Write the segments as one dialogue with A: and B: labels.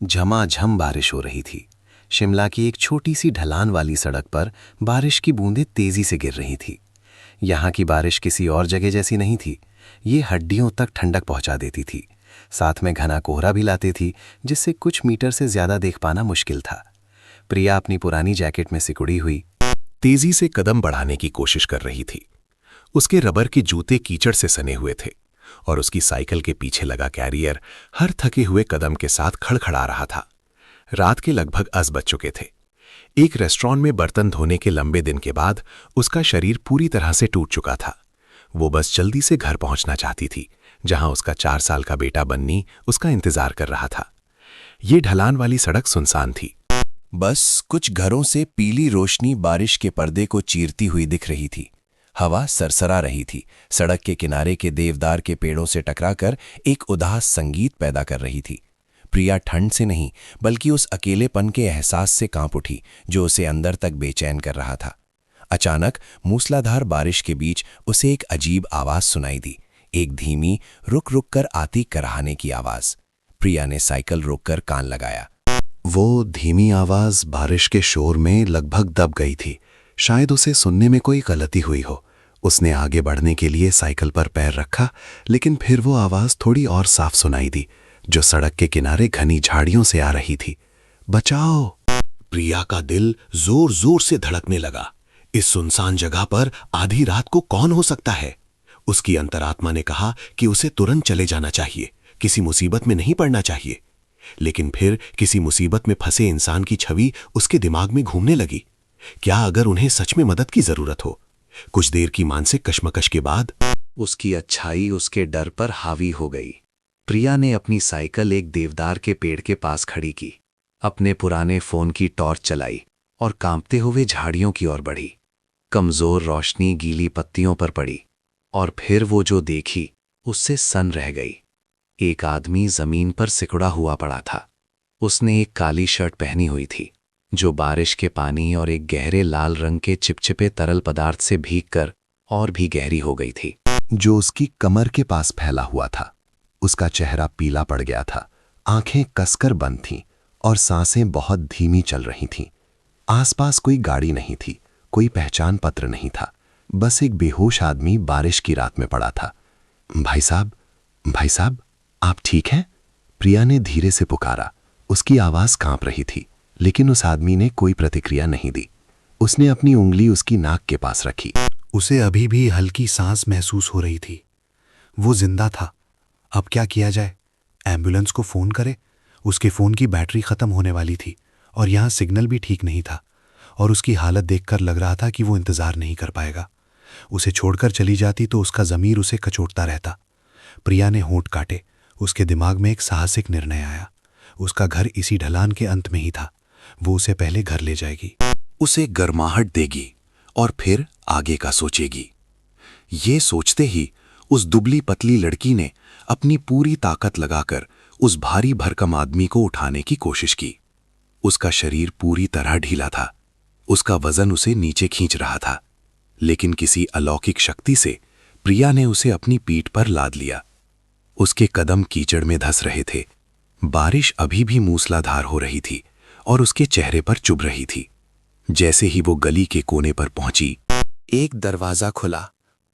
A: झमाझम बारिश हो रही थी। शिमला की एक छोटी सी ढलान वाली सड़क पर बारिश की बूंदें तेजी से गिर रही थी। यहाँ की बारिश किसी और जगह जैसी नहीं थी। ये हड्डियों तक ठंडक पहुंचा देती थी, साथ में घना कोहरा भी लाती थी, जिससे कुछ मीटर से ज्यादा देख पाना मुश्किल था। प्रिया अपनी पुरानी जैकेट में सिकुड़ी हुई
B: तेजी से कदम बढ़ाने की कोशिश कर रही थी। उसके रबर के जूते कीचड़ से सने हुए थे और उसकी साइकिल के पीछे लगा कैरियर हर थके हुए कदम के साथ खड़खड़ा रहा था। रात के लगभग 10 बज चुके थे। एक रेस्टोरेंट में बर्तन धोने के लंबे दिन के बाद उसका शरीर पूरी तरह से टूट चुका था। वो बस जल्दी से घर पहुंचना चाहती थी, जहां उसका 4 साल का बेटा बन्नी उसका इंतजार कर रहा था। ये ढलान वाली सड़क सुनसान थी।
C: बस कुछ घरों से पीली रोशनी बारिश के पर्दे को चीरती हुई दिख रही थी। हवा सरसरा रही थी, सड़क के किनारे के देवदार के पेड़ों से टकराकर एक उदास संगीत पैदा कर रही थी। प्रिया ठंड से नहीं बल्कि उस अकेलेपन के एहसास से कांप उठी जो उसे अंदर तक बेचैन कर रहा था। अचानक मूसलाधार बारिश के बीच उसे एक अजीब आवाज सुनाई दी, एक धीमी रुक रुक कर आती कराहने की आवाज। प्रिया ने साइकिल रोककर कान लगाया।
B: वो धीमी आवाज बारिश के शोर में लगभग दब गई थी। शायद उसे सुनने में कोई गलती हुई हो। उसने आगे बढ़ने के लिए साइकिल पर पैर रखा, लेकिन फिर वो आवाज थोड़ी और साफ सुनाई दी, जो सड़क के किनारे घनी झाड़ियों से आ रही थी। बचाओ! प्रिया का दिल जोर जोर से धड़कने लगा। इस सुनसान जगह पर आधी रात को कौन हो सकता है? उसकी अंतरात्मा ने कहा कि उसे तुरंत चले जाना चाहिए, किसी मुसीबत में नहीं पड़ना चाहिए। लेकिन फिर किसी मुसीबत में फंसे इंसान की छवि उसके दिमाग में घूमने लगी। क्या अगर उन्हें सच में मदद की जरूरत हो? कुछ देर की मानसिक कश्मकश के बाद उसकी अच्छाई उसके डर पर हावी हो गई। प्रिया ने अपनी साइकिल एक देवदार के पेड़ के पास खड़ी की, अपने पुराने फोन की टॉर्च चलाई और कांपते हुए झाड़ियों की ओर बढ़ी। कमजोर रोशनी गीली पत्तियों पर पड़ी और फिर वो जो देखी उससे सन रह गई। एक आदमी जमीन पर सिकुड़ा हुआ पड़ा था। उसने एक काली शर्ट पहनी हुई थी जो बारिश के पानी और एक गहरे लाल रंग के चिपचिपे तरल पदार्थ से भीगकर और भी गहरी हो गई थी, जो उसकी कमर के पास फैला हुआ था। उसका चेहरा पीला पड़ गया था, आंखें कसकर बंद थीं और सांसें बहुत धीमी चल रही थीं। आसपास कोई गाड़ी नहीं थी, कोई पहचान पत्र नहीं था, बस एक बेहोश आदमी बारिश की रात में पड़ा था। भाई साहब, आप ठीक हैं? प्रिया ने धीरे से पुकारा। उसकी आवाज कांप रही थी, लेकिन उस आदमी ने कोई प्रतिक्रिया नहीं दी। उसने अपनी उंगली उसकी नाक के पास रखी।
D: उसे अभी भी हल्की सांस महसूस हो रही थी। वो जिंदा था। अब क्या किया जाए? एम्बुलेंस को फोन करे? उसके फोन की बैटरी खत्म होने वाली थी और यहाँ सिग्नल भी ठीक नहीं था, और उसकी हालत देखकर लग रहा था कि वो इंतजार नहीं कर पाएगा। उसे छोड़कर चली जाती तो उसका ज़मीर उसे कचोटता रहता। प्रिया ने होंठ काटे। उसके दिमाग में एक साहसिक निर्णय आया। उसका घर इसी ढलान के अंत में ही था। वो उसे पहले घर ले जाएगी,
B: उसे गर्माहट देगी और फिर आगे का सोचेगी। ये सोचते ही उस दुबली पतली लड़की ने अपनी पूरी ताकत लगाकर उस भारी भरकम आदमी को उठाने की कोशिश की। उसका शरीर पूरी तरह ढीला था, उसका वजन उसे नीचे खींच रहा था, लेकिन किसी अलौकिक शक्ति से प्रिया ने उसे अपनी पीठ पर लाद लिया। उसके कदम कीचड़ में धंस रहे थे। बारिश अभी भी मूसलाधार हो रही थी और उसके चेहरे पर चुभ रही थी। जैसे ही वो गली के कोने पर पहुंची,
C: एक दरवाजा खुला।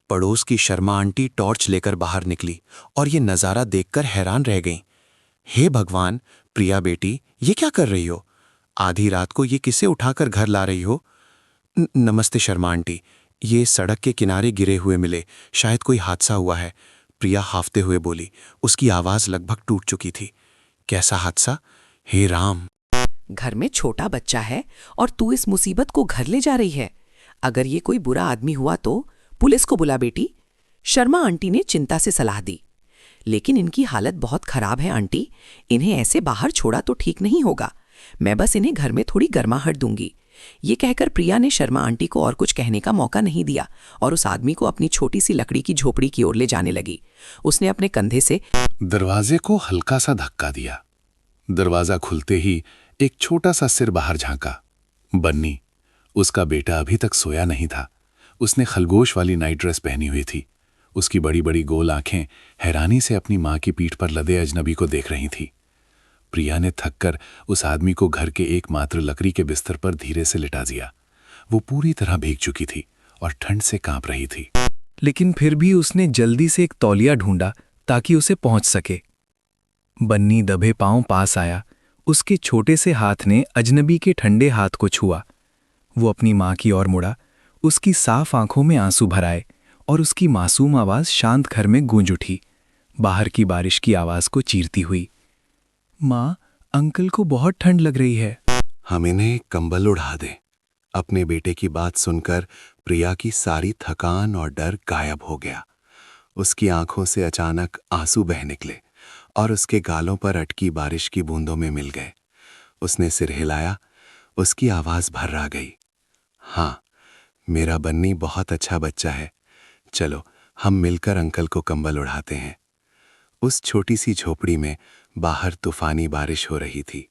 C: पड़ोस की शर्मा आंटी टॉर्च लेकर बाहर निकली और ये नज़ारा देखकर हैरान रह गईं। हे भगवान, प्रिया बेटी, ये क्या कर रही हो? आधी रात को ये किसे उठाकर घर ला रही हो? नमस्ते शर्मा आंटी, ये सड़क के किनारे गिरे हुए मिले, शायद कोई हादसा हुआ है। प्रिया हाफते हुए बोली। उसकी आवाज लगभग टूट चुकी थी। कैसा हादसा? हे राम!
E: घर में छोटा बच्चा है और तू इस मुसीबत को घर ले जा रही है। अगर ये कोई बुरा आदमी हुआ तो पुलिस को बुला बेटी। शर्मा आंटी ने चिंता से सलाह दी। लेकिन इनकी हालत बहुत खराब है आंटी, इन्हें ऐसे बाहर छोड़ा तो ठीक नहीं होगा। मैं बस इन्हें घर में थोड़ी गर्माहट दूंगी। ये कहकर प्रिया ने शर्मा आंटी को और कुछ कहने का मौका नहीं दिया और उस आदमी को अपनी छोटी सी लकड़ी की झोपड़ी की ओर ले जाने लगी। उसने अपने कंधे से
B: दरवाजे को हल्का सा धक्का दिया। दरवाजा खुलते ही एक छोटा सा सिर बाहर झांका। बन्नी, उसका बेटा अभी तक सोया नहीं था। उसने खलगोश वाली नाइट ड्रेस पहनी हुई थी। उसकी बड़ी बड़ी गोल आंखें हैरानी से अपनी मां की पीठ पर लदे अजनबी को देख रही थी।
F: प्रिया ने थककर उस आदमी को घर के एकमात्र लकड़ी के बिस्तर पर धीरे से लिटा दिया। वो पूरी तरह भीग चुकी थी और ठंड से कांप रही थी।
G: लेकिन फिर भी उसने जल्दी से एक तौलिया ढूंढा ताकि उसे पहुंच सके। बन्नी दबे पांव पास आया। उसके छोटे से हाथ ने अजनबी के ठंडे हाथ को छुआ। वो अपनी मां की ओर मुड़ा। उसकी साफ आंखों में आंसू भर आए और उसकी मासूम आवाज शांत घर में गूंज उठी, बाहर की बारिश की आवाज को चीरती हुई। मां, अंकल को बहुत ठंड लग रही है।
B: हम इन्हें कंबल उड़ा दें। अपने बेटे की बात सुनकर प्रिया की सारी थकान और डर गायब हो गया। उसकी आंखों से अचानक आंसू बह निकले और उसके गालों पर अटकी बारिश की बूंदों में मिल गए। उसने सिर हिलाया। उसकी आवाज भर्रा गई। हाँ, मेरा बन्नी बहुत अच्छा बच्चा है। चलो हम मिलकर अंकल को कंबल उड़ाते हैं। उस छोटी सी झोपड़ी में बाहर तूफानी बारिश हो रही थी।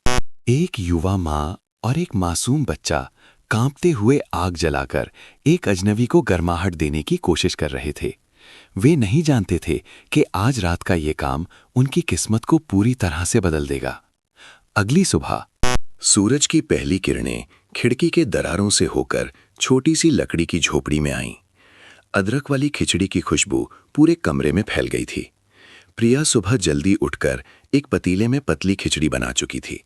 B: एक युवा मां और एक मासूम बच्चा कांपते हुए आग जलाकर एक अजनबी को गर्माहट देने की कोशिश कर रहे थे। वे नहीं जानते थे कि आज रात का ये काम उनकी किस्मत को पूरी तरह से बदल देगा। अगली सुबह सूरज की पहली किरणें खिड़की के दरारों से होकर छोटी सी लकड़ी की झोपड़ी में आईं। अदरक वाली खिचड़ी की खुशबू पूरे कमरे में फैल गई थी। प्रिया सुबह जल्दी उठकर एक पतीले में पतली खिचड़ी बना चुकी थी।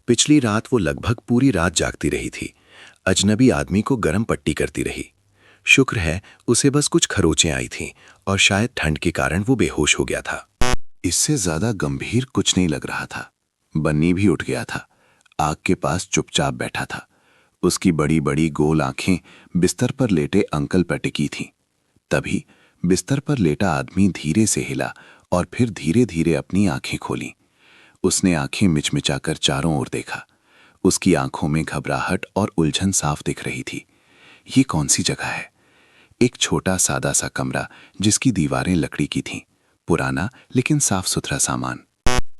B: पिछली रात वो लगभग पूरी रात जागती रही थी। अजनबी आदमी को गरम पट्टी करती रही। शुक्र है उसे बस कुछ खरोचें आई थीं और शायद ठंड के कारण वो बेहोश हो गया था। इससे ज्यादा गंभीर कुछ नहीं लग रहा था। बन्नी भी उठ गया था। आग के पास चुपचाप बैठा था। उसकी बड़ी बड़ी गोल आंखें बिस्तर पर लेटे अंकल पर टिकी थीं। तभी बिस्तर पर लेटा आदमी धीरे से हिला और फिर धीरे धीरे अपनी आंखें खोलीं। उसने आंखें मिचमिचाकर चारों ओर देखा। उसकी आंखों में घबराहट और उलझन साफ दिख रही थी। ये कौन सी जगह है? एक छोटा सादा सा कमरा जिसकी दीवारें लकड़ी की थीं, पुराना लेकिन साफ सुथरा सामान।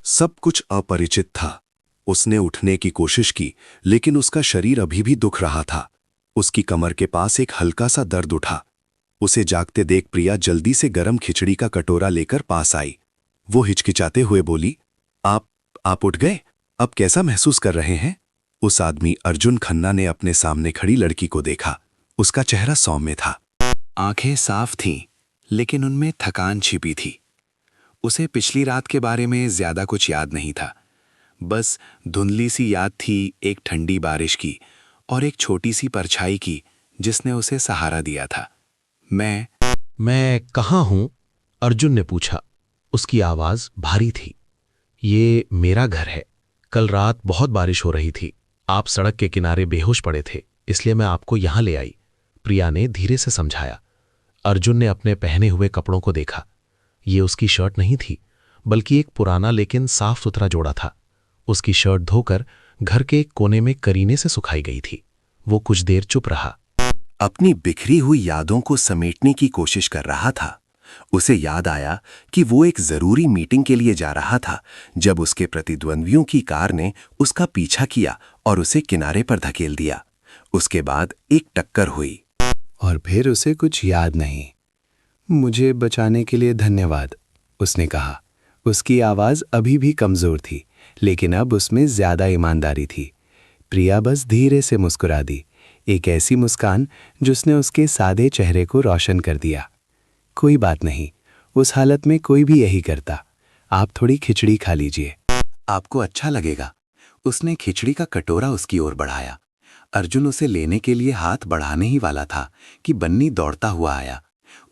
D: सब कुछ अपरिचित था। उसने उठने की कोशिश की, लेकिन उसका शरीर अभी भी दुख रहा था। उसकी कमर के पास एक हल्का सा दर्द उठा। उसे जागते देख प्रिया जल्दी से गरम खिचड़ी का कटोरा लेकर पास आई। वो हिचकिचाते हुए बोली, आप उठ गए? अब कैसा महसूस कर रहे हैं? उस आदमी अर्जुन खन्ना ने अपने सामने खड़ी लड़की को देखा। उसका चेहरा सौम्य था।
B: आंखें साफ थीं, लेकिन उनमें थकान छिपी थी। उसे पिछली रात के बारे में ज्यादा कुछ याद नहीं था। बस धुंधली सी याद थी एक ठंडी बारिश की और एक छोटी सी परछाई की जिसने उसे सहारा दिया था।
H: मैं कहाँ हूं? अर्जुन ने पूछा। उसकी आवाज भारी थी। ये मेरा घर है। कल रात बहुत बारिश हो रही थी। आप सड़क के किनारे बेहोश पड़े थे, इसलिए मैं आपको यहां ले आई, प्रिया ने धीरे से समझाया। अर्जुन ने अपने पहने हुए कपड़ों को देखा। ये उसकी शर्ट नहीं थी, बल्कि एक पुराना लेकिन साफ सुथरा जोड़ा था। उसकी शर्ट धोकर घर के एक कोने में करीने से सुखाई गई थी। वो कुछ देर चुप रहा।
B: अपनी बिखरी हुई यादों को समेटने की कोशिश कर रहा था। उसे याद आया कि वो एक जरूरी मीटिंग के लिए जा रहा था जब उसके प्रतिद्वंद्वियों की कार ने उसका पीछा किया और उसे किनारे पर धकेल दिया। उसके बाद एक टक्कर हुई
A: और फिर उसे कुछ याद नहीं। मुझे बचाने के लिए धन्यवाद, उसने कहा। उसकी आवाज अभी भी कमजोर थी, लेकिन अब उसमें ज्यादा ईमानदारी थी। प्रिया बस धीरे से मुस्कुरा दी, एक ऐसी मुस्कान जिसने उसके सादे चेहरे को रोशन कर दिया। कोई बात नहीं, उस हालत में कोई भी यही करता। आप थोड़ी खिचड़ी खा लीजिए,
B: आपको अच्छा लगेगा। उसने खिचड़ी का कटोरा उसकी ओर बढ़ाया। अर्जुन उसे लेने के लिए हाथ बढ़ाने ही वाला था कि बन्नी दौड़ता हुआ आया।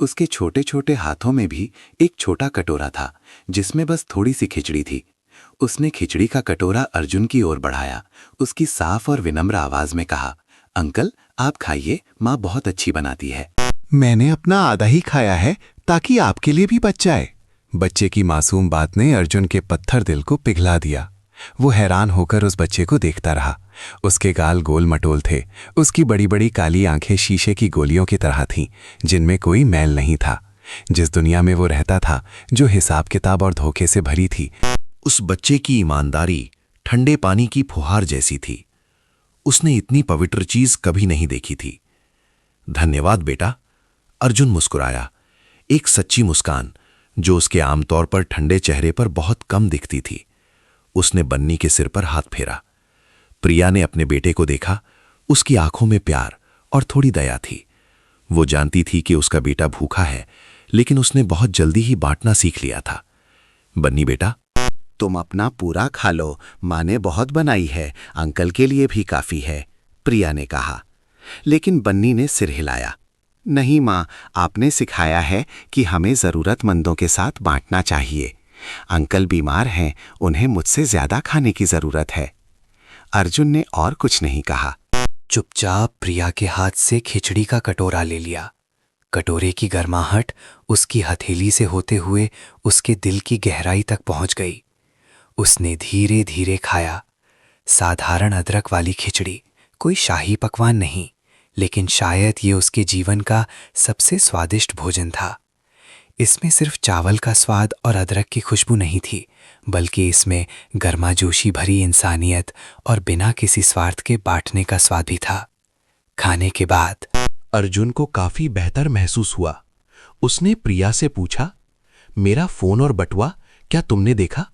B: उसके छोटे छोटे हाथों में भी एक छोटा कटोरा था जिसमें बस थोड़ी सी खिचड़ी थी। उसने खिचड़ी का कटोरा अर्जुन की ओर बढ़ाया। उसकी साफ और विनम्र आवाज में कहा, अंकल आप खाइए, माँ बहुत अच्छी बनाती है।
D: मैंने अपना आधा ही खाया है ताकि आपके लिए भी बच जाए।
B: बच्चे की मासूम बात ने अर्जुन के पत्थर दिल को पिघला दिया। वो हैरान होकर उस बच्चे को देखता रहा। उसके गाल गोल मटोल थे। उसकी बड़ी बड़ी काली आंखें शीशे की गोलियों की तरह थीं, जिनमें कोई मैल नहीं था। जिस दुनिया में वो रहता था, जो हिसाब किताब और धोखे से भरी थी,
C: उस बच्चे की ईमानदारी ठंडे पानी की फुहार जैसी थी। उसने इतनी पवित्र चीज कभी नहीं देखी थी। धन्यवाद बेटा, अर्जुन मुस्कुराया। एक सच्ची मुस्कान जो उसके आमतौर पर ठंडे चेहरे पर बहुत कम दिखती थी।
B: उसने बन्नी के सिर पर हाथ फेरा। प्रिया ने अपने बेटे को देखा। उसकी आंखों में प्यार और थोड़ी दया थी। वो जानती थी कि उसका बेटा भूखा है, लेकिन उसने बहुत जल्दी ही बांटना सीख लिया था। बन्नी बेटा,
A: तुम अपना पूरा खा लो, माँ ने बहुत बनाई है, अंकल के लिए भी काफी है, प्रिया ने कहा। लेकिन बन्नी ने सिर हिलाया। नहीं माँ, आपने सिखाया है कि हमें जरूरतमंदों के साथ बांटना चाहिए। अंकल बीमार हैं, उन्हें मुझसे ज्यादा खाने की जरूरत है। अर्जुन ने और कुछ नहीं कहा।
G: चुपचाप प्रिया के हाथ से खिचड़ी का कटोरा ले लिया। कटोरे की गर्माहट उसकी हथेली से होते हुए उसके दिल की गहराई तक पहुंच गई। उसने धीरे धीरे खाया। साधारण अदरक वाली खिचड़ी, कोई शाही पकवान नहीं, लेकिन शायद ये उसके जीवन का सबसे स्वादिष्ट भोजन था। इसमें सिर्फ चावल का स्वाद और अदरक की खुशबू नहीं थी, बल्कि इसमें गर्माजोशी भरी इंसानियत और बिना किसी स्वार्थ के बांटने का स्वाद भी था। खाने के बाद
H: अर्जुन को काफी बेहतर महसूस हुआ। उसने प्रिया से पूछा, मेरा फोन और बटुआ क्या तुमने देखा?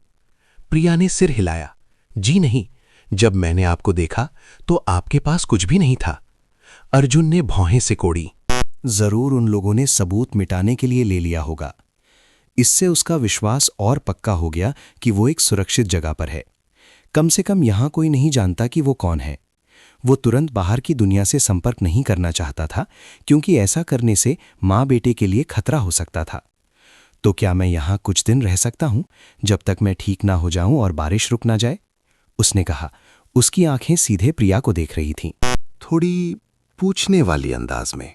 H: प्रिया ने सिर हिलाया। जी नहीं, जब मैंने आपको देखा तो आपके पास कुछ भी नहीं था। अर्जुन ने भौहें सिकोड़ी।
C: जरूर उन लोगों ने सबूत मिटाने के लिए ले लिया होगा। इससे उसका विश्वास और पक्का हो गया कि वो एक सुरक्षित जगह पर है। कम से कम यहां कोई नहीं जानता कि वो कौन है। वो तुरंत बाहर की दुनिया से संपर्क नहीं करना चाहता था, क्योंकि ऐसा करने से माँ बेटे के लिए खतरा हो सकता था। तो क्या मैं यहां कुछ दिन रह सकता हूं, जब तक मैं ठीक ना हो जाऊं और बारिश रुक ना जाए? उसने कहा। उसकी आंखें सीधे प्रिया को देख रही थीं।
B: थोड़ी पूछने वाली अंदाज में।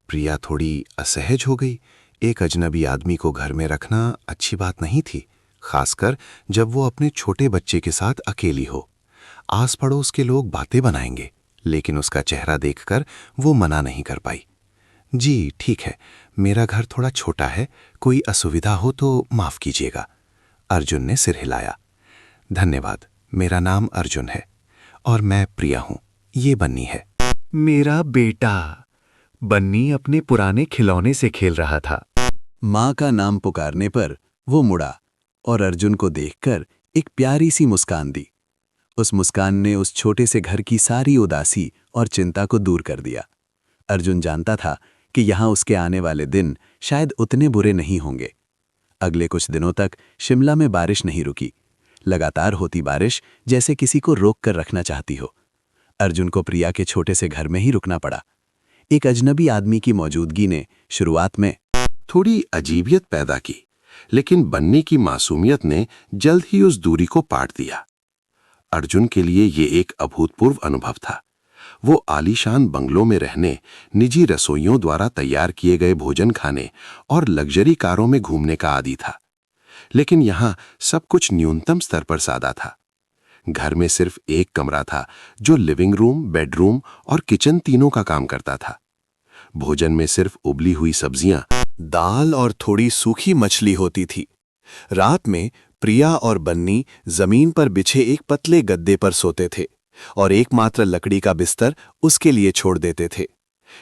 B: प्रिया थोड़ी असहज हो गई। एक अजनबी आदमी को घर में रखना अच्छी बात नहीं थी, खासकर जब वो अपने छोटे बच्चे के साथ अकेली हो। आस पड़ोस के लोग बातें बनाएंगे, लेकिन उसका चेहरा देखकर वो मना नहीं कर पाई। जी ठीक है, मेरा घर थोड़ा छोटा है, कोई असुविधा हो तो माफ कीजिएगा। अर्जुन ने सिर हिलाया। धन्यवाद, मेरा नाम अर्जुन है और मैं प्रिया हूं, ये बन्नी है।
G: मेरा बेटा। बन्नी अपने पुराने खिलौने से खेल रहा था।
C: माँ का नाम पुकारने पर वो मुड़ा और अर्जुन को देखकर एक प्यारी सी मुस्कान दी। उस मुस्कान ने उस छोटे से घर की सारी उदासी और चिंता को दूर कर दिया। अर्जुन जानता था कि यहाँ उसके आने वाले दिन शायद उतने बुरे नहीं होंगे। अगले कुछ दिनों तक शिमला में बारिश नहीं रुकी। लगातार होती बारिश जैसे किसी को रोक कर रखना चाहती हो। अर्जुन को प्रिया के छोटे से घर में ही रुकना पड़ा। एक अजनबी आदमी की मौजूदगी ने शुरुआत में
B: थोड़ी अजीबियत पैदा की, लेकिन बन्नी की मासूमियत ने जल्द ही उस दूरी को पाट दिया। अर्जुन के लिए ये एक अभूतपूर्व अनुभव था। वो आलीशान बंगलों में रहने, निजी रसोइयों द्वारा तैयार किए गए भोजन खाने और लग्जरी कारों में घूमने का आदी था। लेकिन यहाँ सब कुछ न्यूनतम स्तर पर सादा था। घर में सिर्फ एक कमरा था जो लिविंग रूम, बेडरूम और किचन तीनों का काम करता था। भोजन में सिर्फ उबली हुई सब्जियां,
C: दाल और थोड़ी सूखी मछली होती थी। रात में प्रिया और बन्नी जमीन पर बिछे एक पतले गद्दे पर सोते थे और एकमात्र लकड़ी का बिस्तर उसके लिए छोड़ देते थे।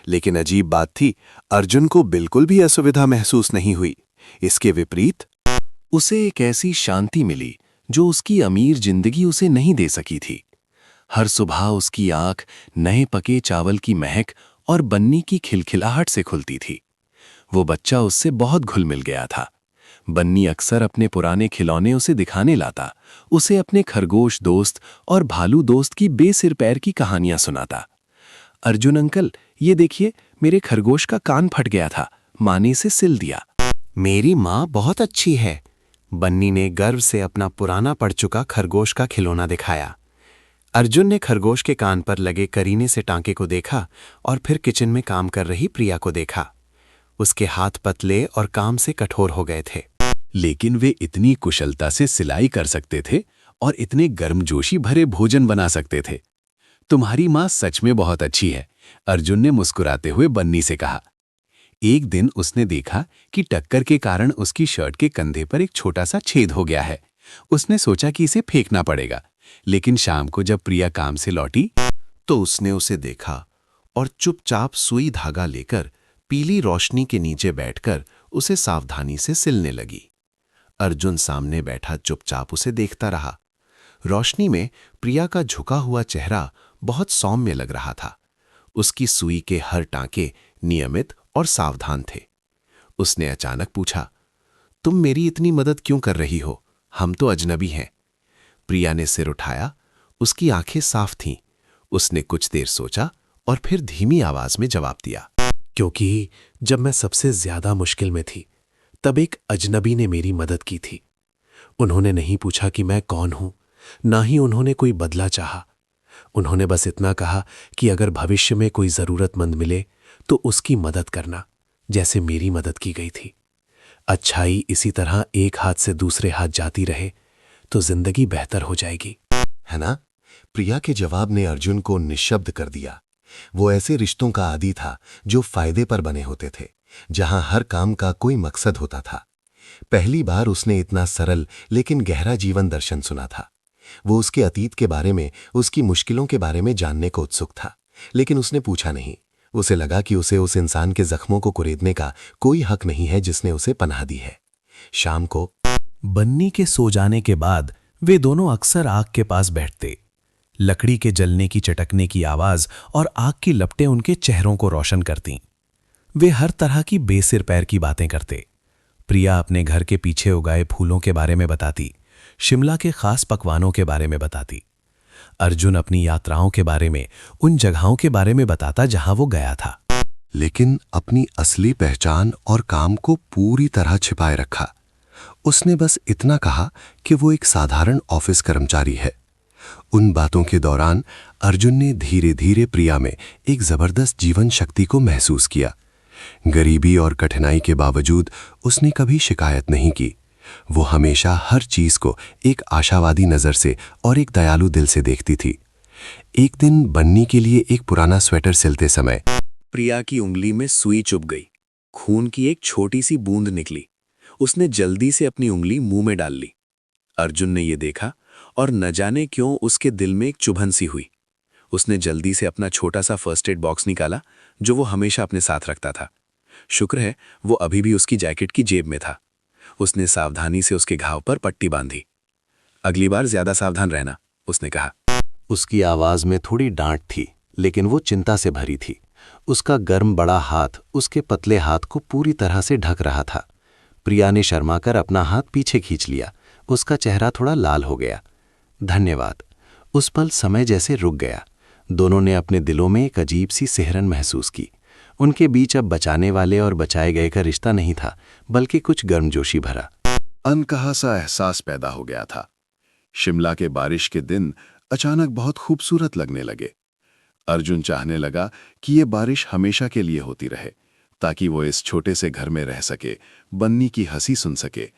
C: लेकिन अजीब बात थी, अर्जुन को बिल्कुल भी असुविधा महसूस नहीं हुई। इसके विपरीत उसे एक ऐसी शांति मिली जो उसकी अमीर जिंदगी उसे नहीं दे सकी थी। हर सुबह उसकी आंख नए पके चावल की महक और बन्नी की खिलखिलाहट से खुलती थी। वो बच्चा उससे बहुत घुल मिल गया था। बन्नी अक्सर अपने पुराने खिलौने उसे दिखाने लाता, उसे अपने खरगोश दोस्त और भालू दोस्त की बेसिर पैर की कहानियां सुनाता। अर्जुन अंकल, ये देखिए, मेरे खरगोश का कान फट गया था, माँ ने इसे सिल दिया।
A: मेरी माँ बहुत अच्छी है। बन्नी ने गर्व से अपना पुराना पड़ चुका खरगोश का खिलौना दिखाया। अर्जुन ने खरगोश के कान पर लगे करीने से टांके को देखा और फिर किचन में काम कर रही प्रिया को देखा। उसके हाथ पतले और काम से कठोर हो गए थे,
C: लेकिन वे इतनी कुशलता से सिलाई कर सकते थे और इतने गर्मजोशी भरे भोजन बना सकते थे। तुम्हारी माँ सच में बहुत अच्छी है, अर्जुन ने मुस्कुराते हुए बन्नी से कहा। एक दिन उसने देखा कि टक्कर के कारण उसकी शर्ट के कंधे पर एक छोटा सा छेद हो गया है। उसने सोचा कि इसे फेंकना पड़ेगा, लेकिन शाम को जब प्रिया काम से लौटी
B: तो उसने उसे देखा और चुपचाप सुई धागा लेकर पीली रोशनी के नीचे बैठकर उसे सावधानी से सिलने लगी। अर्जुन सामने बैठा चुपचाप उसे देखता रहा।
C: रोशनी में प्रिया का झुका हुआ चेहरा बहुत सौम्य लग रहा था। उसकी सुई के हर टांके नियमित और सावधान थे। उसने अचानक पूछा, तुम मेरी इतनी मदद क्यों कर रही हो? हम तो अजनबी हैं। प्रिया ने सिर उठाया। उसकी आंखें साफ थीं। उसने कुछ देर सोचा और फिर धीमी आवाज में जवाब दिया,
H: क्योंकि जब मैं सबसे ज्यादा मुश्किल में थी तब एक अजनबी ने मेरी मदद की थी। उन्होंने नहीं पूछा कि मैं कौन हूं, ना ही उन्होंने कोई बदला चाहा। उन्होंने बस इतना कहा कि अगर भविष्य में कोई जरूरतमंद मिले तो उसकी मदद करना, जैसे मेरी मदद की गई थी। अच्छाई इसी तरह एक हाथ से दूसरे हाथ जाती रहे तो जिंदगी बेहतर हो जाएगी।
B: है ना? प्रिया के जवाब ने अर्जुन को निशब्द कर दिया। वो ऐसे रिश्तों का आदी था जो फायदे पर बने होते थे, जहां हर काम का कोई मकसद होता था। पहली बार उसने इतना सरल लेकिन गहरा जीवन दर्शन सुना था। वो उसके अतीत के बारे में, उसकी मुश्किलों के बारे में जानने को उत्सुक था, लेकिन उसने पूछा नहीं। उसे लगा कि उसे उस इंसान के जख्मों को कुरेदने का कोई हक नहीं है जिसने उसे पनाह दी है। शाम को
C: बन्नी के सो जाने के बाद वे दोनों अक्सर आग के पास बैठते। लकड़ी के जलने की चटकने की आवाज और आग की लपटें उनके चेहरों को रोशन करतीं। वे हर तरह की बेसिर पैर की बातें करते। प्रिया अपने घर के पीछे उगाए फूलों के बारे में बताती, शिमला के खास पकवानों के बारे में बताती। अर्जुन अपनी यात्राओं के बारे में, उन जगहों के बारे में बताता जहां वो गया था।
B: लेकिन अपनी असली पहचान और काम को पूरी तरह छिपाए रखा। उसने बस इतना कहा कि वो एक साधारण ऑफिस कर्मचारी है। उन बातों के दौरान अर्जुन ने धीरे धीरे प्रिया में एक जबरदस्त जीवन शक्ति को महसूस किया। गरीबी और कठिनाई के बावजूद उसने कभी शिकायत नहीं की। वो हमेशा हर चीज को एक आशावादी नजर से और एक दयालु दिल से देखती थी। एक दिन बन्नी के लिए एक पुराना स्वेटर सिलते समय
G: प्रिया की उंगली में सुई चुभ गई। खून की एक छोटी सी बूंद निकली। उसने जल्दी से अपनी उंगली मुंह में डाल ली। अर्जुन ने यह देखा और न जाने क्यों उसके दिल में एक चुभन सी हुई। उसने जल्दी से अपना छोटा सा फर्स्ट एड बॉक्स निकाला जो वो हमेशा अपने साथ रखता था। शुक्र है वो अभी भी उसकी जैकेट की जेब में था। उसने सावधानी से उसके घाव पर पट्टी बांधी। अगली बार ज्यादा सावधान रहना, उसने कहा।
A: उसकी आवाज में थोड़ी डांट थी, लेकिन वो चिंता से भरी थी। उसका गर्म बड़ा हाथ उसके पतले हाथ को पूरी तरह से ढक रहा था। प्रिया ने शर्माकर अपना हाथ पीछे खींच लिया। उसका चेहरा थोड़ा लाल हो गया। धन्यवाद। उस पल समय जैसे रुक गया। दोनों ने अपने दिलों में एक अजीब सी सिहरन महसूस की। उनके बीच अब बचाने वाले और बचाए गए का रिश्ता नहीं था, बल्कि कुछ गर्मजोशी भरा,
F: अनकहा सा एहसास पैदा हो गया था। शिमला के बारिश के दिन अचानक बहुत खूबसूरत लगने लगे। अर्जुन चाहने लगा कि ये बारिश हमेशा के लिए होती रहे, ताकि वो इस छोटे से घर में रह सके, बन्नी की हंसी सुन सके,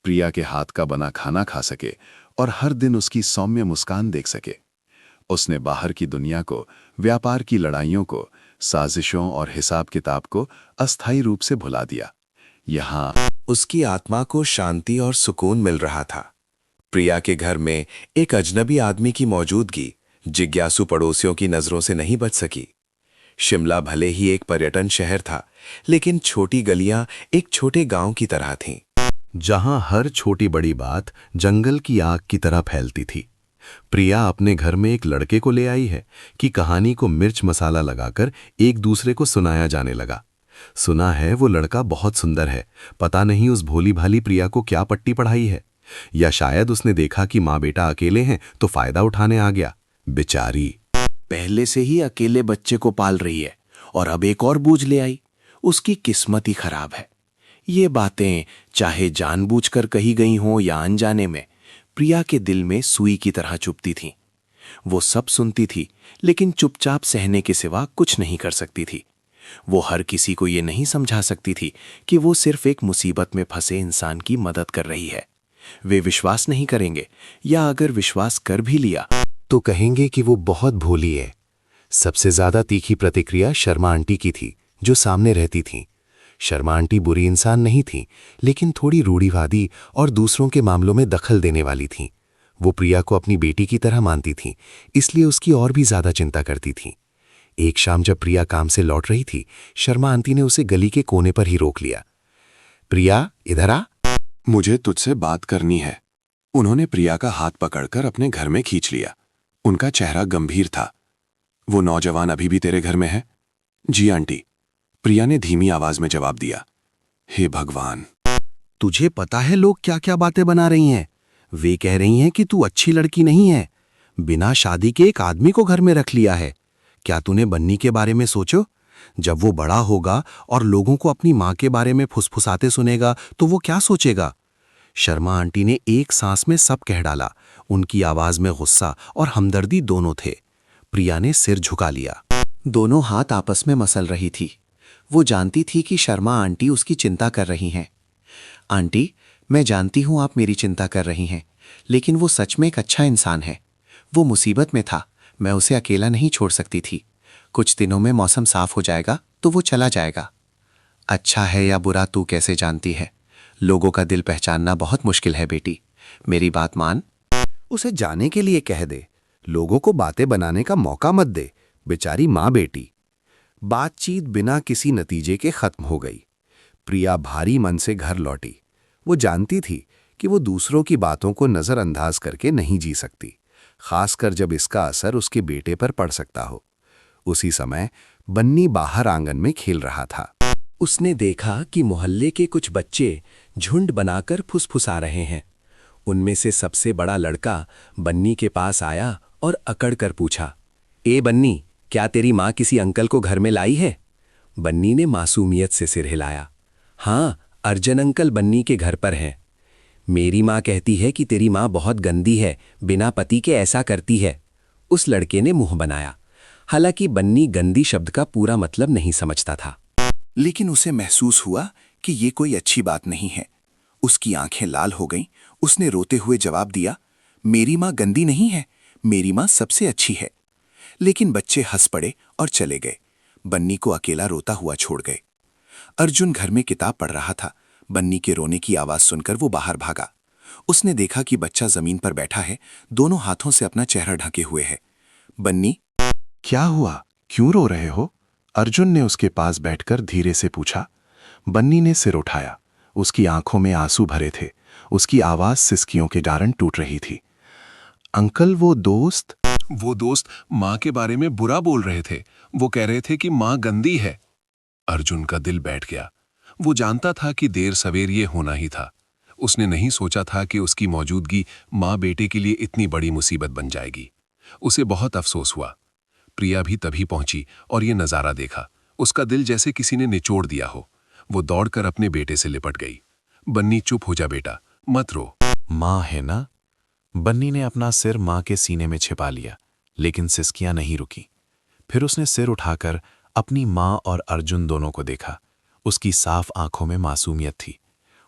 F: प्रिया के हाथ का बना खाना खा सके और हर दिन उसकी सौम्य मुस्कान देख सके। उसने बाहर की दुनिया को, व्यापार की लड़ाइयों को, साजिशों और हिसाब किताब को अस्थायी रूप से भुला दिया। यहाँ
C: उसकी आत्मा को शांति और सुकून मिल रहा था। प्रिया के घर में एक अजनबी आदमी की मौजूदगी जिज्ञासु पड़ोसियों की नजरों से नहीं बच सकी। शिमला भले ही एक पर्यटन शहर था, लेकिन छोटी गलियां एक छोटे गांव की तरह थीं,
B: जहां हर छोटी बड़ी बात जंगल की आग की तरह फैलती थी। प्रिया अपने घर में एक लड़के को ले आई है कि कहानी को मिर्च मसाला लगाकर एक दूसरे को सुनाया जाने लगा। सुना है वो लड़का बहुत सुंदर है। पता नहीं उस भोली भाली प्रिया को क्या पट्टी पढ़ाई है, या शायद उसने देखा कि माँ बेटा अकेले हैं तो फायदा उठाने आ गया। बेचारी
C: पहले से ही अकेले बच्चे को पाल रही है और अब एक और बूझ ले आई। उसकी किस्मत ही खराब है। ये बातें चाहे जानबूझकर कही गई हों या अनजाने में, प्रिया के दिल में सुई की तरह चुभती थीं। वो सब सुनती थी, लेकिन चुपचाप सहने के सिवा कुछ नहीं कर सकती थी। वो हर किसी को ये नहीं समझा सकती थी कि वो सिर्फ एक मुसीबत में फंसे इंसान की मदद कर रही है। वे विश्वास नहीं करेंगे, या अगर विश्वास कर भी लिया
B: तो कहेंगे कि वो बहुत भोली है। सबसे ज्यादा तीखी प्रतिक्रिया शर्मा आंटी की थी, जो सामने रहती थीं। शर्मा आंटी बुरी इंसान नहीं थीं, लेकिन थोड़ी रूढ़िवादी और दूसरों के मामलों में दखल देने वाली थीं। वो प्रिया को अपनी बेटी की तरह मानती थीं, इसलिए उसकी और भी ज्यादा चिंता करती थीं। एक शाम जब प्रिया काम से लौट रही थी, शर्मा आंटी ने उसे गली के कोने पर ही रोक लिया। प्रिया, इधर आ।
F: मुझे तुझसे बात करनी है।
B: उन्होंने प्रिया का हाथ पकड़कर अपने घर में खींच लिया। उनका चेहरा गंभीर था। वो नौजवान अभी भी तेरे घर में है? जी आंटी, प्रिया ने धीमी आवाज में जवाब दिया। हे भगवान,
D: तुझे पता है लोग क्या क्या बातें बना रही हैं? वे कह रही हैं कि तू अच्छी लड़की नहीं है, बिना शादी के एक आदमी को घर में रख लिया है। क्या तूने बन्नी के बारे में सोचो? जब वो बड़ा होगा और लोगों को अपनी माँ के बारे में फुसफुसाते सुनेगा तो वो क्या सोचेगा? शर्मा आंटी ने एक सांस में सब कह डाला। उनकी आवाज में गुस्सा और हमदर्दी दोनों थे। प्रिया ने सिर झुका लिया।
A: दोनों हाथ आपस में मसल रही थी। वो जानती थी कि शर्मा आंटी उसकी चिंता कर रही हैं। आंटी, मैं जानती हूं आप मेरी चिंता कर रही हैं, लेकिन वो सच में एक अच्छा इंसान है। वो मुसीबत में था, मैं उसे अकेला नहीं छोड़ सकती थी। कुछ दिनों में मौसम साफ हो जाएगा तो वो चला जाएगा। अच्छा है या बुरा तू कैसे जानती है? लोगों का दिल पहचानना बहुत मुश्किल है बेटी। मेरी बात मान।
D: उसे जाने के लिए कह दे, लोगों को बातें बनाने का मौका मत दे। बेचारी माँ बेटी। बातचीत बिना किसी नतीजे के खत्म हो गई। प्रिया भारी मन से घर लौटी। वो जानती थी कि वो दूसरों की बातों को नजरअंदाज करके नहीं जी सकती, खासकर जब इसका असर उसके बेटे पर पड़ सकता हो। उसी समय बन्नी बाहर आंगन में खेल रहा था।
C: उसने देखा कि मोहल्ले के कुछ बच्चे झुंड बनाकर फुसफुसा रहे हैं। उनमें से सबसे बड़ा लड़का बन्नी के पास आया और अकड़ कर पूछा, ए बन्नी, क्या तेरी माँ किसी अंकल को घर में लाई है? बन्नी ने मासूमियत से सिर हिलाया। हाँ, अर्जन अंकल बन्नी के घर पर हैं। मेरी माँ कहती है कि तेरी माँ बहुत गंदी है, बिना पति के ऐसा करती है। उस लड़के ने मुंह बनाया। हालांकि बन्नी गंदी शब्द का पूरा मतलब नहीं समझता था,
B: लेकिन उसे महसूस हुआ कि ये कोई अच्छी बात नहीं है। उसकी आंखें लाल हो गईं। उसने रोते हुए जवाब दिया, मेरी माँ गंदी नहीं है, मेरी माँ सबसे अच्छी है। लेकिन बच्चे हंस पड़े और चले गए। बन्नी को अकेला रोता हुआ छोड़ गए। अर्जुन घर में किताब पढ़ रहा था। बन्नी के रोने की आवाज सुनकर वो बाहर भागा। उसने देखा कि बच्चा जमीन पर बैठा है, दोनों हाथों से अपना चेहरा ढके हुए है। बन्नी,
F: क्या हुआ? क्यों रो रहे हो? अर्जुन ने उसके पास बैठकर धीरे से पूछा। बन्नी ने सिर उठाया। उसकी आंखों में आंसू भरे थे। उसकी आवाज सिसकियों के कारण टूट रही थी। अंकल, वो दोस्त माँ के बारे में बुरा बोल रहे थे। वो कह रहे थे कि माँ गंदी है। अर्जुन का दिल बैठ गया। वो जानता था कि देर सवेर ये होना ही था। उसने नहीं सोचा था कि उसकी मौजूदगी माँ बेटे के लिए इतनी बड़ी मुसीबत बन जाएगी। उसे बहुत अफसोस हुआ। प्रिया भी तभी पहुंची और ये नजारा देखा। उसका दिल जैसे किसी ने निचोड़ दिया हो। वो दौड़कर अपने बेटे से लिपट गई। बन्नी, चुप हो जा बेटा, मत रो।
A: माँ है ना? बन्नी ने अपना सिर माँ के सीने में छिपा लिया, लेकिन सिसकियां नहीं रुकी। फिर उसने सिर उठाकर अपनी माँ और अर्जुन दोनों को देखा। उसकी साफ आंखों में मासूमियत थी।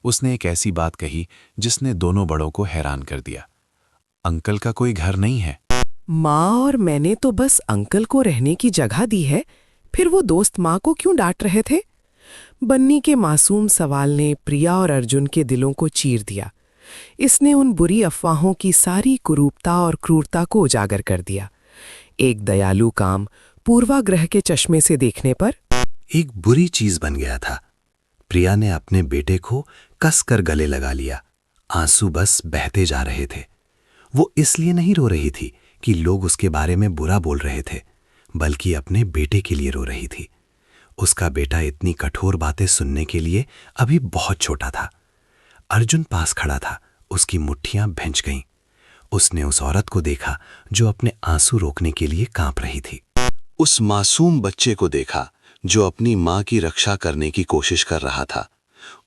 A: उसने एक ऐसी बात कही जिसने दोनों बड़ों को हैरान कर दिया। अंकल का कोई घर नहीं है?
E: माँ और मैंने तो बस अंकल को रहने की जगह दी है, फिर वो दोस्त माँ को क्यों डांट रहे थे? बन्नी के मासूम सवाल ने प्रिया और अर्जुन के दिलों को चीर दिया। इसने उन बुरी अफवाहों की सारी कुरूपता और क्रूरता को उजागर कर दिया। एक दयालु काम पूर्वाग्रह के चश्मे से देखने पर
D: एक बुरी चीज बन गया था। प्रिया ने अपने बेटे को कसकर गले लगा लिया। आंसू बस बहते जा रहे थे। वो इसलिए नहीं रो रही थी कि लोग उसके बारे में बुरा बोल रहे थे, बल्कि अपने बेटे के लिए रो रही थी। उसका बेटा इतनी कठोर बातें सुनने के लिए अभी बहुत छोटा था। अर्जुन पास खड़ा था। उसकी मुट्ठियां भींच गईं। उसने उस औरत को देखा जो अपने आंसू रोकने के लिए कांप रही थी। उस मासूम बच्चे को देखा जो अपनी मां की रक्षा करने की कोशिश कर रहा था।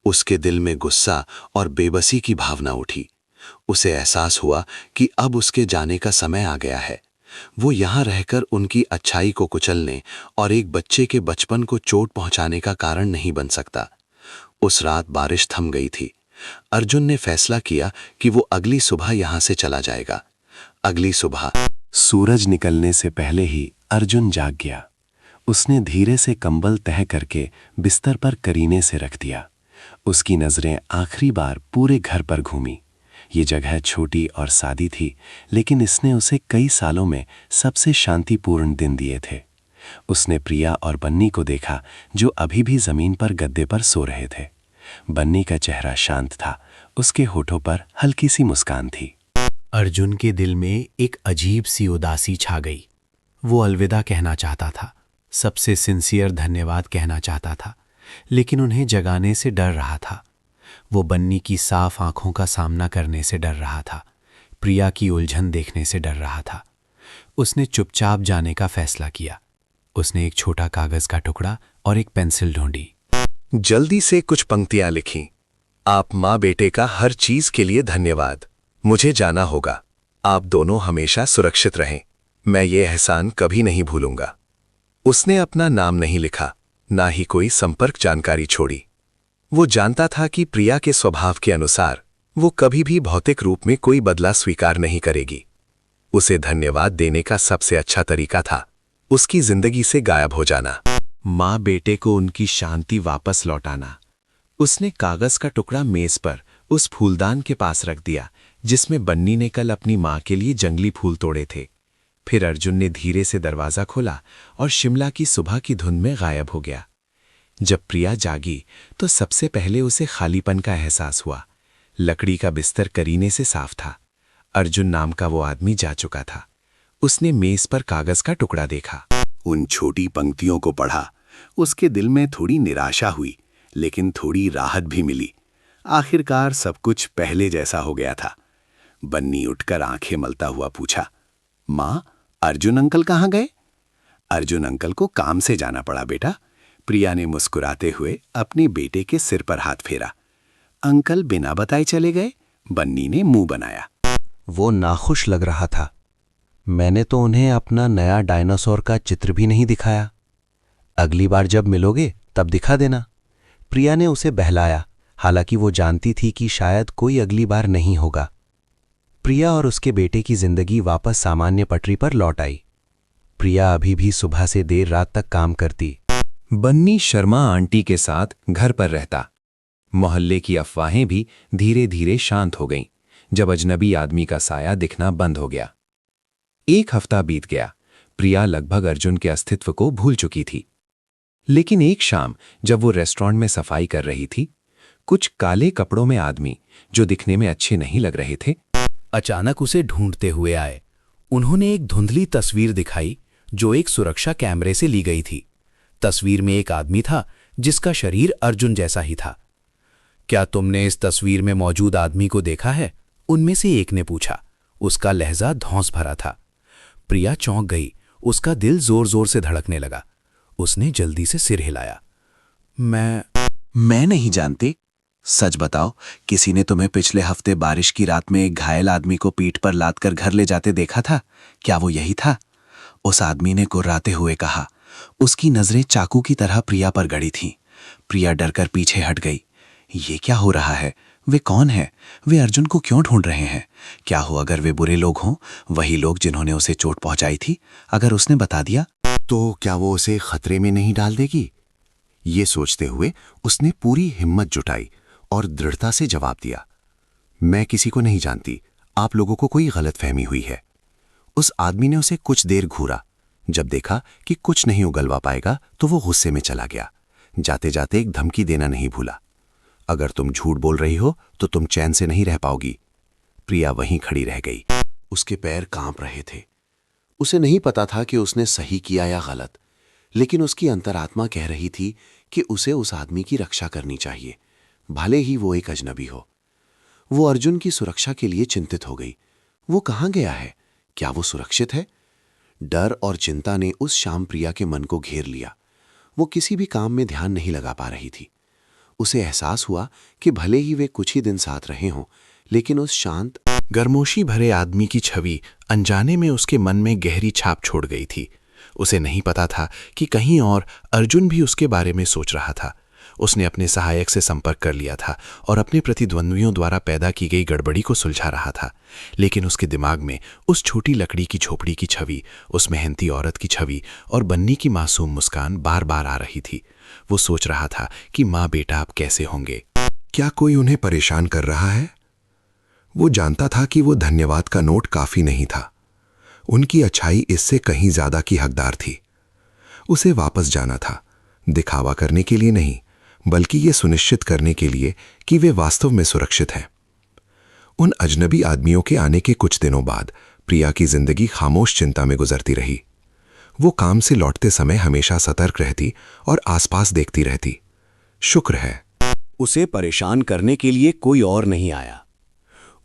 D: उसके दिल में गुस्सा और बेबसी की भावना उठी। उसे एहसास हुआ कि अब उसके जाने का समय आ गया है। वो यहां रहकर उनकी अच्छाई को कुचलने और एक बच्चे के बचपन को चोट पहुंचाने का कारण नहीं बन सकता। उस रात बारिश थम गई थी। अर्जुन ने फैसला किया कि वो अगली सुबह यहां से चला जाएगा। अगली सुबह
B: सूरज निकलने से पहले ही अर्जुन जाग गया। उसने धीरे से कंबल तह करके बिस्तर पर करीने से रख दिया। उसकी नजरें आखिरी बार पूरे घर पर घूमी। ये जगह छोटी और सादी थी, लेकिन इसने उसे कई सालों में सबसे शांतिपूर्ण दिन दिए थे। उसने प्रिया और बन्नी को देखा जो अभी भी जमीन पर गद्दे पर सो रहे थे। बन्नी का चेहरा शांत था।
A: उसके होठों पर हल्की सी मुस्कान थी।
B: अर्जुन के दिल में एक अजीब सी उदासी छा गई। वो अलविदा कहना चाहता था, सबसे सिंसियर धन्यवाद कहना चाहता था, लेकिन उन्हें जगाने से डर रहा था। वो बन्नी की साफ आंखों का सामना करने से डर रहा था, प्रिया की उलझन देखने से डर रहा था। उसने चुपचाप जाने का फैसला किया। उसने एक छोटा कागज का टुकड़ा और एक पेंसिल ढूंढी।
A: जल्दी से कुछ पंक्तियां लिखीं। आप माँ बेटे का हर चीज के लिए धन्यवाद। मुझे जाना होगा। आप दोनों हमेशा सुरक्षित रहें। मैं ये एहसान कभी नहीं भूलूंगा। उसने अपना नाम नहीं लिखा, ना ही कोई संपर्क जानकारी छोड़ी। वो जानता था कि प्रिया के स्वभाव के अनुसार वो कभी भी भौतिक रूप में कोई बदला स्वीकार नहीं करेगी। उसे धन्यवाद देने का सबसे अच्छा तरीका था उसकी जिंदगी से गायब हो जाना, माँ बेटे को उनकी शांति वापस लौटाना। उसने कागज का टुकड़ा मेज पर उस फूलदान के पास रख दिया जिसमें बन्नी ने कल अपनी माँ के लिए जंगली फूल तोड़े थे। फिर अर्जुन ने धीरे से दरवाजा खोला और शिमला की सुबह की धुंध में गायब हो गया। जब प्रिया जागी तो सबसे पहले उसे खालीपन का एहसास हुआ। लकड़ी का बिस्तर करीने से साफ था। अर्जुन नाम का वो आदमी जा चुका था। उसने मेज पर कागज का टुकड़ा देखा।
F: उन छोटी पंक्तियों को पढ़ा। उसके दिल में थोड़ी निराशा हुई, लेकिन थोड़ी राहत भी मिली। आखिरकार सब कुछ पहले जैसा हो गया था। बन्नी उठकर आंखें मलता हुआ पूछा, माँ, अर्जुन अंकल कहाँ गए? अर्जुन अंकल को काम से जाना पड़ा बेटा। प्रिया ने मुस्कुराते हुए अपने बेटे के सिर पर हाथ फेरा। अंकल बिना बताए चले गए? बन्नी ने मुंह बनाया।
A: वो नाखुश लग रहा था। मैंने तो उन्हें अपना नया डायनासोर का चित्र भी नहीं दिखाया। अगली बार जब मिलोगे तब दिखा देना। प्रिया ने उसे बहलाया, हालांकि वो जानती थी कि शायद कोई अगली बार नहीं होगा। प्रिया और उसके बेटे की जिंदगी वापस सामान्य पटरी पर लौट आई। प्रिया अभी भी सुबह से देर रात तक काम करती।
C: बन्नी शर्मा आंटी के साथ घर पर रहता। मोहल्ले की अफवाहें भी धीरे धीरे शांत हो गईं जब अजनबी आदमी का साया दिखना बंद हो गया। एक हफ्ता बीत गया। प्रिया लगभग अर्जुन के अस्तित्व को भूल चुकी थी। लेकिन एक शाम जब वो रेस्टोरेंट में सफाई कर रही थी, कुछ काले कपड़ों में आदमी जो दिखने में अच्छे नहीं लग रहे थे,
B: अचानक उसे ढूंढते हुए आए। उन्होंने एक धुंधली तस्वीर दिखाई जो एक सुरक्षा कैमरे से ली गई थी। तस्वीर में एक आदमी था जिसका शरीर अर्जुन जैसा ही था। क्या तुमने इस तस्वीर में मौजूद आदमी को देखा है? उनमें से एक ने पूछा। उसका लहजा धौंस भरा था। प्रिया चौंक गई। उसका दिल जोर जोर से धड़कने लगा। उसने जल्दी से सिर हिलाया।
F: मैं नहीं जानती। सच बताओ, किसी ने तुम्हें पिछले हफ्ते बारिश की रात में एक घायल आदमी को पीठ पर लाद कर घर ले जाते देखा था? क्या वो यही था? उस आदमी ने कुर्राते हुए कहा। उसकी नजरें चाकू की तरह प्रिया पर गड़ी थीं। प्रिया डरकर पीछे हट गई। ये क्या हो रहा है? वे कौन है? वे अर्जुन को क्यों ढूंढ रहे हैं? क्या हो अगर वे बुरे लोग हों, वही लोग जिन्होंने उसे चोट पहुंचाई थी? अगर उसने बता दिया तो क्या वो उसे खतरे में नहीं डाल देगी? ये सोचते हुए उसने पूरी हिम्मत जुटाई और दृढ़ता से जवाब दिया, मैं किसी को नहीं जानती। आप लोगों को कोई गलतफहमी हुई है। उस आदमी ने उसे कुछ देर घूरा। जब देखा कि कुछ नहीं उगलवा पाएगा तो वो गुस्से में चला गया। जाते जाते एक धमकी देना नहीं भूला, अगर तुम झूठ बोल रही हो तो तुम चैन से नहीं रह पाओगी। प्रिया वहीं खड़ी रह गई। उसके पैर कांप रहे थे। उसे नहीं पता था कि उसने सही किया या गलत, लेकिन उसकी अंतरात्मा कह रही थी कि उसे उस आदमी की रक्षा करनी चाहिए, भले ही वो एक अजनबी हो। वो अर्जुन की सुरक्षा के लिए चिंतित हो गई। वो कहाँ गया है? क्या वो सुरक्षित है? डर और चिंता ने उस शाम प्रिया के मन को घेर लिया। वो किसी भी काम में ध्यान नहीं लगा पा रही थी। उसे एहसास हुआ कि भले ही वे कुछ ही दिन साथ रहे हों, लेकिन उस शांत गर्मोशी भरे आदमी की छवि अनजाने में उसके मन में गहरी छाप छोड़ गई थी। उसे नहीं पता था कि कहीं और अर्जुन भी उसके बारे में सोच रहा था। उसने अपने सहायक से संपर्क कर लिया था और अपने प्रतिद्वंद्वियों द्वारा पैदा की गई गड़बड़ी को सुलझा रहा था, लेकिन उसके दिमाग में उस छोटी लकड़ी की झोपड़ी की छवि, उस मेहनती औरत की छवि और बन्नी की मासूम मुस्कान बार बार आ रही थी। वो सोच रहा था कि माँ बेटा अब कैसे होंगे। क्या कोई उन्हें परेशान कर रहा है? वो जानता था कि वो धन्यवाद का नोट काफी नहीं था। उनकी अच्छाई इससे कहीं ज्यादा की हकदार थी। उसे वापस जाना था, दिखावा करने के लिए नहीं, बल्कि ये सुनिश्चित करने के लिए कि वे वास्तव में सुरक्षित हैं।
B: उन अजनबी आदमियों के आने के कुछ दिनों बाद प्रिया की जिंदगी खामोश चिंता में गुजरती रही। वो काम से लौटते समय हमेशा सतर्क रहती और आसपास देखती रहती। शुक्र है
I: उसे परेशान करने के लिए कोई और नहीं आया।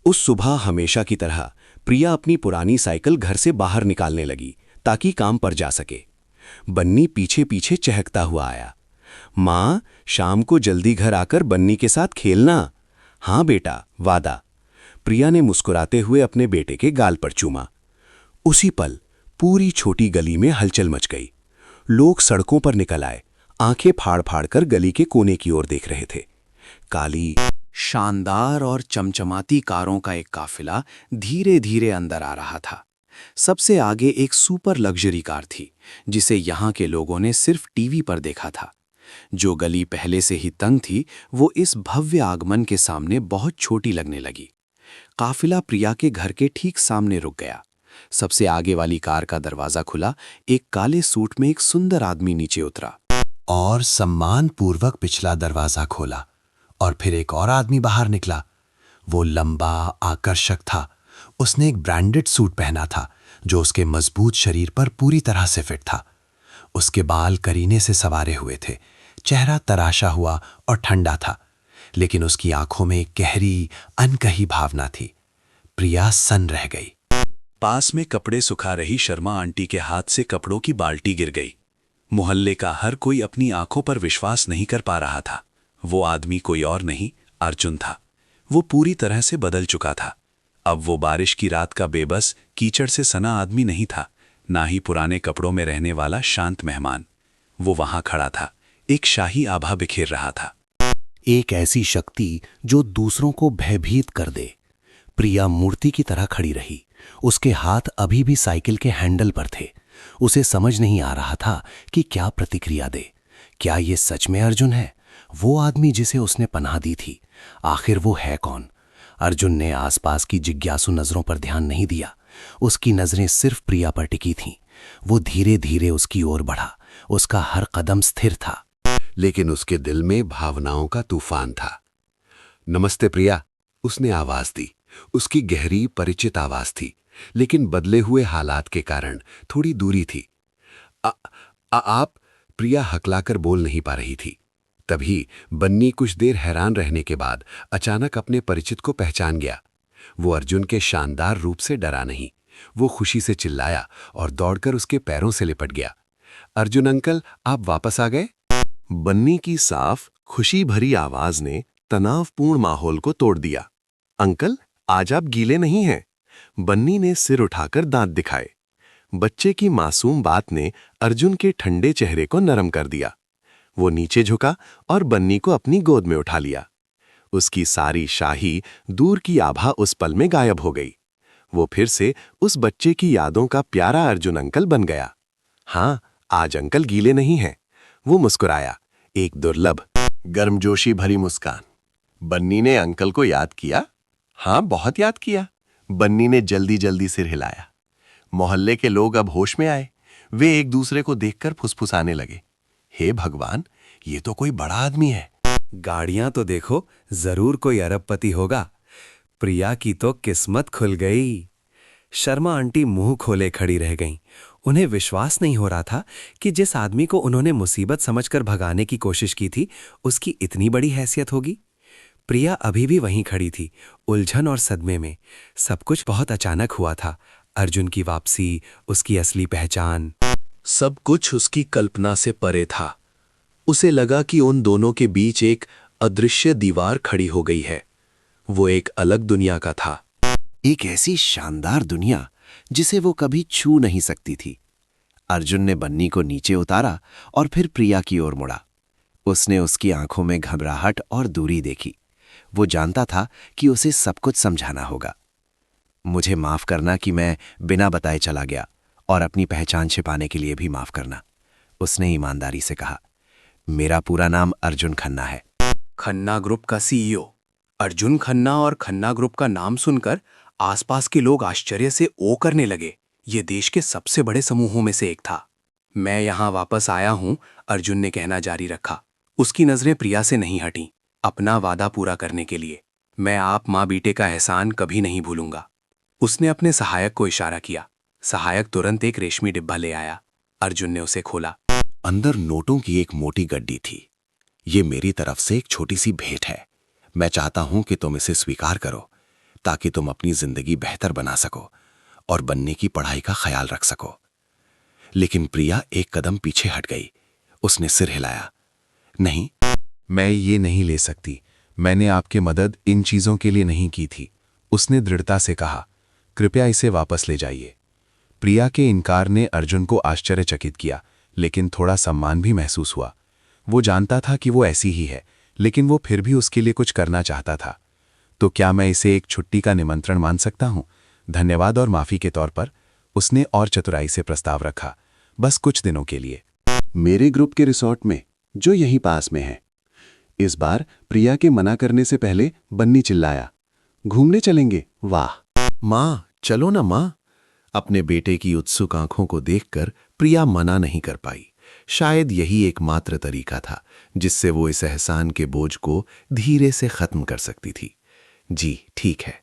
I: उस सुबह हमेशा की तरह प्रिया अपनी पुरानी साइकिल घर से बाहर निकालने लगी ताकि काम पर जा सके। बन्नी पीछे पीछे चहकता हुआ आया। माँ, शाम को जल्दी घर आकर बन्नी के साथ खेलना। हाँ बेटा, वादा। प्रिया ने मुस्कुराते हुए अपने बेटे के गाल पर चूमा। उसी पल पूरी छोटी गली में हलचल मच गई। लोग सड़कों पर निकल आए, आंखें फाड़ फाड़ कर गली के कोने की ओर देख रहे थे। काली, शानदार और चमचमाती कारों का एक काफिला धीरे धीरे अंदर आ रहा था। सबसे आगे एक सुपर लग्जरी कार थी जिसे यहाँ के लोगों ने सिर्फ टीवी पर देखा था। जो गली पहले से ही तंग थी, वो इस भव्य आगमन के सामने बहुत छोटी लगने लगी। काफिला प्रिया के घर के ठीक सामने रुक गया। सबसे आगे वाली कार का दरवाजा खुला। एक काले सूट में एक सुंदर आदमी नीचे उतरा
A: और सम्मानपूर्वक पिछला दरवाजा खोला और फिर एक और आदमी बाहर निकला। वो लंबा, आकर्षक था। उसने एक ब्रांडेड सूट पहना था जो उसके मजबूत शरीर पर पूरी तरह से फिट था। उसके बाल करीने से सवारे हुए थे। चेहरा तराशा हुआ और ठंडा था, लेकिन उसकी आंखों में एक गहरी, अनकही भावना थी। प्रिया सन्न रह गई।
D: पास में कपड़े सुखा रही शर्मा आंटी के हाथ से कपड़ों की बाल्टी गिर गई। मोहल्ले का हर कोई अपनी आंखों पर विश्वास नहीं कर पा रहा था। वो आदमी कोई और नहीं, अर्जुन था। वो पूरी तरह से बदल चुका था। अब वो बारिश की रात का बेबस, कीचड़ से सना आदमी नहीं था, ना ही पुराने कपड़ों में रहने वाला शांत मेहमान। वो वहां खड़ा था, एक शाही आभा बिखेर रहा था।
I: एक ऐसी शक्ति जो दूसरों को भयभीत कर दे। प्रिया मूर्ति की तरह खड़ी रही। उसके हाथ अभी भी साइकिल के हैंडल पर थे। उसे समझ नहीं आ रहा था कि क्या प्रतिक्रिया दे। क्या ये सच में अर्जुन है, वो आदमी जिसे उसने पनाह दी थी? आखिर वो है कौन? अर्जुन ने आसपास की जिज्ञासु नजरों पर ध्यान नहीं दिया। उसकी नजरें सिर्फ प्रिया पर टिकी थीं। वो धीरे धीरे उसकी ओर बढ़ा। उसका हर कदम स्थिर था,
B: लेकिन उसके दिल में भावनाओं का तूफान था। नमस्ते प्रिया, उसने आवाज दी। उसकी गहरी, परिचित आवाज थी, लेकिन बदले हुए हालात के कारण थोड़ी दूरी थी। आप? प्रिया हकलाकर बोल नहीं पा रही थी। तभी बन्नी कुछ देर हैरान रहने के बाद अचानक अपने परिचित को पहचान गया। वो अर्जुन के शानदार रूप से डरा नहीं। वो खुशी से चिल्लाया और दौड़कर उसके पैरों से लिपट गया। अर्जुन अंकल, आप वापस आ गए?
C: बन्नी की साफ, खुशी भरी आवाज ने तनावपूर्ण माहौल को तोड़ दिया। अंकल, आज आप गीले नहीं हैं। बन्नी ने सिर उठाकर दांत दिखाए। बच्चे की मासूम बात ने अर्जुन के ठंडे चेहरे को नरम कर दिया। वो नीचे झुका और बन्नी को अपनी गोद में उठा लिया। उसकी सारी शाही, दूर की आभा उस पल में गायब हो गई। वो फिर से उस बच्चे की यादों का प्यारा अर्जुन अंकल बन गया। हाँ, आज अंकल गीले नहीं हैं। वो मुस्कुराया, एक दुर्लभ, गर्मजोशी भरी मुस्कान। बन्नी ने अंकल को याद किया? हाँ, बहुत याद किया। बन्नी ने जल्दी जल्दी सिर हिलाया। मोहल्ले के लोग अब होश में आए। वे एक दूसरे को देखकर फुसफुसाने लगे। हे भगवान, ये तो कोई बड़ा आदमी है।
I: गाड़ियां तो देखो, जरूर कोई अरबपति होगा। प्रिया की तो किस्मत खुल गई। शर्मा आंटी मुंह खोले खड़ी रह गईं। उन्हें विश्वास नहीं हो रहा था कि जिस आदमी को उन्होंने मुसीबत समझकर भगाने की कोशिश की थी, उसकी इतनी बड़ी हैसियत होगी। प्रिया अभी भी वहीं खड़ी थी, उलझन और सदमे में। सब कुछ बहुत अचानक हुआ था। अर्जुन की वापसी, उसकी असली पहचान,
C: सब कुछ उसकी कल्पना से परे था। उसे लगा कि उन दोनों के बीच एक अदृश्य दीवार खड़ी हो गई है। वो एक अलग दुनिया का था,
A: एक ऐसी शानदार दुनिया जिसे वो कभी छू नहीं सकती थी। अर्जुन ने बन्नी को नीचे उतारा और फिर प्रिया की ओर मुड़ा। उसने उसकी आंखों में घबराहट और दूरी देखी। वो जानता था कि उसे सब कुछ समझाना होगा। मुझे माफ करना कि मैं बिना बताए चला गया, और अपनी पहचान छिपाने के लिए भी माफ करना, उसने ईमानदारी से कहा। मेरा पूरा नाम अर्जुन खन्ना है।
I: खन्ना ग्रुप का सीईओ अर्जुन खन्ना। और खन्ना ग्रुप का नाम सुनकर आसपास के लोग आश्चर्य से ओ करने लगे। ये देश के सबसे बड़े समूहों में से एक था। मैं यहां वापस आया हूं, अर्जुन ने कहना जारी रखा। उसकी नजरें प्रिया से नहीं हटीं, अपना वादा पूरा करने के लिए।
C: मैं आप माँ बेटे का एहसान कभी नहीं भूलूंगा। उसने अपने सहायक को इशारा किया। सहायक तुरंत एक रेशमी डिब्बा ले आया। अर्जुन ने उसे खोला।
B: अंदर नोटों की एक मोटी गड्डी थी। ये मेरी तरफ से एक छोटी सी भेंट है। मैं चाहता हूं कि तुम इसे स्वीकार करो ताकि तुम अपनी जिंदगी बेहतर बना सको और बन्नी की पढ़ाई का ख्याल रख सको। लेकिन प्रिया एक कदम पीछे हट गई। उसने सिर हिलाया। नहीं, मैं ये नहीं ले सकती। मैंने आपकी मदद इन चीजों के लिए नहीं की थी। उसने दृढ़ता से कहा। कृपया इसे वापस ले जाइए। प्रिया के इनकार ने अर्जुन को आश्चर्यचकित किया, लेकिन थोड़ा सम्मान भी महसूस हुआ। वो जानता था कि वो ऐसी ही है, लेकिन वो फिर भी उसके लिए कुछ करना चाहता था। तो क्या मैं इसे एक छुट्टी का निमंत्रण मान सकता हूं? धन्यवाद और माफी के तौर पर उसने और चतुराई से प्रस्ताव रखा। बस कुछ दिनों के लिए
F: मेरे ग्रुप के रिसॉर्ट में, जो यहीं पास में है। इस बार प्रिया के मना करने से पहले बन्नी चिल्लाया, घूमने चलेंगे? वाह
A: माँ, चलो ना माँ। अपने बेटे की उत्सुक आंखों को देखकर प्रिया मना नहीं कर पाई। शायद यही एकमात्र तरीका था जिससे वो इस एहसान के बोझ को धीरे से खत्म कर सकती थी। जी ठीक है।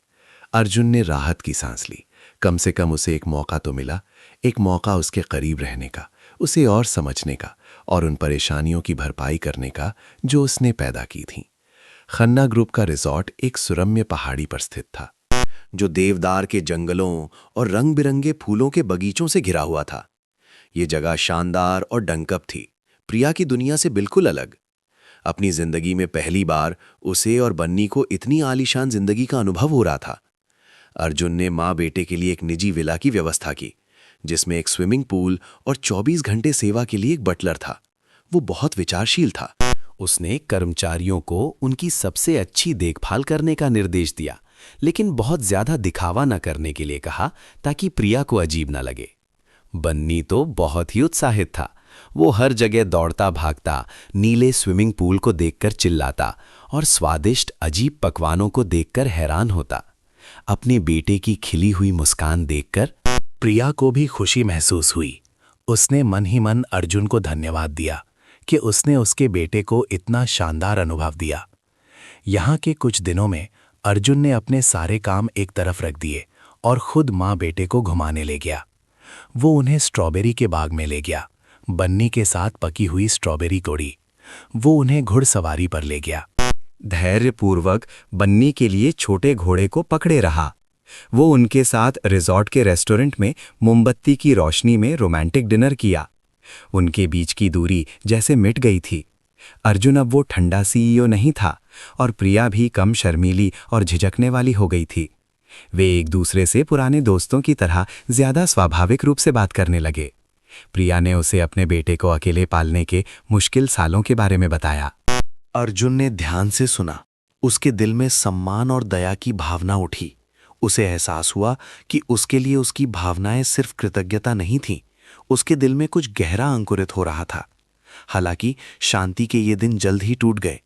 A: अर्जुन ने राहत की सांस ली। कम से कम उसे एक मौका तो मिला, एक मौका उसके करीब रहने का, उसे और समझने का और उन परेशानियों की भरपाई करने का जो उसने पैदा की थीं। खन्ना ग्रुप का रिसॉर्ट एक सुरम्य पहाड़ी पर स्थित था, जो देवदार के जंगलों और रंग बिरंगे फूलों के बगीचों से घिरा हुआ था। ये जगह शानदार और डंकप थी, प्रिया की दुनिया से बिल्कुल अलग। अपनी जिंदगी में पहली बार उसे और बन्नी को इतनी आलीशान जिंदगी का अनुभव हो रहा था। अर्जुन ने माँ बेटे के लिए एक निजी विला की व्यवस्था की, जिसमें एक स्विमिंग पूल और 24 घंटे सेवा के लिए एक बटलर था। वो बहुत विचारशील था।
C: उसने कर्मचारियों को उनकी सबसे अच्छी देखभाल करने का निर्देश दिया, लेकिन बहुत ज्यादा दिखावा न करने के लिए कहा ताकि प्रिया को अजीब न लगे। बन्नी तो बहुत ही उत्साहित था। वो हर जगह दौड़ता भागता, नीले स्विमिंग पूल को देखकर चिल्लाता और स्वादिष्ट अजीब पकवानों को देखकर हैरान होता। अपने बेटे की खिली हुई मुस्कान देखकर
D: प्रिया को भी खुशी महसूस हुई। उसने मन ही मन अर्जुन को धन्यवाद दिया कि उसने उसके बेटे को इतना शानदार अनुभव दिया। यहाँ के कुछ दिनों में अर्जुन ने अपने सारे काम एक तरफ रख दिए और खुद माँ बेटे को घुमाने ले गया। वो उन्हें स्ट्रॉबेरी के बाग में ले गया, बन्नी के साथ पकी हुई स्ट्रॉबेरी तोड़ी। वो उन्हें घुड़सवारी पर ले गया।
G: धैर्यपूर्वक बन्नी के लिए छोटे घोड़े को पकड़े रहा। वो उनके साथ रिजॉर्ट के रेस्टोरेंट में मोमबत्ती की रोशनी में रोमांटिक डिनर किया। उनके बीच की दूरी जैसे मिट गई थी। अर्जुन अब वो ठंडा सीईओ नहीं था और प्रिया भी कम शर्मीली और झिझकने वाली हो गई थी। वे एक दूसरे से पुराने दोस्तों की तरह ज्यादा स्वाभाविक रूप से बात करने लगे। प्रिया ने उसे अपने बेटे को अकेले पालने के मुश्किल सालों के बारे में बताया।
D: अर्जुन ने ध्यान से सुना। उसके दिल में सम्मान और दया की भावना उठी। उसे एहसास हुआ कि उसके लिए उसकी भावनाएं सिर्फ कृतज्ञता नहीं थीं, उसके दिल में कुछ गहरा अंकुरित हो रहा था। हालांकि शांति के ये दिन जल्द ही टूट गए।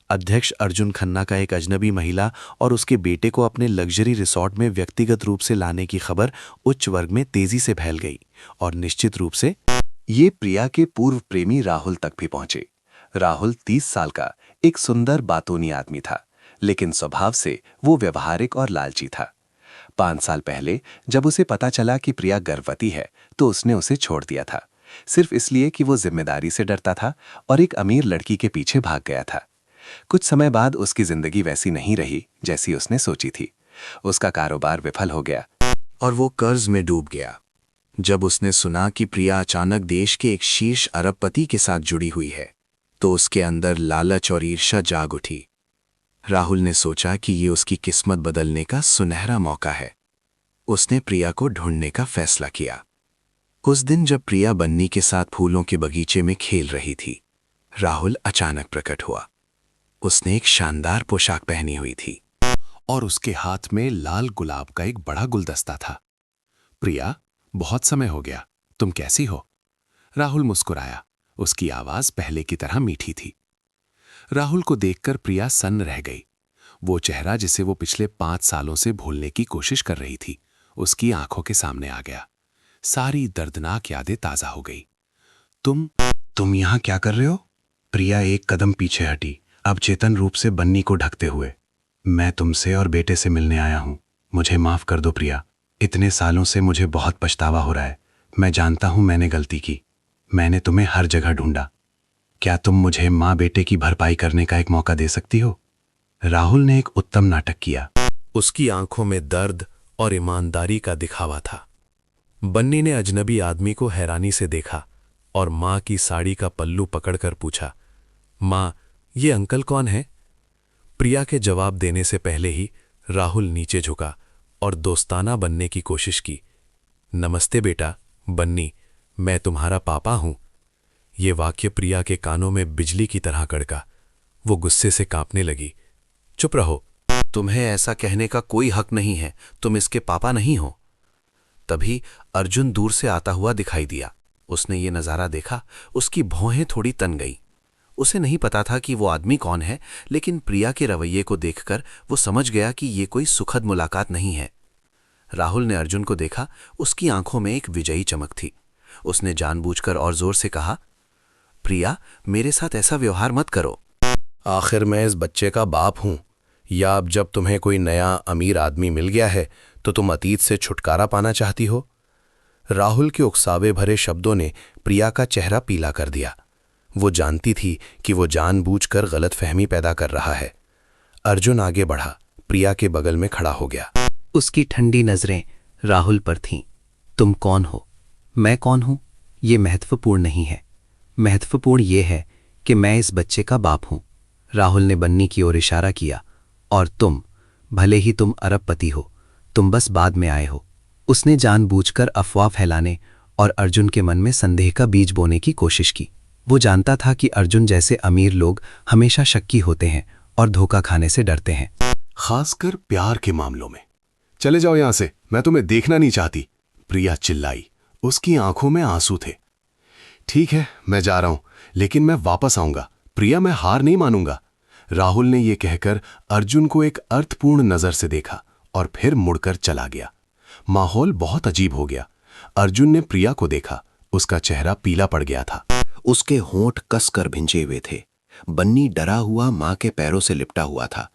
D: अध्यक्ष अर्जुन खन्ना का एक अजनबी महिला और उसके बेटे को अपने लग्जरी रिसॉर्ट में व्यक्तिगत रूप से लाने की खबर उच्च वर्ग में तेजी से फैल गई और निश्चित रूप से
F: ये प्रिया के पूर्व प्रेमी राहुल तक भी पहुंचे। राहुल 30 साल का एक सुंदर बातूनी आदमी था, लेकिन स्वभाव से वो व्यवहारिक और लालची था। 5 साल पहले जब उसे पता चला कि प्रिया गर्भवती है, तो उसने उसे छोड़ दिया था, सिर्फ इसलिए कि वो जिम्मेदारी से डरता था और एक अमीर लड़की के पीछे भाग गया था। कुछ समय बाद उसकी जिंदगी वैसी नहीं रही जैसी उसने सोची थी। उसका कारोबार विफल हो गया
B: और वो कर्ज में डूब गया। जब उसने सुना कि प्रिया अचानक देश के एक शीर्ष अरबपति के साथ जुड़ी हुई है, तो उसके अंदर लालच और ईर्ष्या जाग उठी। राहुल ने सोचा कि ये उसकी किस्मत बदलने का सुनहरा मौका है। उसने प्रिया को ढूंढने का फैसला किया। उस दिन जब प्रिया बन्नी के साथ फूलों के बगीचे में खेल रही थी, राहुल अचानक प्रकट हुआ। उसने एक शानदार पोशाक पहनी हुई थी और उसके हाथ में लाल गुलाब का एक बड़ा गुलदस्ता था। प्रिया, बहुत समय हो गया, तुम कैसी हो? राहुल मुस्कुराया। उसकी आवाज पहले की तरह मीठी थी। राहुल को देखकर प्रिया सन्न रह गई। वो चेहरा जिसे वो पिछले 5 सालों से भूलने की कोशिश कर रही थी, उसकी आंखों के सामने आ गया। सारी दर्दनाक यादें ताजा हो गई।
D: तुम यहां क्या कर रहे हो? प्रिया एक कदम पीछे हटी, अब चेतन रूप से बन्नी को ढकते हुए।
B: मैं तुमसे और बेटे से मिलने आया हूं। मुझे माफ कर दो प्रिया। इतने सालों से मुझे बहुत पछतावा हो रहा है। मैं जानता हूं मैंने गलती की। मैंने तुम्हें हर जगह ढूंढा। क्या तुम मुझे माँ बेटे की भरपाई करने का एक मौका दे सकती हो? राहुल ने एक उत्तम नाटक किया।
C: उसकी आंखों में दर्द और ईमानदारी का दिखावा था। बन्नी ने अजनबी आदमी को हैरानी से देखा और मां की साड़ी का पल्लू पकड़कर पूछा, मां, ये अंकल कौन है? प्रिया के जवाब देने से पहले ही राहुल नीचे झुका और दोस्ताना बनने की कोशिश की। नमस्ते बेटा, बन्नी, मैं तुम्हारा पापा हूं। ये वाक्य प्रिया के कानों में बिजली की तरह कड़का। वो गुस्से से कांपने लगी। चुप रहो, तुम्हें ऐसा कहने का कोई हक नहीं है। तुम इसके पापा नहीं हो। तभी अर्जुन दूर से आता हुआ दिखाई दिया। उसने ये नज़ारा देखा, उसकी भौहें थोड़ी तन गईं। उसे नहीं पता था कि वो आदमी कौन है, लेकिन प्रिया के रवैये को देखकर वो समझ गया कि ये कोई सुखद मुलाकात नहीं है। राहुल ने अर्जुन को देखा। उसकी आंखों में एक विजयी चमक थी। उसने जानबूझकर और जोर से कहा, प्रिया, मेरे साथ ऐसा व्यवहार मत करो। आखिर मैं इस बच्चे का बाप हूं, या अब जब तुम्हें कोई नया अमीर आदमी मिल गया है तो तुम अतीत से छुटकारा पाना चाहती हो? राहुल के उकसावे भरे शब्दों ने प्रिया का चेहरा पीला कर दिया। वो जानती थी कि वो जानबूझकर गलतफहमी पैदा कर रहा है। अर्जुन आगे बढ़ा, प्रिया के बगल में खड़ा हो गया।
J: उसकी ठंडी नजरें राहुल पर थीं। तुम कौन हो, मैं कौन हूं, ये महत्वपूर्ण नहीं है। महत्वपूर्ण ये है कि मैं इस बच्चे का बाप हूं। राहुल ने बन्नी की ओर इशारा किया। और तुम, भले ही तुम अरबपति हो, तुम बस बाद में आए हो। उसने जानबूझकर अफवाह फैलाने और अर्जुन के मन में संदेह का बीज बोने की कोशिश की। वो जानता था कि अर्जुन जैसे अमीर लोग हमेशा शक्की होते हैं और धोखा खाने से डरते हैं,
B: खासकर प्यार के मामलों में। चले जाओ यहां से, मैं तुम्हें देखना नहीं चाहती, प्रिया चिल्लाई। उसकी आंखों में आंसू थे। ठीक है, मैं जा रहा हूं, लेकिन मैं वापस आऊंगा। प्रिया, मैं हार नहीं मानूंगा। राहुल ने यह कहकर अर्जुन को एक अर्थपूर्ण नजर से देखा और फिर मुड़कर चला गया। माहौल बहुत अजीब हो गया। अर्जुन ने प्रिया को देखा। उसका चेहरा पीला पड़ गया था।
I: उसके होंठ कसकर भिंचे हुए थे। बन्नी डरा हुआ मां के पैरों से लिपटा हुआ था।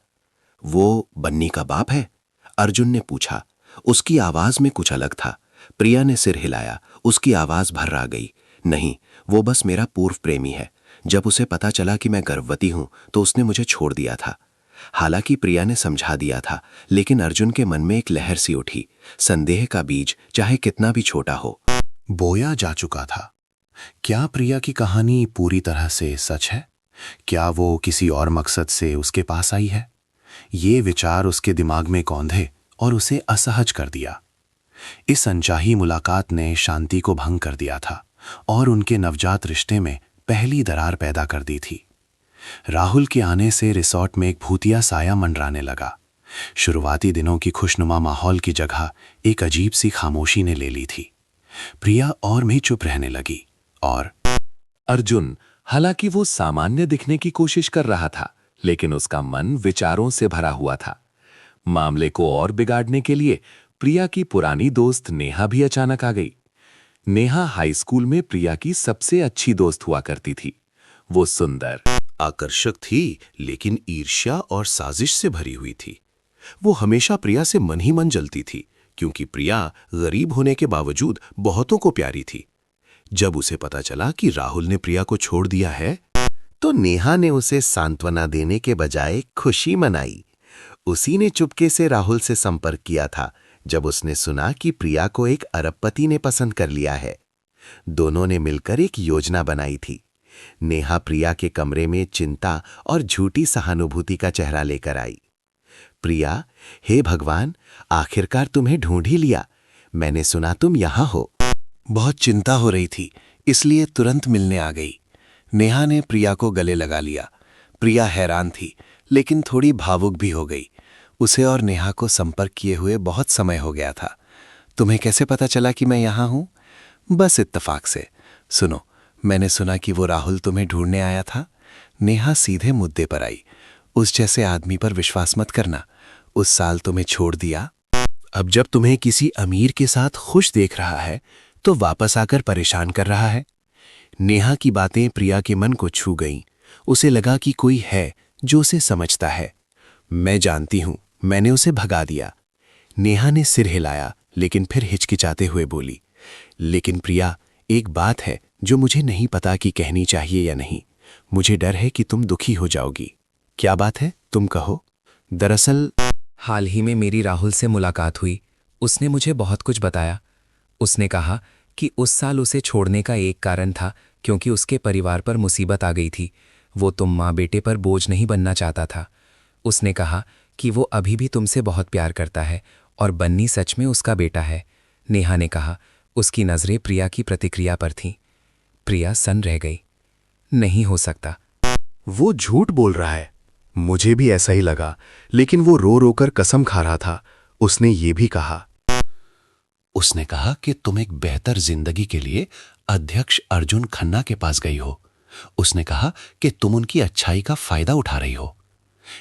I: वो बन्नी का बाप है? अर्जुन ने पूछा। उसकी आवाज में कुछ अलग था। प्रिया ने सिर हिलाया। उसकी आवाज भर्रा गई। नहीं, वो बस मेरा पूर्व प्रेमी है। जब उसे पता चला कि मैं गर्भवती हूं तो उसने मुझे छोड़ दिया था। हालांकि प्रिया ने समझा दिया था, लेकिन अर्जुन के मन में एक लहर सी उठी। संदेह का बीज चाहे कितना भी छोटा हो,
B: बोया जा चुका था। क्या प्रिया की कहानी पूरी तरह से सच है? क्या वो किसी और मकसद से उसके पास आई है? ये विचार उसके दिमाग में कौंधे और उसे असहज कर दिया। इस अनचाही मुलाकात ने शांति को भंग कर दिया था और उनके नवजात रिश्ते में पहली दरार पैदा कर दी थी। राहुल के आने से रिसॉर्ट में एक भूतिया साया मंडराने लगा। शुरुआती दिनों की खुशनुमा माहौल की जगह एक अजीब सी खामोशी ने ले ली थी। प्रिया और भी चुप रहने लगी और
C: अर्जुन, हालांकि वो सामान्य दिखने की कोशिश कर रहा था, लेकिन उसका मन विचारों से भरा हुआ था। मामले को और बिगाड़ने के लिए प्रिया की पुरानी दोस्त नेहा भी अचानक आ गई। नेहा हाई स्कूल में प्रिया की सबसे अच्छी दोस्त हुआ करती थी। वो सुंदर,
I: आकर्षक थी, लेकिन ईर्ष्या और साजिश से भरी हुई थी। वो हमेशा प्रिया से मन ही मन जलती थी, क्योंकि प्रिया गरीब होने के बावजूद बहुतों को प्यारी थी। जब उसे पता चला कि राहुल ने प्रिया को छोड़ दिया है,
A: तो नेहा ने उसे सांत्वना देने के बजाय खुशी मनाई। उसी ने चुपके से राहुल से संपर्क किया था जब उसने सुना कि प्रिया को एक अरबपति ने पसंद कर लिया है। दोनों ने मिलकर एक योजना बनाई थी। नेहा प्रिया के कमरे में चिंता और झूठी सहानुभूति का चेहरा लेकर आई। प्रिया, हे भगवान, आखिरकार तुम्हें ढूंढ ही लिया। मैंने सुना तुम यहां हो।
B: बहुत चिंता हो रही थी, इसलिए तुरंत मिलने आ गई। नेहा ने प्रिया को गले लगा लिया। प्रिया हैरान थी, लेकिन थोड़ी भावुक भी हो गई। उसे और नेहा को संपर्क किए हुए बहुत समय हो गया था। तुम्हें कैसे पता चला कि मैं यहां हूं? बस इत्तेफाक से। सुनो, मैंने सुना कि वो राहुल तुम्हें ढूंढने आया था। नेहा सीधे मुद्दे पर आई। उस जैसे आदमी पर विश्वास मत करना। उस साल तुम्हें छोड़ दिया। अब जब तुम्हें किसी अमीर के साथ खुश देख रहा है तो वापस आकर परेशान कर रहा है। नेहा की बातें प्रिया के मन को छू गईं। उसे लगा कि कोई है जो उसे समझता है।
C: मैं जानती हूं, मैंने उसे भगा दिया। नेहा ने सिर हिलाया, लेकिन फिर हिचकिचाते हुए बोली, लेकिन प्रिया, एक बात है जो मुझे नहीं पता कि कहनी चाहिए या नहीं। मुझे डर है कि तुम दुखी हो जाओगी। क्या बात है, तुम कहो। दरअसल
G: हाल ही में मेरी राहुल से मुलाकात हुई। उसने मुझे बहुत कुछ बताया। उसने कहा कि उस साल उसे छोड़ने का एक कारण था क्योंकि उसके परिवार पर मुसीबत आ गई थी। वो तुम माँ बेटे पर बोझ नहीं बनना चाहता था। उसने कहा कि वो अभी भी तुमसे बहुत प्यार करता है और बन्नी सच में उसका बेटा है। नेहा ने कहा। उसकी नज़रें प्रिया की प्रतिक्रिया पर थीं। प्रिया सन्न रह गई। नहीं हो सकता।
I: वो झूठ बोल रहा है। मुझे भी ऐसा ही लगा, लेकिन वो रो रो कर कसम खा रहा था। उसने ये भी कहा,
B: उसने कहा कि तुम एक बेहतर जिंदगी के लिए अध्यक्ष अर्जुन खन्ना के पास गई हो। उसने कहा कि तुम उनकी अच्छाई का फायदा उठा रही हो।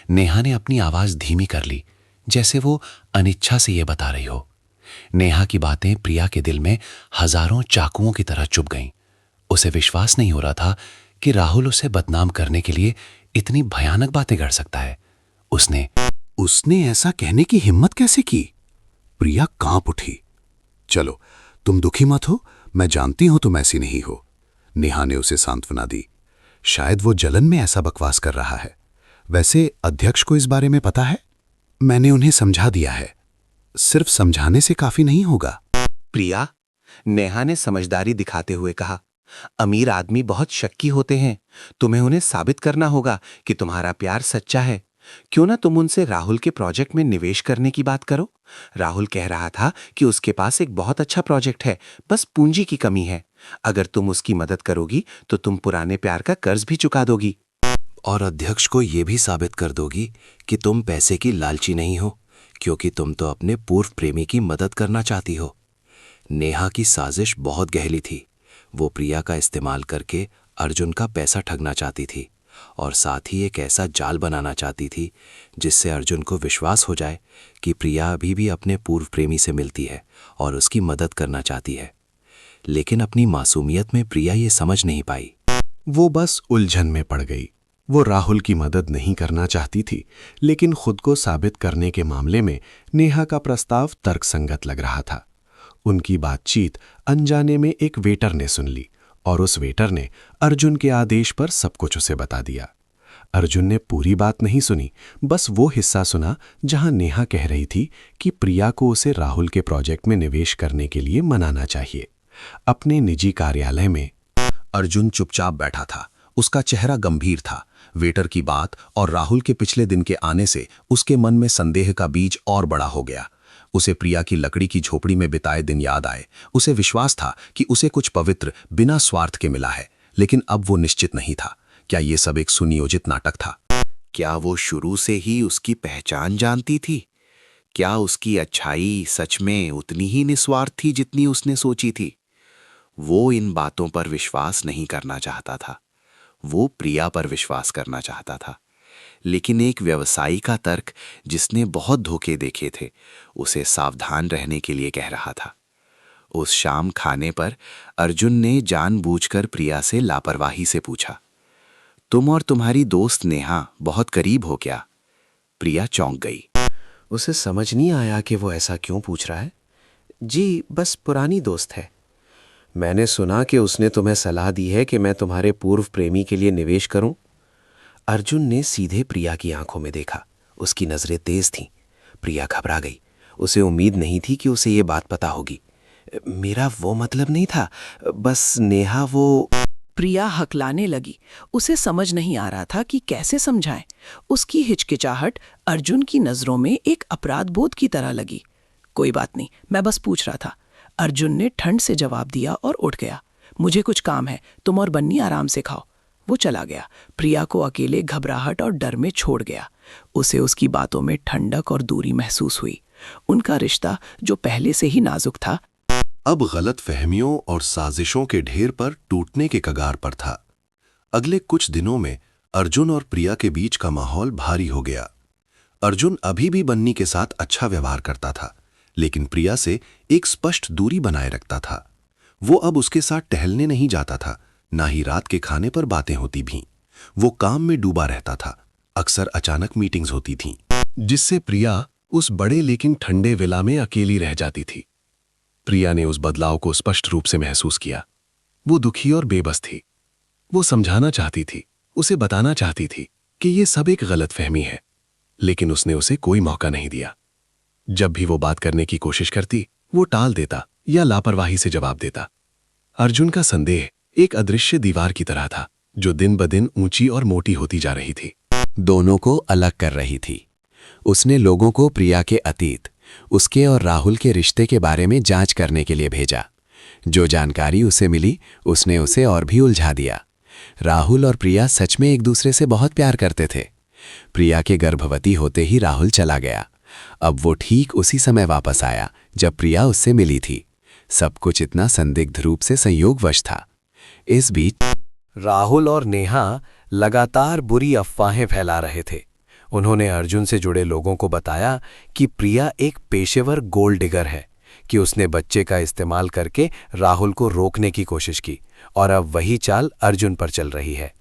B: नेहा ने अपनी आवाज धीमी कर ली, जैसे वो अनिच्छा से ये बता रही हो। नेहा की बातें प्रिया के दिल में हजारों चाकुओं की तरह चुभ गईं। उसे विश्वास नहीं हो रहा था कि राहुल उसे बदनाम करने के लिए इतनी भयानक बातें कर सकता है। उसने ऐसा कहने की हिम्मत कैसे की? प्रिया कांप उठी। चलो, तुम दुखी मत हो, मैं जानती हूं तुम ऐसी नहीं हो। नेहा ने उसे सांत्वना दी। शायद वो जलन में ऐसा बकवास कर रहा है। वैसे अध्यक्ष को इस बारे में पता है? मैंने उन्हें समझा दिया है। सिर्फ समझाने से काफी नहीं होगा।
C: प्रिया, नेहा ने समझदारी दिखाते हुए कहा, अमीर आदमी बहुत शक्की होते हैं। तुम्हें उन्हें साबित करना होगा कि तुम्हारा प्यार सच्चा है। क्यों ना तुम उनसे राहुल के प्रोजेक्ट में निवेश करने की बात करो। राहुल कह रहा था कि उसके पास एक बहुत अच्छा प्रोजेक्ट है, बस पूंजी की कमी है। अगर तुम उसकी मदद करोगी तो तुम पुराने प्यार का कर्ज भी चुका दोगी।
B: और अध्यक्ष को यह भी साबित कर दोगी कि तुम पैसे की लालची नहीं हो, क्योंकि तुम तो अपने पूर्व प्रेमी की मदद करना चाहती हो। नेहा की साजिश बहुत गहरी थी। वो प्रिया का इस्तेमाल करके अर्जुन का पैसा ठगना चाहती थी और साथ ही एक ऐसा जाल बनाना चाहती थी जिससे अर्जुन को विश्वास हो जाए कि प्रिया अभी भी अपने पूर्व प्रेमी से मिलती है और उसकी मदद करना चाहती है। लेकिन अपनी मासूमियत में प्रिया ये समझ नहीं पाई।
F: वो बस उलझन में पड़ गई। वो राहुल की मदद नहीं करना चाहती थी, लेकिन खुद को साबित करने के मामले में नेहा का प्रस्ताव तर्कसंगत लग रहा था। उनकी बातचीत अनजाने में एक वेटर ने सुन ली और उस वेटर ने अर्जुन के आदेश पर सब कुछ उसे बता दिया। अर्जुन ने पूरी बात नहीं सुनी, बस वो हिस्सा सुना जहां नेहा कह रही थी कि प्रिया को उसे राहुल के प्रोजेक्ट में निवेश करने के लिए मनाना चाहिए। अपने निजी कार्यालय में
C: अर्जुन चुपचाप बैठा था। उसका चेहरा गंभीर था। वेटर की बात और राहुल के पिछले दिन के आने से उसके मन में संदेह का बीज और बड़ा हो गया। उसे प्रिया की लकड़ी की झोपड़ी में बिताए दिन याद आए। उसे विश्वास था कि उसे कुछ पवित्र बिना स्वार्थ के मिला है, लेकिन अब वो निश्चित नहीं था। क्या ये सब एक सुनियोजित नाटक था? क्या वो शुरू से ही उसकी पहचान जानती थी? क्या उसकी अच्छाई सच में उतनी ही निस्वार्थ थी जितनी उसने सोची थी? वो इन बातों पर विश्वास नहीं करना चाहता था। वो प्रिया पर विश्वास करना चाहता था। लेकिन एक व्यवसायी का तर्क, जिसने बहुत धोखे देखे थे, उसे सावधान रहने के लिए कह रहा था। उस शाम खाने पर अर्जुन ने जानबूझकर प्रिया से लापरवाही से पूछा, तुम और तुम्हारी दोस्त नेहा बहुत करीब हो क्या? प्रिया चौंक गई। उसे समझ नहीं आया कि वो ऐसा क्यों पूछ रहा है। जी, बस पुरानी दोस्त है। मैंने सुना कि उसने तुम्हें सलाह दी है कि मैं तुम्हारे पूर्व प्रेमी के लिए निवेश करूं। अर्जुन ने सीधे प्रिया की आंखों में देखा। उसकी नजरें तेज थीं। प्रिया घबरा गई। उसे उम्मीद नहीं थी कि उसे ये बात पता होगी। मेरा वो मतलब नहीं था, बस नेहा वो।
E: प्रिया हकलाने लगी। उसे समझ नहीं आ रहा था कि कैसे समझाएं। उसकी हिचकिचाहट अर्जुन की नजरों में एक अपराध बोध की तरह लगी। कोई बात नहीं, मैं बस पूछ रहा था। अर्जुन ने ठंड से जवाब दिया और उठ गया। मुझे कुछ काम है, तुम और बन्नी आराम से खाओ। वो चला गया। प्रिया को अकेले घबराहट और डर में छोड़ गया। उसे उसकी बातों में ठंडक और दूरी महसूस हुई। उनका रिश्ता, जो पहले से ही नाजुक था,
F: अब गलत फहमियों और साजिशों के ढेर पर टूटने के कगार पर था। अगले कुछ दिनों में अर्जुन और प्रिया के बीच का माहौल भारी हो गया। अर्जुन अभी भी बन्नी के साथ अच्छा व्यवहार करता था, लेकिन प्रिया से एक स्पष्ट दूरी बनाए रखता था। वो अब उसके साथ टहलने नहीं जाता था, ना ही रात के खाने पर बातें होती भी। वो काम में डूबा रहता था। अक्सर अचानक मीटिंग्स होती थीं।
B: जिससे प्रिया उस बड़े लेकिन ठंडे विला में अकेली रह जाती थी। प्रिया ने उस बदलाव को स्पष्ट रूप से महसूस किया। वो दुखी और बेबस थी। वो समझाना चाहती थी, उसे बताना चाहती थी कि ये सब एक गलतफहमी है, लेकिन उसने उसे कोई मौका नहीं दिया। जब भी वो बात करने की कोशिश करती, वो टाल देता या लापरवाही से जवाब देता। अर्जुन का संदेह एक अदृश्य दीवार की तरह था, जो दिन ब दिन ऊंची और मोटी होती जा रही थी।
C: दोनों को अलग कर रही थी। उसने लोगों को प्रिया के अतीत, उसके और राहुल के रिश्ते के बारे में जांच करने के लिए भेजा। जो जानकारी उसे मिली, उसने उसे और भी उलझा दिया। राहुल और प्रिया सच में एक दूसरे से बहुत प्यार करते थे। प्रिया के गर्भवती होते ही राहुल चला गया। अब वो ठीक उसी समय वापस आया जब प्रिया उससे मिली थी। सब कुछ इतना संदिग्ध रूप से संयोगवश था। इस बीच
J: राहुल और नेहा लगातार बुरी अफवाहें फैला रहे थे। उन्होंने अर्जुन से जुड़े लोगों को बताया कि प्रिया एक पेशेवर गोल्ड डिगर है, कि उसने बच्चे का इस्तेमाल करके राहुल को रोकने की कोशिश की और अब वही चाल अर्जुन पर चल रही है।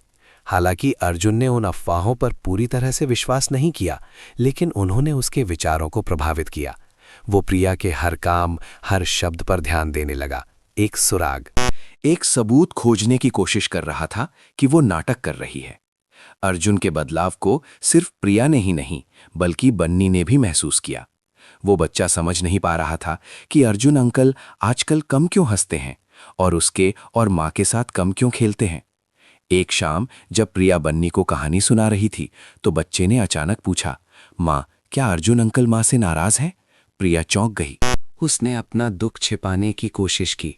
J: हालांकि अर्जुन ने उन अफवाहों पर पूरी तरह से विश्वास नहीं किया, लेकिन उन्होंने उसके विचारों को प्रभावित किया। वो प्रिया के हर काम, हर शब्द पर ध्यान देने लगा। एक सुराग,
C: एक सबूत खोजने की कोशिश कर रहा था कि वो नाटक कर रही है। अर्जुन के बदलाव को सिर्फ प्रिया ने ही नहीं, बल्कि बन्नी ने भी महसूस किया। वो बच्चा समझ नहीं पा रहा था कि अर्जुन अंकल आजकल कम क्यों हंसते हैं और उसके और माँ के साथ कम क्यों खेलते हैं। एक शाम जब प्रिया बन्नी को कहानी सुना रही थी, तो बच्चे ने अचानक पूछा, माँ, क्या अर्जुन अंकल माँ से नाराज हैं? प्रिया चौंक गई।
J: उसने अपना दुख छिपाने की कोशिश की।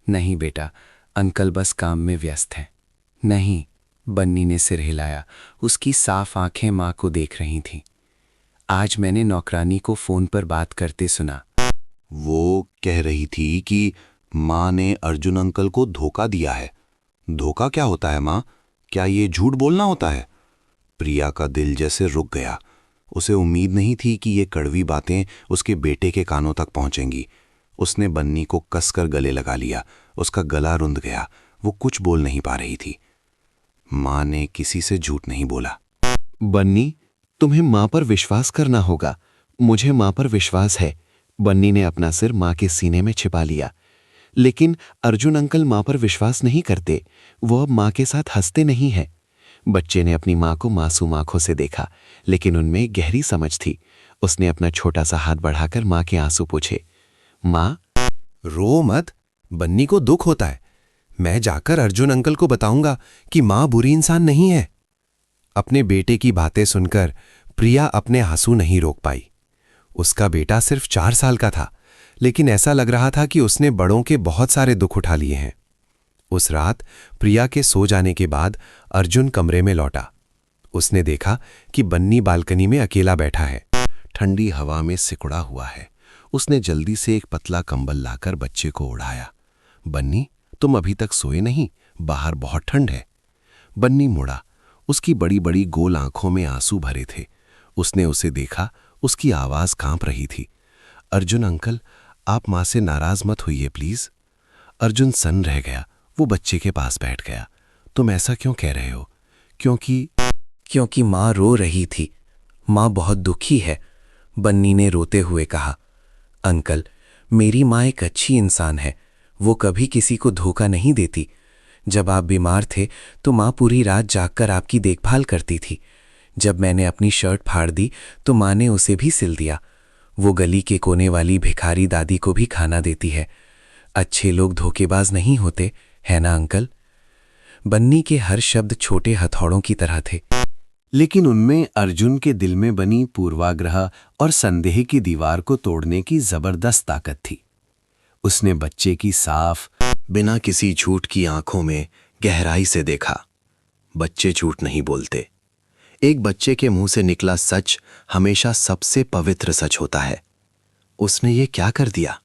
J: नहीं बेटा, अंकल बस काम में व्यस्त हैं। नहीं, बन्नी ने सिर हिलाया। उसकी साफ आंखें माँ को देख रही थीं। आज मैंने नौकरानी को फोन पर बात करते सुना।
B: वो कह रही थी कि माँ ने अर्जुन अंकल को धोखा दिया है। धोखा क्या होता है माँ? क्या ये झूठ बोलना होता है? प्रिया का दिल जैसे रुक गया। उसे उम्मीद नहीं थी कि ये कड़वी बातें उसके बेटे के कानों तक पहुंचेंगी। उसने बन्नी को कसकर गले लगा लिया। उसका गला रुंध गया। वो कुछ बोल नहीं पा रही थी। माँ ने किसी से झूठ नहीं बोला।
A: बन्नी, तुम्हें माँ पर विश्वास करना होगा। मुझे माँ पर विश्वास है। बन्नी ने अपना सिर माँ के सीने में छिपा लिया। लेकिन अर्जुन अंकल माँ पर विश्वास नहीं करते। वो अब माँ के साथ हंसते नहीं हैं। बच्चे ने अपनी माँ को मासूम आंखों से देखा, लेकिन उनमें गहरी समझ थी। उसने अपना छोटा सा हाथ बढ़ाकर माँ के आंसू पूछे। माँ,
C: रो मत, बन्नी को दुख होता है। मैं जाकर अर्जुन अंकल को बताऊंगा कि माँ बुरी इंसान नहीं है। अपने बेटे की बातें सुनकर प्रिया अपने आंसू नहीं रोक पाई। उसका बेटा सिर्फ 4 साल का था, लेकिन ऐसा लग रहा था कि उसने बड़ों के बहुत सारे दुख उठा लिए हैं। उस रात प्रिया के सो जाने के बाद अर्जुन कमरे में लौटा। उसने देखा कि बन्नी बालकनी में अकेला बैठा है,
B: ठंडी हवा में सिकुड़ा हुआ है। उसने जल्दी से एक पतला कंबल लाकर बच्चे को उड़ाया। बन्नी, तुम अभी तक सोए नहीं? बाहर बहुत ठंड है। बन्नी मुड़ा। उसकी बड़ी बड़ी गोल आंखों में आंसू भरे थे। उसने उसे देखा। उसकी आवाज कांप रही थी। अर्जुन अंकल, आप माँ से नाराज मत होइए प्लीज। अर्जुन सन्न रह गया। वो बच्चे के पास बैठ गया। तुम ऐसा क्यों कह रहे हो?
J: क्योंकि माँ रो रही थी। माँ बहुत दुखी है, बन्नी ने रोते हुए कहा। अंकल, मेरी माँ एक अच्छी इंसान है। वो कभी किसी को धोखा नहीं देती। जब आप बीमार थे तो माँ पूरी रात जागकर आपकी देखभाल करती थी। जब मैंने अपनी शर्ट फाड़ दी तो माँ ने उसे भी सिल दिया। वो गली के कोने वाली भिखारी दादी को भी खाना देती है। अच्छे लोग धोखेबाज नहीं होते, है ना अंकल? बन्नी के हर शब्द छोटे हथौड़ों की तरह थे,
A: लेकिन उनमें अर्जुन के दिल में बनी पूर्वाग्रह और संदेह की दीवार को तोड़ने की जबरदस्त ताकत थी। उसने बच्चे की साफ,
B: बिना किसी झूठ की आंखों में गहराई से देखा। बच्चे झूठ नहीं बोलते। एक बच्चे के मुंह से निकला सच हमेशा सबसे पवित्र सच होता है। उसने ये क्या कर दिया?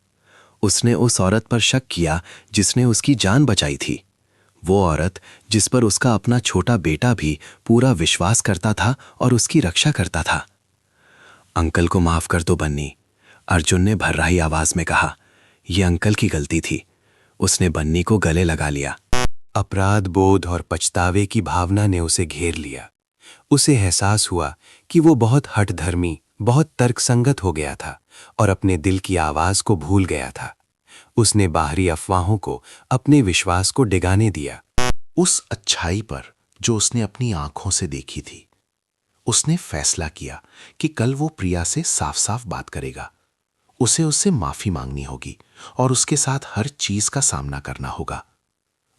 B: उसने उस औरत पर शक किया जिसने उसकी जान बचाई थी। वो औरत जिस पर उसका अपना छोटा बेटा भी पूरा विश्वास करता था और उसकी रक्षा करता था। अंकल को माफ कर दो बन्नी, अर्जुन ने भर्राई आवाज में कहा। यह अंकल की गलती थी। उसने बन्नी को गले लगा लिया।
C: अपराध बोध और पछतावे की भावना ने उसे घेर लिया। उसे एहसास हुआ कि वो बहुत हठधर्मी,
B: बहुत तर्कसंगत हो गया था और अपने दिल की आवाज को भूल गया था। उसने बाहरी अफवाहों को अपने विश्वास को डिगाने दिया।
H: उस अच्छाई पर जो उसने अपनी आंखों से देखी थी, उसने फैसला किया कि कल वो प्रिया से साफ साफ बात करेगा। उसे उससे माफी मांगनी होगी और उसके साथ हर चीज का सामना करना होगा।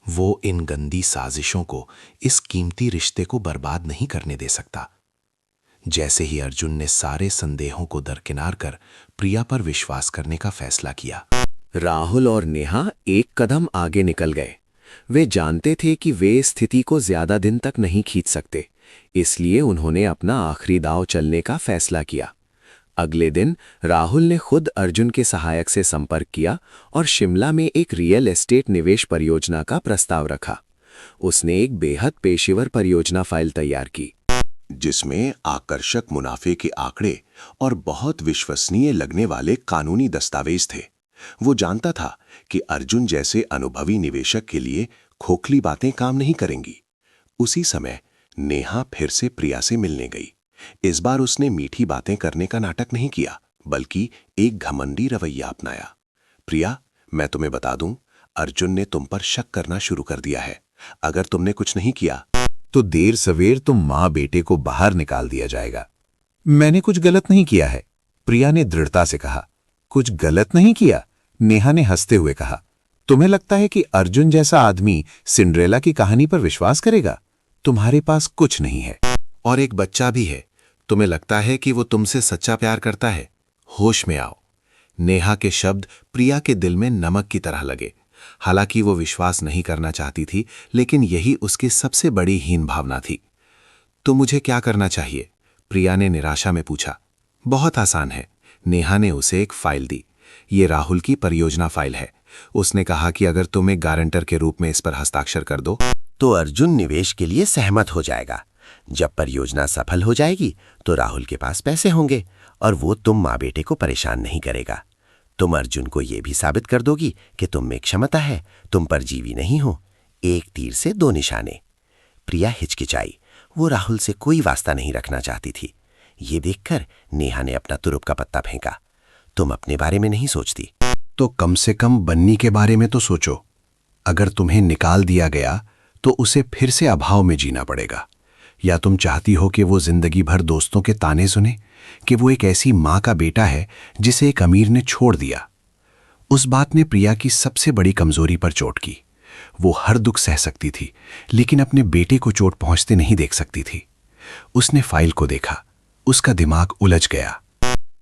H: वो इन गंदी साजिशों को, इस कीमती रिश्ते को बर्बाद नहीं करने दे सकता। जैसे ही अर्जुन ने सारे संदेहों को दरकिनार कर प्रिया पर विश्वास करने का फैसला किया,
A: राहुल और नेहा एक कदम आगे निकल गए। वे जानते थे कि वे स्थिति को ज्यादा दिन तक नहीं खींच सकते, इसलिए उन्होंने अपना आखिरी दांव चलने का फैसला किया। अगले दिन राहुल ने खुद अर्जुन के सहायक से संपर्क किया और शिमला में एक रियल एस्टेट निवेश परियोजना का प्रस्ताव रखा। उसने एक बेहद पेशेवर परियोजना फाइल तैयार की,
F: जिसमें आकर्षक मुनाफे के आंकड़े और बहुत विश्वसनीय लगने वाले कानूनी दस्तावेज थे। वो जानता था कि अर्जुन जैसे अनुभवी निवेशक के लिए खोखली बातें काम नहीं करेंगी। उसी समय नेहा फिर से प्रिया से मिलने गई। इस बार उसने मीठी बातें करने का नाटक नहीं किया, बल्कि एक घमंडी रवैया अपनाया। प्रिया, मैं तुम्हें बता दूं, अर्जुन ने तुम पर शक करना शुरू कर दिया है। अगर तुमने कुछ नहीं किया तो देर सवेर तुम मां बेटे को बाहर निकाल दिया जाएगा। मैंने कुछ गलत नहीं किया है, प्रिया ने दृढ़ता से कहा। कुछ गलत नहीं किया? नेहा ने हंसते हुए कहा। तुम्हें लगता है कि अर्जुन जैसा आदमी सिंड्रेला की कहानी पर विश्वास करेगा? तुम्हारे पास कुछ नहीं है और एक बच्चा भी है। तुम्हें लगता है कि वो तुमसे सच्चा प्यार करता है? होश में आओ। नेहा के शब्द प्रिया के दिल में नमक की तरह लगे। हालांकि वो विश्वास नहीं करना चाहती थी, लेकिन यही उसकी सबसे बड़ी हीन भावना थी। तो मुझे क्या करना चाहिए? प्रिया ने निराशा में पूछा। बहुत आसान है। नेहा ने उसे एक फाइल दी। ये राहुल की परियोजना फाइल है। उसने कहा कि अगर तुम एक गारंटर के रूप में इस पर हस्ताक्षर कर दो
K: तो अर्जुन निवेश के लिए सहमत हो जाएगा। जब परियोजना सफल हो जाएगी तो राहुल के पास पैसे होंगे और वो तुम माँ बेटे को परेशान नहीं करेगा। तुम अर्जुन को ये भी साबित कर दोगी कि तुम में क्षमता है, तुम परजीवी नहीं हो। एक तीर से दो निशाने। प्रिया हिचकिचाई। वो राहुल से कोई वास्ता नहीं रखना चाहती थी। ये देखकर नेहा ने अपना तुरुप का पत्ता फेंका। तुम अपने बारे में नहीं सोचती
B: तो कम से कम बन्नी के बारे में तो सोचो। अगर तुम्हें निकाल दिया गया तो उसे फिर से अभाव में जीना पड़ेगा। या तुम चाहती हो कि वो जिंदगी भर दोस्तों के ताने सुने कि वो एक ऐसी माँ का बेटा है जिसे एक अमीर ने छोड़ दिया। उस बात ने प्रिया की सबसे बड़ी कमजोरी पर चोट की। वो हर दुख सह सकती थी, लेकिन अपने बेटे को चोट पहुंचते नहीं देख सकती थी। उसने फाइल को देखा। उसका दिमाग उलझ गया।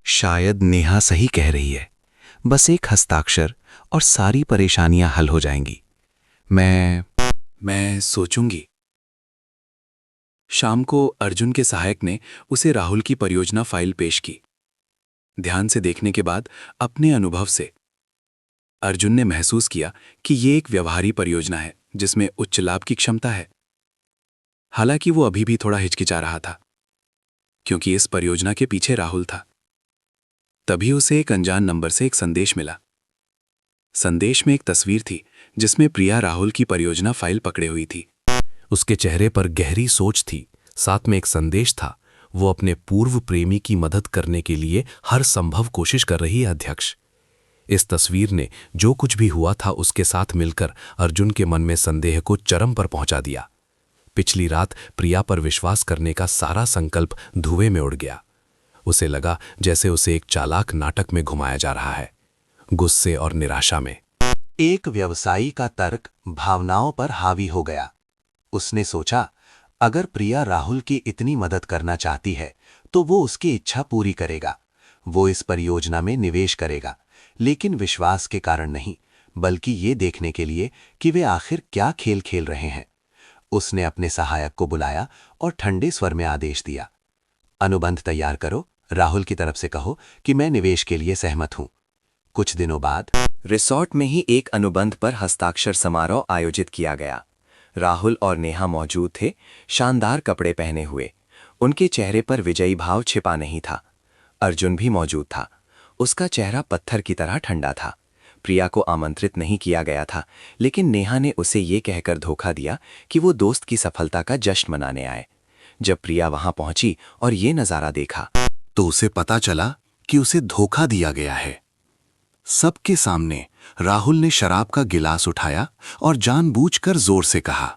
A: शायद नेहा सही कह रही है। बस एक हस्ताक्षर और सारी परेशानियां हल हो जाएंगी।
G: मैं सोचूंगी। शाम को अर्जुन के सहायक ने उसे राहुल की परियोजना फाइल पेश की। ध्यान से देखने के बाद अपने अनुभव से अर्जुन ने महसूस किया कि ये एक व्यवहारी परियोजना है जिसमें उच्च लाभ की क्षमता है। हालांकि वो अभी भी थोड़ा हिचकिचा रहा था, क्योंकि इस परियोजना के पीछे राहुल था। तभी उसे एक अनजान नंबर से एक संदेश मिला। संदेश में एक तस्वीर थी जिसमें प्रिया राहुल की परियोजना फाइल पकड़े हुई थी।
H: उसके चेहरे पर गहरी सोच थी, साथ में एक संदेश था। वो अपने पूर्व प्रेमी की मदद करने के लिए हर संभव कोशिश कर रही है अध्यक्ष। इस तस्वीर ने जो कुछ भी हुआ था उसके साथ मिलकर अर्जुन के मन में संदेह को चरम पर पहुंचा दिया। पिछली रात प्रिया पर विश्वास करने का सारा संकल्प धुएं में उड़ गया। उसे लगा जैसे उसे एक चालाक नाटक में घुमाया जा रहा है, गुस्से और निराशा में।
B: एक व्यवसायी का तर्क भावनाओं पर हावी हो गया। उसने सोचा, अगर प्रिया राहुल की इतनी मदद करना चाहती है तो वो उसकी इच्छा पूरी करेगा। वो इस परियोजना में निवेश करेगा, लेकिन विश्वास के कारण नहीं, बल्कि ये देखने के लिए कि वे आखिर क्या खेल खेल रहे हैं। उसने अपने सहायक को बुलाया और ठंडे स्वर में आदेश दिया, अनुबंध तैयार करो। राहुल की तरफ से कहो कि मैं निवेश के लिए सहमत हूं। कुछ दिनों बाद
C: रिसॉर्ट में ही एक अनुबंध पर हस्ताक्षर समारोह आयोजित किया गया। राहुल और नेहा मौजूद थे, शानदार कपड़े पहने हुए। उनके चेहरे पर विजयी भाव छिपा नहीं था। अर्जुन भी मौजूद था। उसका चेहरा पत्थर की तरह ठंडा था। प्रिया को आमंत्रित नहीं किया गया था, लेकिन नेहा ने उसे ये कहकर धोखा दिया कि वो दोस्त की सफलता का जश्न मनाने आए। जब प्रिया वहां पहुंची और ये नज़ारा देखा
B: तो उसे पता चला कि उसे धोखा दिया गया है। सबके सामने राहुल ने शराब का गिलास उठाया और जानबूझकर जोर से कहा,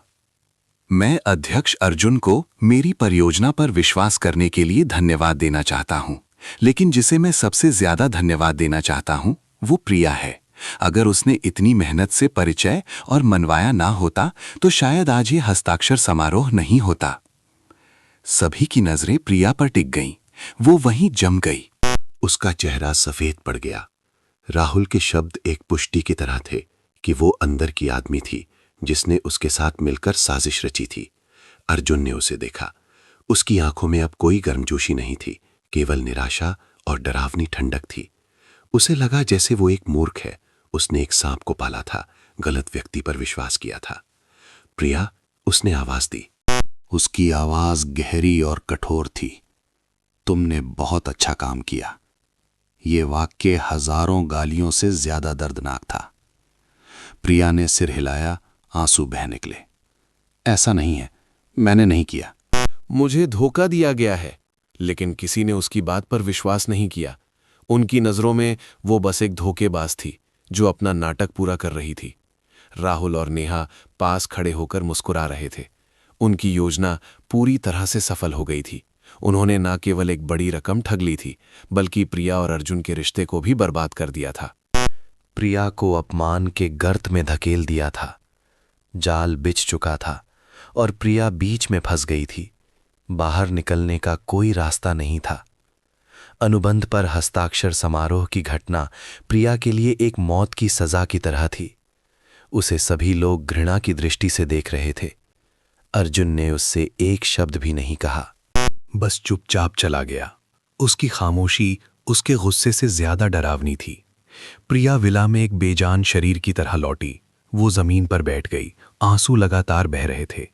B: मैं अध्यक्ष अर्जुन को मेरी परियोजना पर विश्वास करने के लिए धन्यवाद देना चाहता हूं, लेकिन जिसे मैं सबसे ज्यादा धन्यवाद देना चाहता हूं वो प्रिया है। अगर उसने इतनी मेहनत से परिचय और मनवाया ना होता तो शायद आज ये हस्ताक्षर समारोह नहीं होता। सभी की नजरें प्रिया पर टिक गईं। वो वहीं जम गई। उसका चेहरा सफेद पड़ गया। राहुल के शब्द एक पुष्टि की तरह थे कि वो अंदर की आदमी थी जिसने उसके साथ मिलकर साजिश रची थी। अर्जुन ने उसे देखा। उसकी आंखों में अब कोई गर्मजोशी नहीं थी, केवल निराशा और डरावनी ठंडक थी। उसे लगा जैसे वो एक मूर्ख है। उसने एक सांप को पाला था, गलत व्यक्ति पर विश्वास किया था। प्रिया, उसने आवाज दी। उसकी आवाज गहरी और कठोर थी। तुमने बहुत अच्छा काम किया। ये वाक्य हजारों गालियों से ज्यादा दर्दनाक था। प्रिया ने सिर हिलाया, आंसू बह निकले। ऐसा नहीं है, मैंने नहीं किया।
C: मुझे धोखा दिया गया है, लेकिन किसी ने उसकी बात पर विश्वास नहीं किया। उनकी नजरों में वो बस एक धोखेबाज थी जो अपना नाटक पूरा कर रही थी। राहुल और नेहा पास खड़े होकर मुस्कुरा रहे थे। उनकी योजना पूरी तरह से सफल हो गई थी। उन्होंने न केवल एक बड़ी रकम ठग ली थी, बल्कि प्रिया और अर्जुन के रिश्ते को भी बर्बाद कर दिया था।
A: प्रिया को अपमान के गर्त में धकेल दिया था। जाल बिछ चुका था और प्रिया बीच में फंस गई थी। बाहर निकलने का कोई रास्ता नहीं था। अनुबंध पर हस्ताक्षर समारोह की घटना प्रिया के लिए एक मौत की सजा की तरह थी। उसे सभी लोग घृणा की दृष्टि से देख रहे थे। अर्जुन ने उससे एक शब्द भी नहीं कहा,
D: बस चुपचाप चला गया। उसकी खामोशी उसके गुस्से से ज्यादा डरावनी थी। प्रिया विला में एक बेजान शरीर की तरह लौटी। वो जमीन पर बैठ गई। आंसू लगातार बह रहे थे।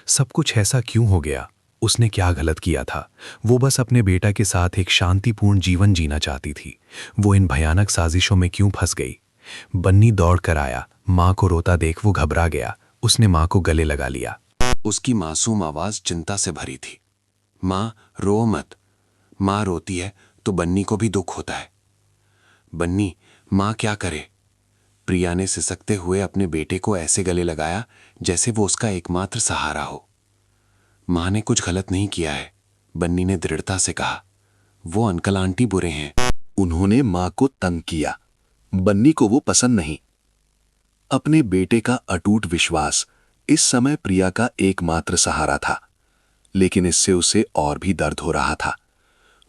D: सब कुछ ऐसा क्यों हो गया? उसने क्या गलत किया था? वो बस अपने बेटा के साथ एक शांतिपूर्ण जीवन जीना चाहती थी। वो इन भयानक साजिशों में क्यों फंस गई? बन्नी दौड़ कर आया। माँ को रोता देख वो घबरा गया। उसने माँ को गले लगा लिया।
B: उसकी मासूम आवाज चिंता से भरी थी। माँ, रो मत। माँ रोती है तो बन्नी को भी दुख होता है। बन्नी, माँ क्या करे? प्रिया ने सिसकते हुए अपने बेटे को ऐसे गले लगाया जैसे वो उसका एकमात्र सहारा हो। माँ ने कुछ गलत नहीं किया है, बन्नी ने दृढ़ता से कहा। वो अंकल आंटी बुरे हैं। उन्होंने माँ को तंग किया। बन्नी को वो पसंद नहीं। अपने बेटे का अटूट विश्वास इस समय प्रिया का एकमात्र सहारा था, लेकिन इससे उसे और भी दर्द हो रहा था।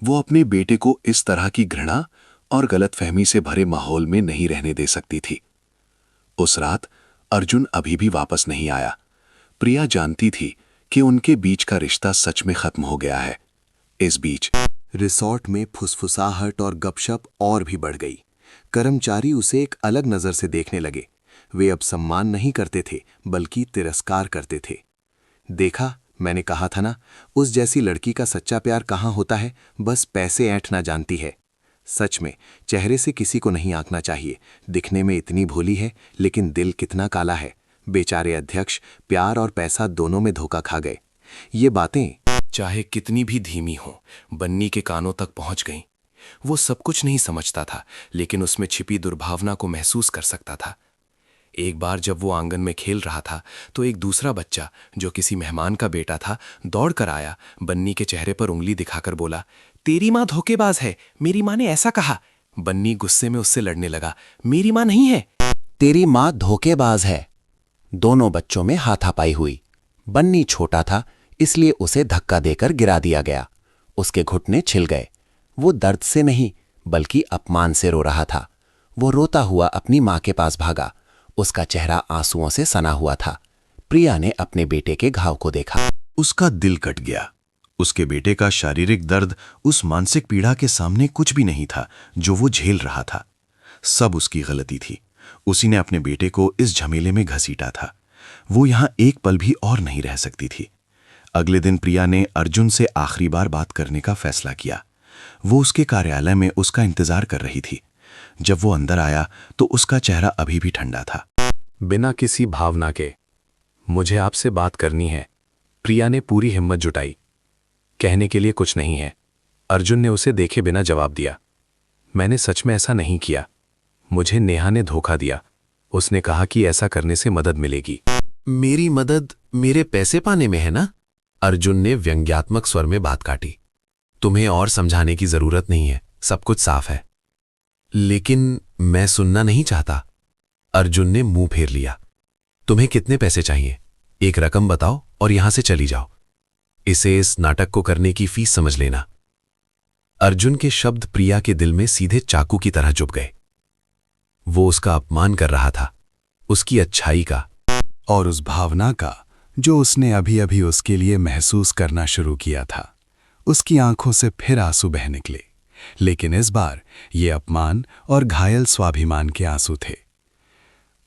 B: वो अपने बेटे को इस तरह की घृणा और गलतफहमी से भरे माहौल में नहीं रहने दे सकती थी। उस रात अर्जुन अभी भी वापस नहीं आया। प्रिया जानती थी कि उनके बीच का रिश्ता सच में खत्म हो गया है। इस बीच रिसॉर्ट में फुसफुसाहट और गपशप और भी बढ़ गई। कर्मचारी उसे एक अलग नजर से देखने लगे। वे अब सम्मान नहीं करते थे, बल्कि तिरस्कार करते थे। देखा, मैंने कहा था ना, उस जैसी लड़की का सच्चा प्यार कहाँ होता है, बस पैसे ऐंठना जानती है। सच में चेहरे से किसी को नहीं आंकना चाहिए। दिखने में इतनी भोली है, लेकिन दिल कितना काला है। बेचारे अध्यक्ष प्यार और पैसा दोनों में धोखा खा गए। ये बातें
C: चाहे कितनी भी धीमी हो, बन्नी के कानों तक पहुंच गईं। वो सब कुछ नहीं समझता था, लेकिन उसमें छिपी दुर्भावना को महसूस कर सकता था। एक बार जब वो आंगन में खेल रहा था तो एक दूसरा बच्चा, जो किसी मेहमान का बेटा था, दौड़ कर आया। बन्नी के चेहरे पर उंगली दिखाकर बोला, तेरी माँ धोखेबाज है, मेरी माँ ने ऐसा कहा। बन्नी गुस्से में उससे लड़ने लगा, मेरी माँ नहीं है।
K: तेरी माँ धोखेबाज है। दोनों बच्चों में हाथापाई हुई। बन्नी छोटा था, इसलिए उसे धक्का देकर गिरा दिया गया। उसके घुटने छिल गए। वो दर्द से नहीं, बल्कि अपमान से रो रहा था। वो रोता हुआ अपनी माँ के पास भागा। उसका चेहरा आंसुओं से सना हुआ था। प्रिया ने अपने बेटे के घाव को देखा।
B: उसका दिल कट गया। उसके बेटे का शारीरिक दर्द उस मानसिक पीड़ा के सामने कुछ भी नहीं था जो वो झेल रहा था। सब उसकी गलती थी। उसी ने अपने बेटे को इस झमेले में घसीटा था। वो यहां एक पल भी और नहीं रह सकती थी। अगले दिन प्रिया ने अर्जुन से आखिरी बार बात करने का फैसला किया। वो उसके कार्यालय में उसका इंतजार कर रही थी। जब वो अंदर आया तो उसका चेहरा अभी भी ठंडा था।
D: बिना किसी भावना के, मुझे आपसे बात करनी है। प्रिया ने पूरी हिम्मत जुटाई। कहने के लिए कुछ नहीं है,
H: अर्जुन ने उसे देखे बिना जवाब दिया। मैंने सच में ऐसा नहीं किया। मुझे नेहा ने धोखा दिया। उसने कहा कि ऐसा करने से मदद मिलेगी।
B: मेरी मदद मेरे पैसे पाने में है ना? अर्जुन ने व्यंग्यात्मक स्वर में बात काटी।
H: तुम्हें और समझाने की जरूरत नहीं है, सब कुछ साफ है।
B: लेकिन मैं सुनना नहीं चाहता।
H: अर्जुन ने मुंह फेर लिया। तुम्हें कितने पैसे चाहिए? एक रकम बताओ और यहां से चली जाओ। इसे इस नाटक को करने की फीस समझ लेना। अर्जुन के शब्द प्रिया के दिल में सीधे चाकू की तरह चुभ गए। वो उसका अपमान कर रहा था, उसकी अच्छाई का
D: और उस भावना का जो उसने अभी अभी उसके लिए महसूस करना शुरू किया था। उसकी आंखों से फिर आंसू बह निकले, लेकिन इस बार ये अपमान और घायल स्वाभिमान के आंसू थे।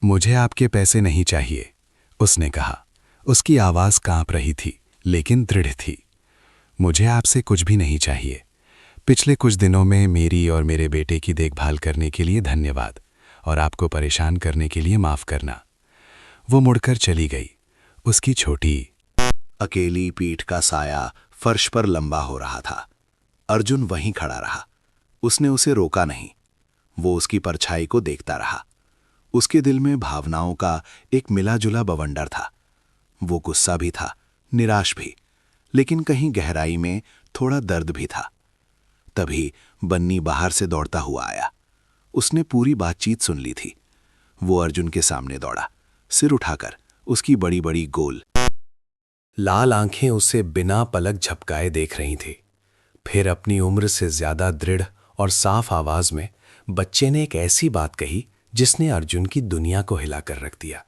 D: मुझे आपके पैसे नहीं चाहिए, उसने कहा। उसकी आवाज कांप रही थी, लेकिन दृढ़ थी। मुझे आपसे कुछ भी नहीं चाहिए। पिछले कुछ दिनों में मेरी और मेरे बेटे की देखभाल करने के लिए धन्यवाद, और आपको परेशान करने के लिए माफ करना। वो मुड़कर चली गई। उसकी छोटी
I: अकेली पीठ का साया फर्श पर लंबा हो रहा था। अर्जुन वहीं खड़ा रहा। उसने उसे रोका नहीं। वो उसकी परछाई को देखता रहा। उसके दिल में भावनाओं का एक मिला-जुला बवंडर था। वो गुस्सा भी था, निराश भी, लेकिन कहीं गहराई में थोड़ा दर्द भी था। तभी बन्नी बाहर से दौड़ता हुआ आया। उसने पूरी बातचीत सुन ली थी। वो अर्जुन के सामने दौड़ा, सिर उठाकर, उसकी बड़ी बड़ी गोल
C: लाल आंखें उसे बिना पलक झपकाए देख रही थी। फिर अपनी उम्र से ज्यादा दृढ़ और साफ आवाज में बच्चे ने एक ऐसी बात कही जिसने अर्जुन की दुनिया को हिलाकर रख दिया।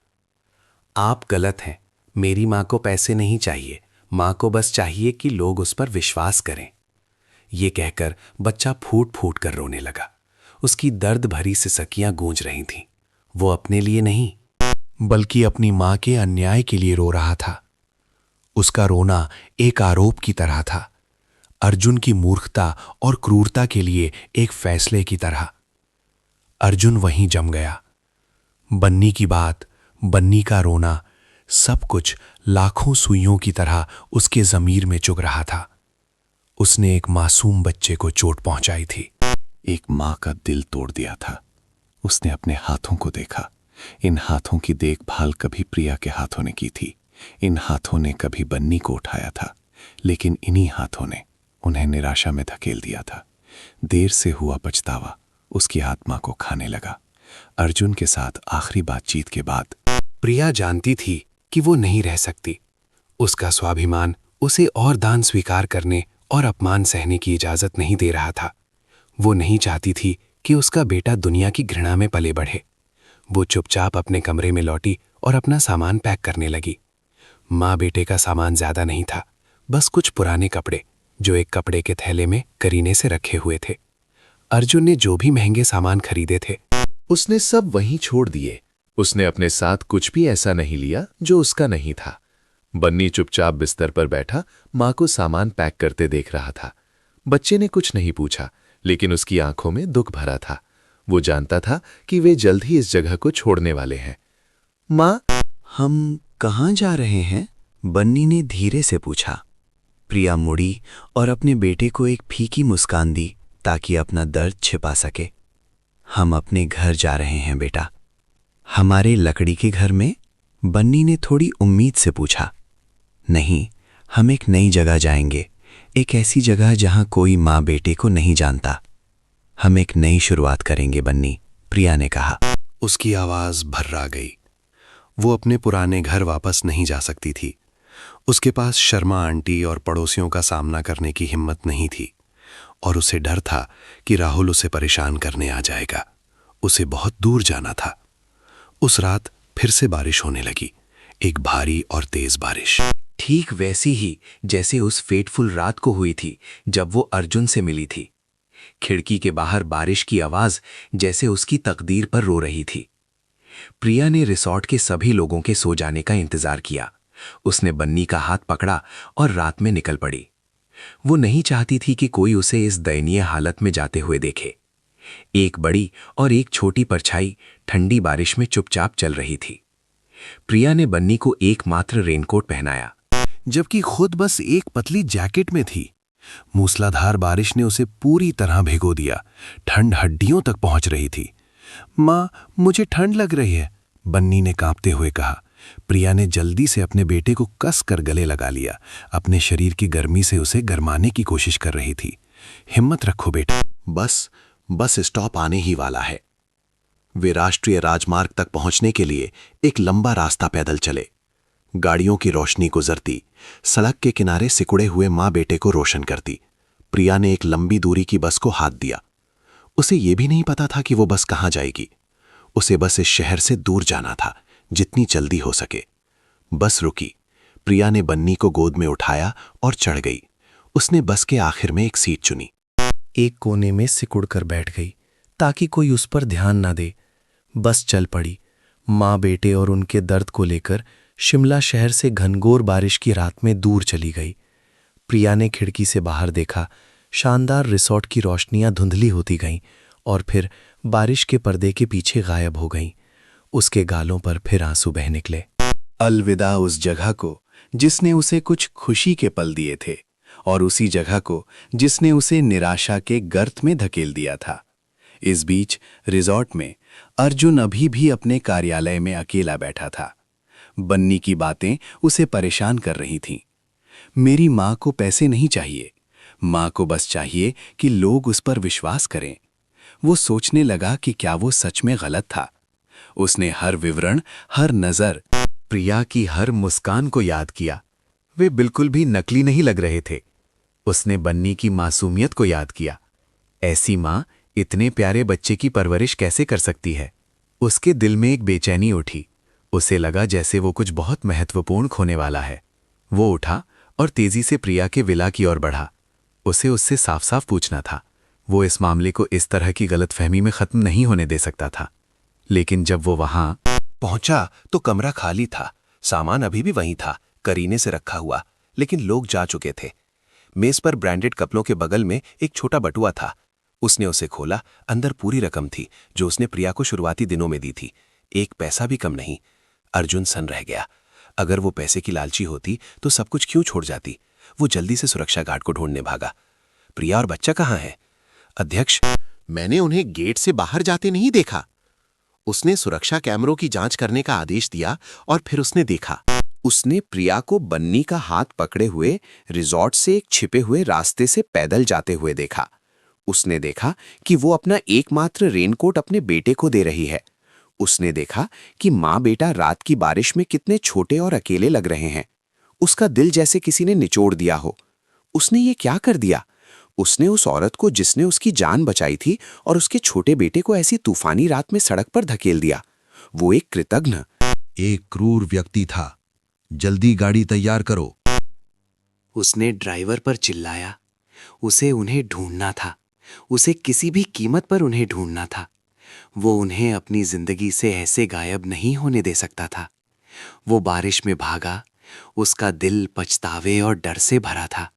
C: आप गलत हैं। मेरी मां को पैसे नहीं चाहिए। मां को बस चाहिए कि लोग उस पर विश्वास करें। ये कहकर बच्चा फूट फूट कर रोने लगा। उसकी दर्द भरी सिसकियां गूंज रही थीं। वो अपने लिए नहीं,
H: बल्कि अपनी मां के अन्याय के लिए रो रहा था। उसका रोना एक आरोप की तरह था, अर्जुन की मूर्खता और क्रूरता के लिए एक फैसले की तरह। अर्जुन वहीं जम गया। बन्नी की बात, बन्नी का रोना, सब कुछ लाखों सुइयों की तरह उसके ज़मीर में चुभ रहा था। उसने एक मासूम बच्चे को चोट पहुंचाई थी।
F: एक मां का दिल तोड़ दिया था। उसने अपने हाथों को देखा। इन हाथों की देखभाल कभी प्रिया के हाथों ने की थी। इन हाथों ने कभी बन्नी को उठाया था, लेकिन इन्हीं हाथों ने उन्हें निराशा में धकेल दिया था। देर से हुआ पछतावा उसकी आत्मा को खाने लगा। अर्जुन के साथ आखिरी बातचीत के बाद
D: प्रिया जानती थी कि वो नहीं रह सकती। उसका स्वाभिमान उसे और दान स्वीकार करने और अपमान सहने की इजाजत नहीं दे रहा था। वो नहीं चाहती थी कि उसका बेटा दुनिया की घृणा में पले बढ़े। वो चुपचाप अपने कमरे में लौटी और अपना सामान पैक करने लगी। माँ बेटे का सामान ज्यादा नहीं था, बस कुछ पुराने कपड़े जो एक कपड़े के थैले में करीने से रखे हुए थे। अर्जुन ने जो भी महंगे सामान खरीदे थे,
H: उसने सब वहीं छोड़ दिए। उसने अपने साथ कुछ भी ऐसा नहीं लिया जो उसका नहीं था। बन्नी चुपचाप बिस्तर पर बैठा मां को सामान पैक करते देख रहा था। बच्चे ने कुछ नहीं पूछा, लेकिन उसकी आंखों में दुख भरा था। वो जानता था कि वे जल्द ही इस जगह को छोड़ने वाले हैं।
J: माँ, हम कहाँ जा रहे हैं? बन्नी ने धीरे से पूछा। प्रिया मुड़ी और अपने बेटे को एक फीकी मुस्कान दी ताकि अपना दर्द छिपा सके। हम अपने घर जा रहे हैं बेटा। हमारे लकड़ी के घर में? बन्नी ने थोड़ी उम्मीद से पूछा। नहीं, हम एक नई जगह जाएंगे, एक ऐसी जगह जहां कोई माँ बेटे को नहीं जानता। हम एक नई शुरुआत करेंगे बन्नी, प्रिया ने कहा।
D: उसकी आवाज भर्रा गई। वो अपने पुराने घर वापस नहीं जा सकती थी। उसके पास शर्मा आंटी और पड़ोसियों का सामना करने की हिम्मत नहीं थी, और उसे डर था कि राहुल उसे परेशान करने आ जाएगा। उसे बहुत दूर जाना था। उस रात फिर से बारिश होने लगी, एक भारी और तेज बारिश।
J: ठीक वैसी ही जैसे उस फेटफुल रात को हुई थी जब वो अर्जुन से मिली थी। खिड़की के बाहर बारिश की आवाज जैसे उसकी तकदीर पर रो रही थी। प्रिया ने रिसॉर्ट के सभी लोगों के सो जाने का इंतजार किया। उसने बन्नी का हाथ पकड़ा और रात में निकल पड़ी। वो नहीं चाहती थी कि कोई उसे इस दयनीय हालत में जाते हुए देखे। एक बड़ी और एक छोटी परछाई ठंडी बारिश में चुपचाप चल रही थी। प्रिया ने बन्नी को एकमात्र रेनकोट पहनाया,
B: जबकि खुद बस एक पतली जैकेट में थी।
A: मूसलाधार बारिश ने उसे पूरी तरह भिगो दिया। ठंड हड्डियों तक पहुंच रही थी। माँ, मुझे ठंड लग रही है, बन्नी ने कांपते हुए कहा। प्रिया ने जल्दी से अपने बेटे को कस कर गले लगा लिया। अपने शरीर की गर्मी से उसे गरमाने की कोशिश कर रही थी। हिम्मत रखो बेटा।
B: बस स्टॉप आने ही वाला है। वे राष्ट्रीय राजमार्ग तक पहुंचने के लिए एक लंबा रास्ता पैदल चले। गाड़ियों की रोशनी गुजरती, सड़क के किनारे सिकुड़े हुए मां बेटे को रोशन करती। प्रिया ने एक लंबी दूरी की बस को हाथ दिया। उसे यह भी नहीं पता था कि वो बस कहां जाएगी। उसे बस इस शहर से दूर जाना था, जितनी जल्दी हो सके। बस रुकी। प्रिया ने बन्नी को गोद में उठाया और चढ़ गई। उसने बस के आखिर में एक सीट चुनी।
G: एक कोने में सिकुड़ कर बैठ गई ताकि कोई उस पर ध्यान ना दे। बस चल पड़ी। माँ बेटे और उनके दर्द को लेकर शिमला शहर से घनघोर बारिश की रात में दूर चली गई। प्रिया ने खिड़की से बाहर देखा। शानदार रिसॉर्ट की रोशनियां धुंधली होती गईं और फिर बारिश के पर्दे के पीछे गायब हो गईं। उसके गालों पर फिर आंसू बह निकले।
I: अलविदा उस जगह को जिसने उसे कुछ खुशी के पल दिए थे, और उसी जगह को जिसने उसे निराशा के गर्त में धकेल दिया था। इस बीच रिजॉर्ट में अर्जुन अभी भी अपने कार्यालय में अकेला बैठा था। बन्नी की बातें उसे परेशान कर रही थीं। मेरी माँ को पैसे नहीं चाहिए, माँ को बस चाहिए कि लोग उस पर विश्वास करें। वो सोचने लगा कि क्या वो सच में गलत था। उसने हर विवरण, हर नज़र,
B: प्रिया की हर मुस्कान को याद किया। वे बिल्कुल भी नकली नहीं लग रहे थे। उसने बन्नी की मासूमियत को याद किया। ऐसी माँ इतने प्यारे बच्चे की परवरिश कैसे कर सकती है? उसके दिल में एक बेचैनी उठी। उसे लगा जैसे वो कुछ बहुत महत्वपूर्ण खोने वाला है। वो उठा और तेजी से प्रिया के विला की ओर बढ़ा। उसे उससे साफ साफ पूछना था। वो इस मामले को इस तरह की गलतफहमी में खत्म नहीं होने दे सकता था। लेकिन जब वो वहां
A: पहुंचा तो कमरा खाली था। सामान अभी भी वहीं था, करीने से रखा हुआ, लेकिन लोग जा चुके थे। मेज पर ब्रांडेड कपड़ों के बगल में एक छोटा बटुआ था। उसने उसे खोला। अंदर पूरी रकम थी जो उसने प्रिया को शुरुआती दिनों में दी थी। एक पैसा भी कम नहीं। अर्जुन सन रह गया। अगर वो पैसे की लालची होती तो सब कुछ क्यों छोड़ जाती? वो जल्दी से सुरक्षा गार्ड को ढूंढने भागा। प्रिया और बच्चा कहाँ है? अध्यक्ष,
K: मैंने उन्हें गेट से बाहर जाते नहीं देखा। उसने सुरक्षा कैमरों की जांच करने का आदेश दिया और फिर उसने देखा। उसने प्रिया को बन्नी का हाथ पकड़े हुए रिजॉर्ट से एक छिपे हुए रास्ते से पैदल जाते हुए देखा। उसने देखा कि वो अपना एकमात्र रेनकोट अपने बेटे को दे रही है। उसने देखा कि माँ बेटा रात की बारिश में कितने छोटे और अकेले लग रहे हैं। उसका दिल जैसे किसी ने निचोड़ दिया हो। उसने ये क्या कर दिया? उसने उस औरत को जिसने उसकी जान बचाई थी और उसके छोटे बेटे को ऐसी तूफानी रात में सड़क पर धकेल दिया। वो एक कृतघ्न,
B: एक क्रूर व्यक्ति था। जल्दी गाड़ी तैयार करो।
J: उसने ड्राइवर पर चिल्लाया। उसे उन्हें ढूंढना था। उसे किसी भी कीमत पर उन्हें ढूंढना था। वो उन्हें अपनी जिंदगी से ऐसे गायब नहीं होने दे सकता था। वो बारिश में भागा। उसका दिल पछतावे और डर से भरा था,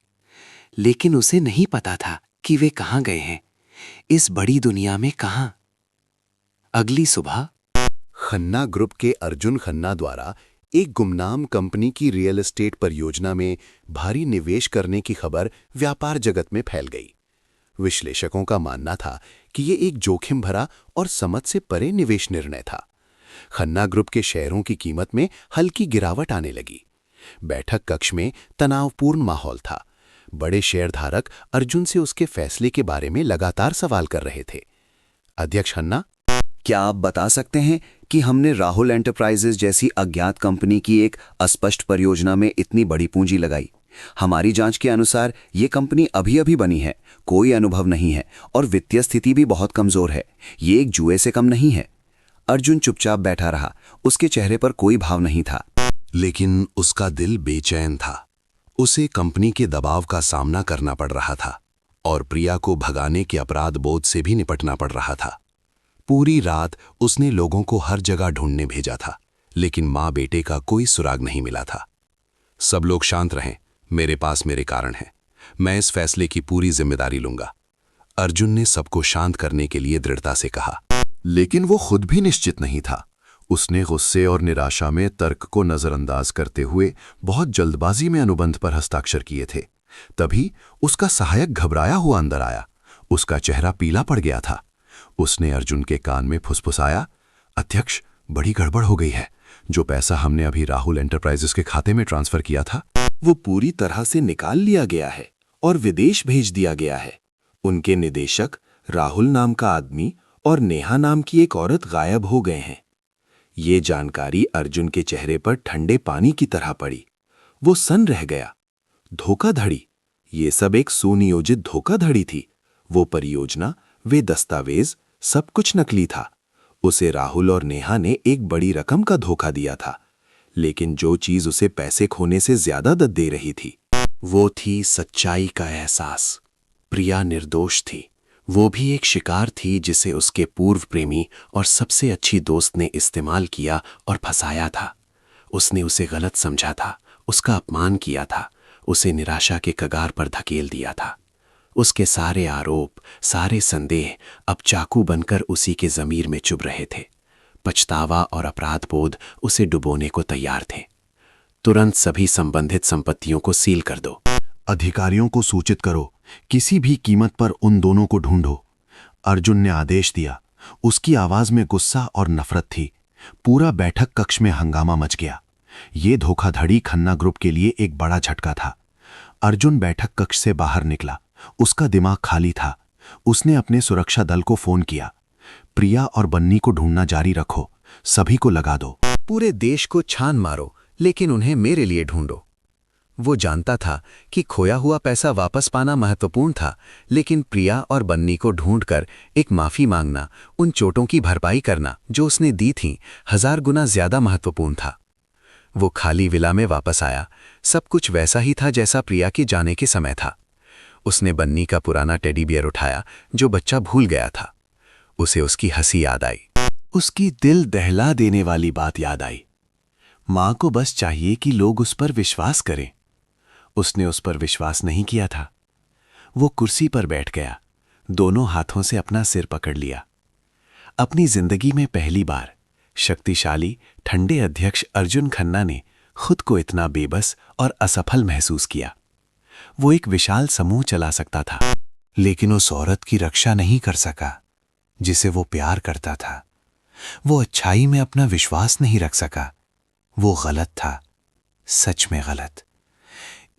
J: लेकिन उसे नहीं पता था कि वे कहाँ गए हैं, इस बड़ी दुनिया में कहाँ। अगली सुबह
B: खन्ना ग्रुप के अर्जुन खन्ना द्वारा एक गुमनाम कंपनी की रियल एस्टेट परियोजना में भारी निवेश करने की खबर व्यापार जगत में फैल गई। विश्लेषकों का मानना था कि ये एक जोखिम भरा और समझ से परे निवेश निर्णय था। खन्ना ग्रुप के शेयरों की कीमत में हल्की गिरावट आने लगी। बैठक कक्ष में तनावपूर्ण माहौल था। बड़े शेयरधारक अर्जुन से उसके फैसले के बारे में लगातार सवाल कर रहे थे। अध्यक्ष खन्ना,
L: क्या आप बता सकते हैं कि हमने राहुल एंटरप्राइजेज जैसी अज्ञात कंपनी की एक अस्पष्ट परियोजना में इतनी बड़ी पूंजी लगाई? हमारी जांच के अनुसार ये कंपनी अभी अभी बनी है, कोई अनुभव नहीं है और वित्तीय स्थिति भी बहुत कमजोर है। ये एक जुए से कम नहीं है। अर्जुन चुपचाप बैठा रहा। उसके चेहरे पर कोई भाव नहीं था।
B: लेकिन उसका दिल बेचैन था। उसे कंपनी के दबाव का सामना करना पड़ रहा था और प्रिया को भगाने के अपराध बोध से भी निपटना पड़ रहा था। पूरी रात उसने लोगों को हर जगह ढूंढने भेजा था, लेकिन माँ बेटे का कोई सुराग नहीं मिला था। सब लोग शांत रहें, मेरे पास मेरे कारण हैं। मैं इस फैसले की पूरी जिम्मेदारी लूंगा। अर्जुन ने सबको शांत करने के लिए दृढ़ता से कहा।
F: लेकिन वो खुद भी निश्चित नहीं था। उसने गुस्से और निराशा में तर्क को नजरअंदाज करते हुए बहुत जल्दबाजी में अनुबंध पर हस्ताक्षर किए थे।
B: तभी उसका सहायक घबराया हुआ अंदर आया। उसका चेहरा पीला पड़ गया था। उसने अर्जुन के कान में फुसफुसाया, अध्यक्ष, बड़ी गड़बड़ हो गई है। जो पैसा हमने अभी राहुल एंटरप्राइजेस के खाते में ट्रांसफर किया था,
I: वो पूरी तरह से निकाल लिया गया है और विदेश भेज दिया गया है। उनके निदेशक राहुल नाम का आदमी और नेहा नाम की एक औरत गायब हो गए हैं। ये जानकारी अर्जुन के चेहरे पर ठंडे पानी की तरह पड़ी। वो सन रह गया। धोखाधड़ी, ये सब एक सुनियोजित धोखाधड़ी थी। वो परियोजना, वे दस्तावेज, सब कुछ नकली था। उसे राहुल और नेहा ने एक बड़ी रकम का धोखा दिया था, लेकिन जो चीज उसे पैसे खोने से ज्यादा दर्द दे रही थी, वो थी सच्चाई का एहसास। प्रिया निर्दोष थी। वो भी एक शिकार थी जिसे उसके पूर्व प्रेमी और सबसे अच्छी दोस्त ने इस्तेमाल किया और फंसाया था। उसने उसे गलत समझा था, उसका अपमान किया था, उसे निराशा के कगार पर धकेल दिया था। उसके सारे आरोप, सारे संदेह अब चाकू बनकर उसी के ज़मीर में चुभ रहे थे। पछतावा और अपराध बोध उसे डुबोने को तैयार थे। तुरंत सभी संबंधित संपत्तियों को सील कर दो।
B: अधिकारियों को सूचित करो, किसी भी कीमत पर उन दोनों को ढूंढो। अर्जुन ने आदेश दिया। उसकी आवाज में गुस्सा और नफरत थी। पूरा बैठक कक्ष में हंगामा मच गया। ये धोखाधड़ी खन्ना ग्रुप के लिए एक बड़ा झटका था। अर्जुन बैठक कक्ष से बाहर निकला। उसका दिमाग खाली था। उसने अपने सुरक्षा दल को फोन किया, प्रिया और बन्नी को ढूंढना जारी रखो, सभी को लगा दो।
C: पूरे देश को छान मारो, लेकिन उन्हें मेरे लिए ढूंढो। वो जानता था कि खोया हुआ पैसा वापस पाना महत्वपूर्ण था, लेकिन प्रिया और बन्नी को ढूंढकर एक माफी मांगना, उन चोटों की भरपाई करना जो उसने दी थीं, 1000 गुना ज्यादा महत्वपूर्ण था। वो खाली विला में वापस आया। सब कुछ वैसा ही था जैसा प्रिया के जाने के समय था। उसने बन्नी का पुराना टेडी बियर उठाया जो बच्चा भूल गया था। उसे उसकी हंसी याद आई। उसकी दिल दहला देने वाली बात याद आई। मां को बस चाहिए कि लोग उस पर विश्वास करें। उसने उस पर विश्वास नहीं किया था। वो कुर्सी पर बैठ गया, दोनों हाथों से अपना सिर पकड़ लिया। अपनी जिंदगी में पहली बार शक्तिशाली, ठंडे अध्यक्ष अर्जुन खन्ना ने खुद को इतना बेबस और असफल महसूस किया। वो एक विशाल समूह चला सकता था, लेकिन उस औरत की रक्षा नहीं कर सका जिसे वो प्यार करता था। वो अच्छाई में अपना विश्वास नहीं रख सका। वो गलत था, सच में गलत।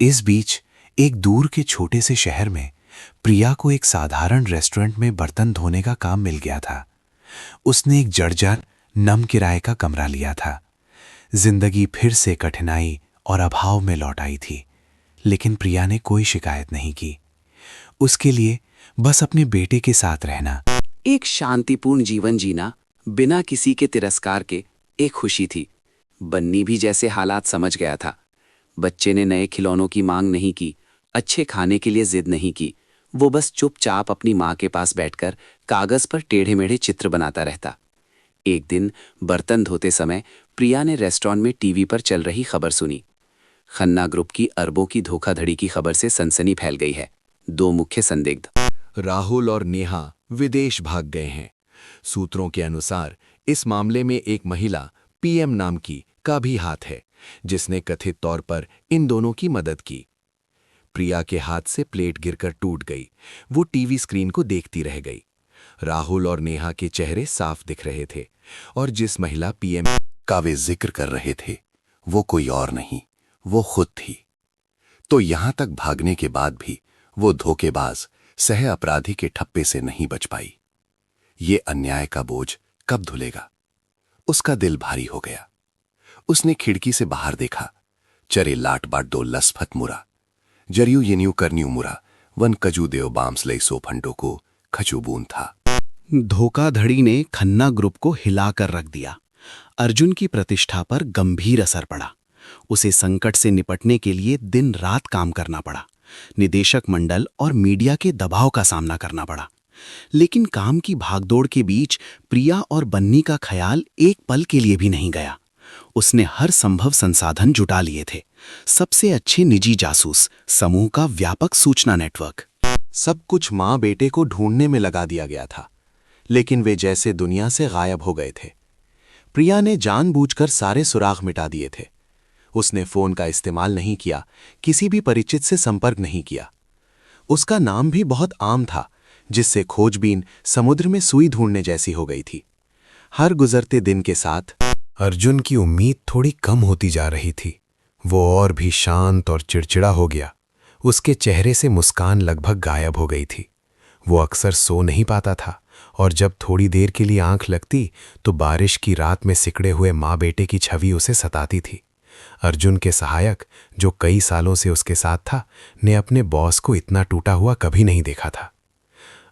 C: इस बीच एक दूर के छोटे से शहर में प्रिया को एक साधारण रेस्टोरेंट में बर्तन धोने का काम मिल गया था। उसने एक जर्जर नम किराए का कमरा लिया था। जिंदगी फिर से कठिनाई और अभाव में लौट आई थी, लेकिन प्रिया ने कोई शिकायत नहीं की। उसके लिए बस अपने बेटे के साथ रहना,
I: एक शांतिपूर्ण जीवन जीना बिना किसी के तिरस्कार के, एक खुशी थी। बन्नी भी जैसे हालात समझ गया था। बच्चे ने नए खिलौनों की मांग नहीं की, अच्छे खाने के लिए जिद नहीं की। वो बस चुपचाप अपनी माँ के पास बैठकर कागज पर टेढ़े मेढ़े चित्र बनाता रहता। एक दिन बर्तन धोते समय प्रिया ने रेस्टोरेंट में टीवी पर चल रही खबर सुनी। खन्ना ग्रुप की अरबों की धोखाधड़ी की खबर से सनसनी फैल गई है। 2 मुख्य संदिग्ध
C: राहुल और नेहा विदेश भाग गए हैं। सूत्रों के अनुसार इस मामले में एक महिला पीएम नाम की का भी हाथ है, जिसने कथित तौर पर इन दोनों की मदद की। प्रिया के हाथ से प्लेट गिरकर टूट गई। वो टीवी स्क्रीन को देखती रह गई। राहुल और नेहा के चेहरे साफ दिख रहे थे, और जिस महिला पीएम
B: का वे जिक्र कर रहे थे वो कोई और नहीं, वो खुद थी। तो यहां तक भागने के बाद भी वो धोखेबाज सह अपराधी के ठप्पे से नहीं बच पाई। ये अन्याय का बोझ कब धुलेगा? उसका दिल भारी हो गया। उसने खिड़की से बाहर देखा। चरे लाट बाट 2 लसफत मुरा जरियू येन्यू करन्यू मुरा वन कजू देव बाम्स लई सो फंडो को खचूबून था।
J: धोखाधड़ी ने खन्ना ग्रुप को हिलाकर रख दिया। अर्जुन की प्रतिष्ठा पर गंभीर असर पड़ा। उसे संकट से निपटने के लिए दिन रात काम करना पड़ा। निदेशक मंडल और मीडिया के दबाव का सामना करना पड़ा। लेकिन काम की भागदौड़ के बीच प्रिया और बन्नी का ख्याल एक पल के लिए भी नहीं गया। उसने हर संभव संसाधन जुटा लिए थे। सबसे अच्छे निजी जासूस, समूह का व्यापक सूचना नेटवर्क।
C: सब कुछ माँ बेटे को ढूंढने में लगा दिया गया था, लेकिन वे जैसे दुनिया से गायब हो गए थे। प्रिया ने जानबूझकर सारे सुराग मिटा दिए थे।
B: उसने फोन का इस्तेमाल नहीं किया, किसी भी परिचित से संपर्क नहीं किया। उसका नाम भी बहुत आम था, जिससे खोजबीन समुद्र में सुई ढूंढने जैसी हो गई थी। हर गुजरते दिन के साथ अर्जुन की उम्मीद थोड़ी कम होती जा रही थी। वो और भी शांत और चिड़चिड़ा हो गया। उसके चेहरे से मुस्कान लगभग गायब हो गई थी। वो अक्सर सो नहीं पाता था और जब थोड़ी देर के लिए आंख लगती तो बारिश की रात में सिकड़े हुए माँ बेटे की छवि उसे सताती थी। अर्जुन के सहायक, जो कई सालों से उसके साथ था, ने अपने बॉस को इतना टूटा हुआ कभी नहीं देखा था।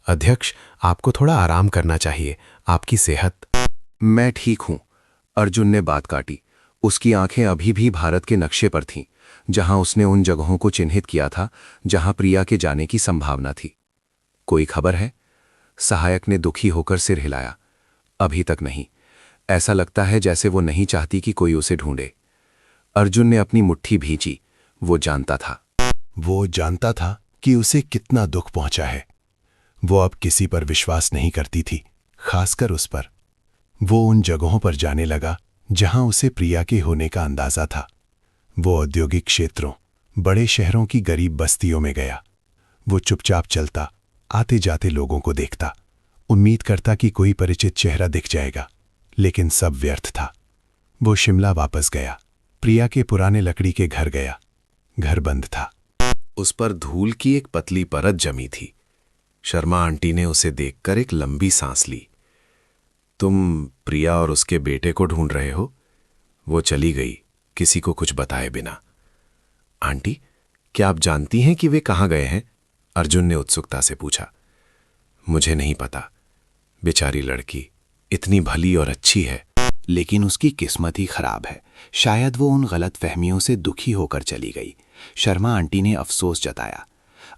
B: अध्यक्ष, आपको थोड़ा आराम करना चाहिए। आपकी सेहत।
A: मैं ठीक हूं, अर्जुन ने बात काटी। उसकी आंखें अभी भी भारत के नक्शे पर थीं, जहां उसने उन जगहों को चिन्हित किया था जहां प्रिया के जाने की संभावना थी। कोई खबर है? सहायक ने दुखी होकर सिर हिलाया। अभी तक नहीं। ऐसा लगता है जैसे वो नहीं चाहती कि कोई उसे ढूंढे। अर्जुन ने अपनी मुट्ठी भींची। वो जानता था
B: कि उसे कितना दुख पहुंचा है। वो अब किसी पर विश्वास नहीं करती थी, खासकर उस पर। वो उन जगहों पर जाने लगा जहां उसे प्रिया के होने का अंदाजा था। वो औद्योगिक क्षेत्रों, बड़े शहरों की गरीब बस्तियों में गया। वो चुपचाप चलता, आते जाते लोगों को देखता, उम्मीद करता कि कोई परिचित चेहरा दिख जाएगा, लेकिन सब व्यर्थ था। वो शिमला वापस गया, प्रिया के पुराने लकड़ी के घर गया। घर बंद था।
A: उस पर धूल की एक पतली परत जमी थी। शर्मा आंटी ने उसे देखकर एक लंबी सांस ली। तुम प्रिया और उसके बेटे को ढूंढ रहे हो? वो चली गई, किसी को कुछ बताए बिना। आंटी, क्या आप जानती हैं कि वे कहाँ गए हैं? अर्जुन ने उत्सुकता से पूछा। मुझे नहीं पता। बेचारी लड़की इतनी भली और अच्छी है।
I: लेकिन उसकी किस्मत ही खराब है। शायद वो उन गलत फहमियों से दुखी होकर चली गई। शर्मा आंटी ने अफसोस जताया।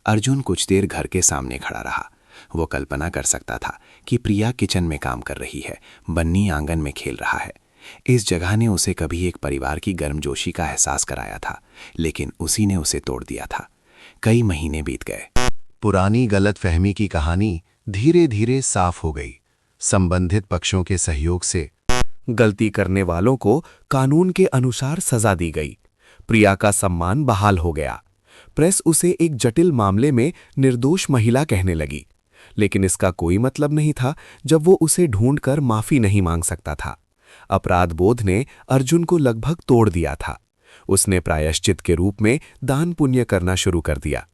I: अर्जुन कुछ देर घर के सामने खड़ा रहा। वो कल्पना कर सकता था कि प्रिया किचन में काम कर रही है, बन्नी आंगन में खेल रहा है। इस जगह ने उसे कभी एक परिवार की गर्मजोशी का एहसास कराया था, लेकिन उसी ने उसे तोड़ दिया था। कई महीने बीत गए।
B: पुरानी गलतफहमी की कहानी धीरे धीरे साफ हो गई। संबंधित पक्षों के सहयोग से
I: गलती करने वालों को कानून के अनुसार सजा दी गई। प्रिया का सम्मान बहाल हो गया। प्रेस उसे एक जटिल मामले में निर्दोष महिला कहने लगी, लेकिन इसका कोई मतलब नहीं था जब वो उसे ढूंढकर माफी नहीं मांग सकता था। अपराध बोध ने अर्जुन को लगभग तोड़ दिया था। उसने प्रायश्चित के रूप में दान पुण्य करना शुरू कर दिया।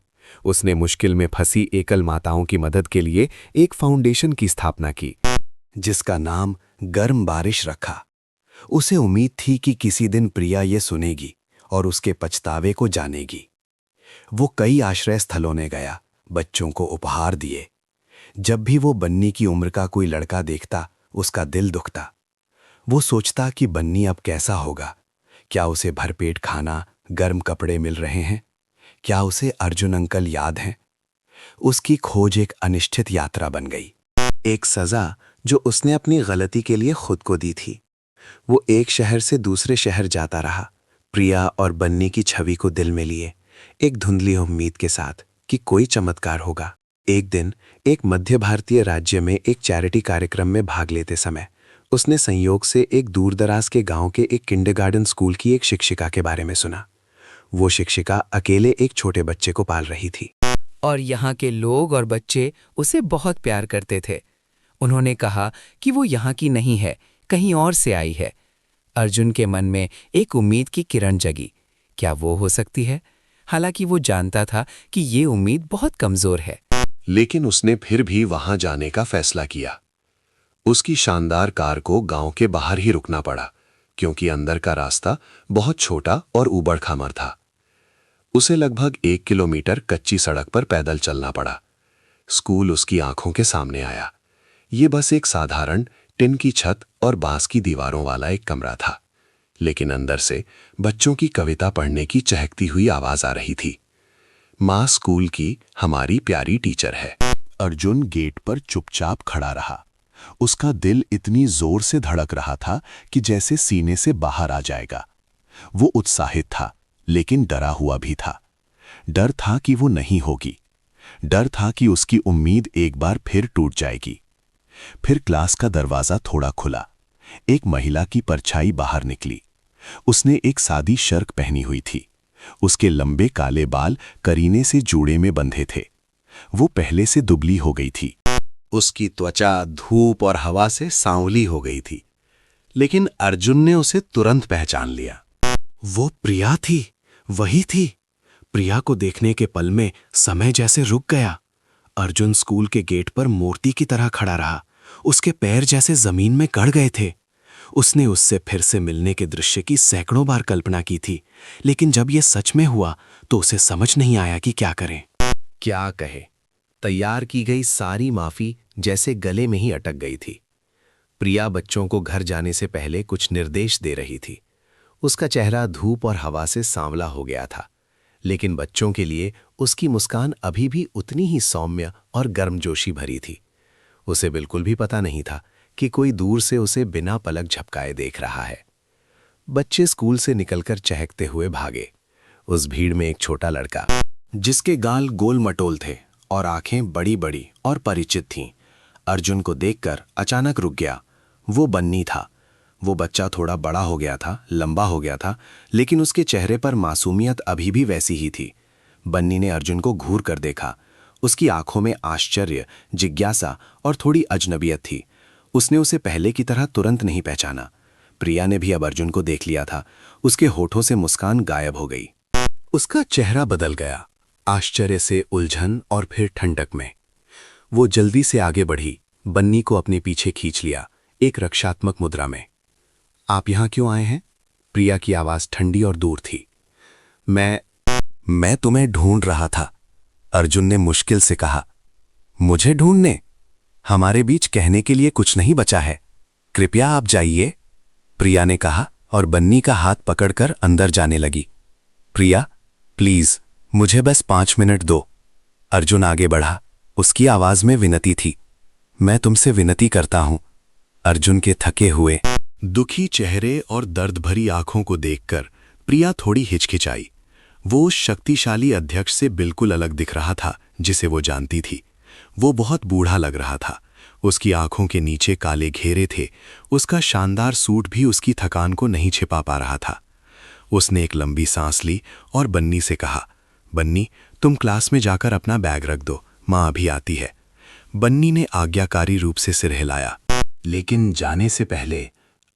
I: उसने मुश्किल में फंसी एकल माताओं की मदद के लिए एक फाउंडेशन की स्थापना की,
B: जिसका नाम गर्म बारिश रखा। उसे उम्मीद थी कि किसी दिन प्रिया ये सुनेगी और उसके पछतावे को जानेगी। वो कई आश्रय स्थलों ने गया, बच्चों को उपहार दिए। जब भी वो बन्नी की उम्र का कोई लड़का देखता, उसका दिल दुखता। वो सोचता कि बन्नी अब कैसा होगा। क्या उसे भरपेट खाना, गर्म कपड़े मिल रहे हैं? क्या उसे अर्जुन अंकल याद हैं? उसकी खोज एक अनिश्चित यात्रा बन गई, एक सजा जो उसने अपनी गलती के लिए खुद को दी थी। वो एक शहर से दूसरे शहर जाता रहा, प्रिया और बन्नी की छवि को दिल में लिए, एक धुंधली उम्मीद के साथ कि कोई चमत्कार होगा। एक दिन एक मध्य भारतीय राज्य में एक चैरिटी कार्यक्रम में भाग लेते समय उसने संयोग से एक दूरदराज के गांव के एक किंडरगार्टन स्कूल की एक शिक्षिका के बारे में सुना। वो शिक्षिका अकेले एक छोटे बच्चे को पाल रही थी
E: और यहाँ के लोग और बच्चे उसे बहुत प्यार करते थे। उन्होंने कहा कि वो यहाँ की नहीं है, कहीं और से आई है। अर्जुन के मन में एक उम्मीद की किरण जगी। क्या वो हो सकती है? हालांकि वो जानता था कि ये उम्मीद बहुत कमजोर है।
B: लेकिन उसने फिर भी वहां जाने का फैसला किया। उसकी शानदार कार को गांव के बाहर ही रुकना पड़ा, क्योंकि अंदर का रास्ता बहुत छोटा और ऊबड़-खाबड़ था। उसे लगभग 1 किलोमीटर कच्ची सड़क पर पैदल चलना पड़ा। स्कूल उसकी आंखों के सामने आया। ये बस एक साधारण टिन की छत और बांस की दीवारों वाला एक कमरा था, लेकिन अंदर से बच्चों की कविता पढ़ने की चहकती हुई आवाज आ रही थी। माँ स्कूल की हमारी प्यारी टीचर है। अर्जुन गेट पर चुपचाप खड़ा रहा। उसका दिल इतनी जोर से धड़क रहा था कि जैसे सीने से बाहर आ जाएगा। वो उत्साहित था, लेकिन डरा हुआ भी था। डर था कि वो नहीं होगी। डर था कि उसकी उम्मीद एक बार फिर टूट जाएगी। फिर क्लास का दरवाजा थोड़ा खुला। एक महिला की परछाई बाहर निकली।
F: उसने एक सादी शर्क पहनी हुई थी। उसके लंबे काले बाल करीने से जूड़े में बंधे थे। वो पहले से दुबली हो गई थी।
B: उसकी त्वचा धूप और हवा से सांवली हो गई थी, लेकिन अर्जुन ने उसे तुरंत पहचान लिया। वो प्रिया थी, वही थी। प्रिया को देखने के पल में समय जैसे रुक गया। अर्जुन स्कूल के गेट पर मूर्ति की तरह खड़ा रहा। उसके पैर जैसे जमीन में गड़ गए थे। उसने उससे फिर से मिलने के दृश्य की सैकड़ों बार कल्पना की थी, लेकिन जब यह सच में हुआ तो उसे समझ नहीं आया कि क्या करें।
C: क्या कहे? तैयार की गई सारी माफी जैसे गले में ही अटक गई थी। प्रिया बच्चों को घर जाने से पहले कुछ निर्देश दे रही थी। उसका चेहरा धूप और हवा से सांवला हो गया था, लेकिन बच्चों के लिए उसकी मुस्कान अभी भी उतनी ही सौम्य और गर्मजोशी भरी थी। उसे बिल्कुल भी पता नहीं था कि कोई दूर से उसे बिना पलक झपकाए देख रहा है। बच्चे स्कूल से निकलकर चहकते हुए भागे। उस भीड़ में एक छोटा लड़का,
B: जिसके गाल गोल मटोल थे और आंखें बड़ी बड़ी और परिचित थीं, अर्जुन को देखकर अचानक रुक गया। वो बन्नी था। वो बच्चा थोड़ा बड़ा हो गया था, लंबा हो गया था, लेकिन उसके चेहरे पर मासूमियत अभी भी वैसी ही थी। बन्नी ने अर्जुन को घूर कर देखा। उसकी आंखों में आश्चर्य, जिज्ञासा और थोड़ी अजनबियत थी। उसने उसे पहले की तरह तुरंत नहीं पहचाना। प्रिया ने भी अब अर्जुन को देख लिया था। उसके होठों से मुस्कान गायब हो गई। उसका चेहरा बदल गया, आश्चर्य से उलझन और फिर ठंडक में। वो जल्दी से आगे बढ़ी, बन्नी को अपने पीछे खींच लिया, एक रक्षात्मक मुद्रा में। आप यहां क्यों आए हैं? प्रिया की आवाज ठंडी और दूर थी। मैं तुम्हें ढूंढ रहा था, अर्जुन ने मुश्किल से कहा। मुझे ढूंढने? हमारे बीच कहने के लिए कुछ नहीं बचा है। कृपया आप जाइए, प्रिया ने कहा और बन्नी का हाथ पकड़कर अंदर जाने लगी। प्रिया, प्लीज मुझे बस 5 मिनट दो। अर्जुन आगे बढ़ा। उसकी आवाज में विनती थी। मैं तुमसे विनती करता हूं। अर्जुन के थके हुए, दुखी चेहरे और दर्द भरी आंखों को देखकर प्रिया थोड़ी हिचकिचाई। वो उस शक्तिशाली अध्यक्ष से बिल्कुल अलग दिख रहा था जिसे वो जानती थी। वो बहुत बूढ़ा लग रहा था। उसकी आंखों के नीचे काले घेरे थे। उसका शानदार सूट भी उसकी थकान को नहीं छिपा पा रहा था। उसने एक लंबी सांस ली और बन्नी से कहा, बन्नी, तुम क्लास में जाकर अपना बैग रख दो, माँ अभी आती है। बन्नी ने आज्ञाकारी रूप से सिर हिलाया, लेकिन जाने से पहले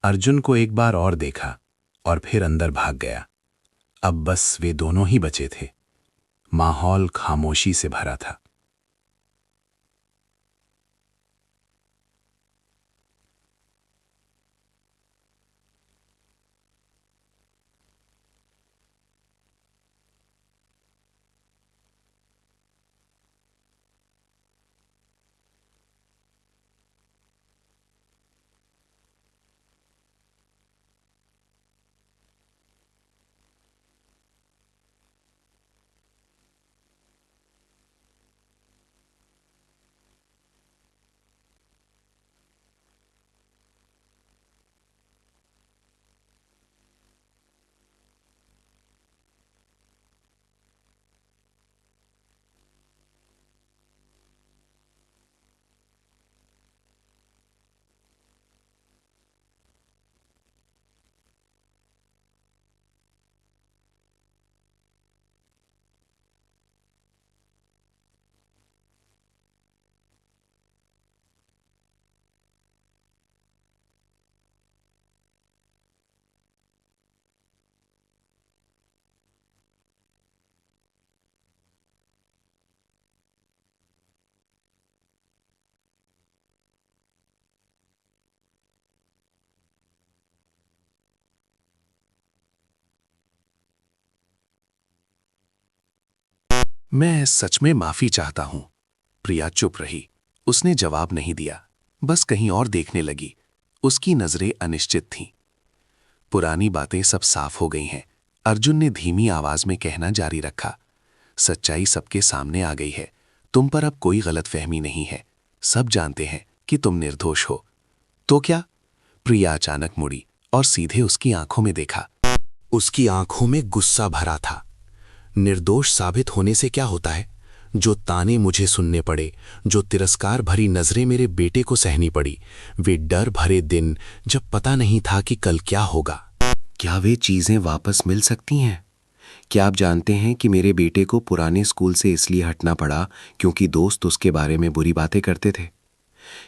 B: अर्जुन को एक बार और देखा और फिर अंदर भाग गया। अब बस वे दोनों ही बचे थे। माहौल खामोशी से भरा था। मैं सच में माफी चाहता हूं। प्रिया चुप रही। उसने जवाब नहीं दिया, बस कहीं और देखने लगी। उसकी नजरें अनिश्चित थीं। पुरानी बातें सब साफ हो गई हैं, अर्जुन ने धीमी आवाज में कहना जारी रखा। सच्चाई सबके सामने आ गई है। तुम पर अब कोई गलतफहमी नहीं है। सब जानते हैं कि तुम निर्दोष हो। तो क्या? प्रिया अचानक मुड़ी और सीधे उसकी आंखों में देखा। उसकी आंखों में गुस्सा भरा था। निर्दोष साबित होने से क्या होता है? जो ताने मुझे सुनने पड़े, जो तिरस्कार भरी नजरें मेरे बेटे को सहनी पड़ी, वे डर भरे दिन जब पता नहीं था कि कल क्या होगा।
A: क्या वे चीज़ें वापस मिल सकती हैं? क्या आप जानते हैं कि मेरे बेटे को पुराने स्कूल से इसलिए हटना पड़ा क्योंकि दोस्त उसके बारे में बुरी बातें करते थे?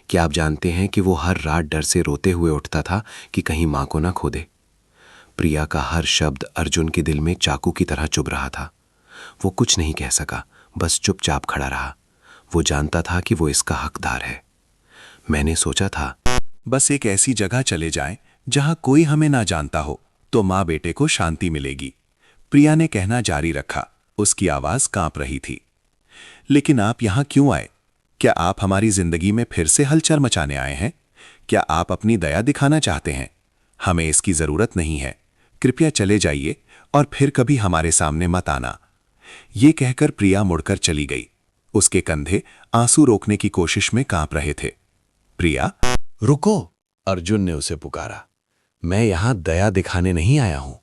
A: क्या आप जानते हैं कि वो हर रात डर से रोते हुए उठता था कि कहीं माँ को ना खो दे? प्रिया का हर शब्द अर्जुन के दिल में चाकू की तरह चुभ रहा था। वो कुछ नहीं कह सका, बस चुपचाप खड़ा रहा। वो जानता था कि वो इसका हकदार है। मैंने सोचा था,
C: बस एक ऐसी जगह चले जाएं जहां कोई हमें ना जानता हो, तो माँ बेटे को शांति मिलेगी। प्रिया ने कहना जारी रखा। उसकी आवाज कांप रही थी। लेकिन आप यहां क्यों आए? क्या आप हमारी जिंदगी में फिर से हलचल मचाने आए हैं? क्या आप अपनी दया दिखाना चाहते हैं? हमें इसकी जरूरत नहीं है। कृपया चले जाइए और फिर कभी हमारे सामने मत आना। ये कहकर प्रिया मुड़कर चली गई। उसके कंधे आंसू रोकने की कोशिश में कांप रहे थे। प्रिया,
H: रुको, अर्जुन ने उसे पुकारा। मैं यहां दया दिखाने नहीं आया हूं।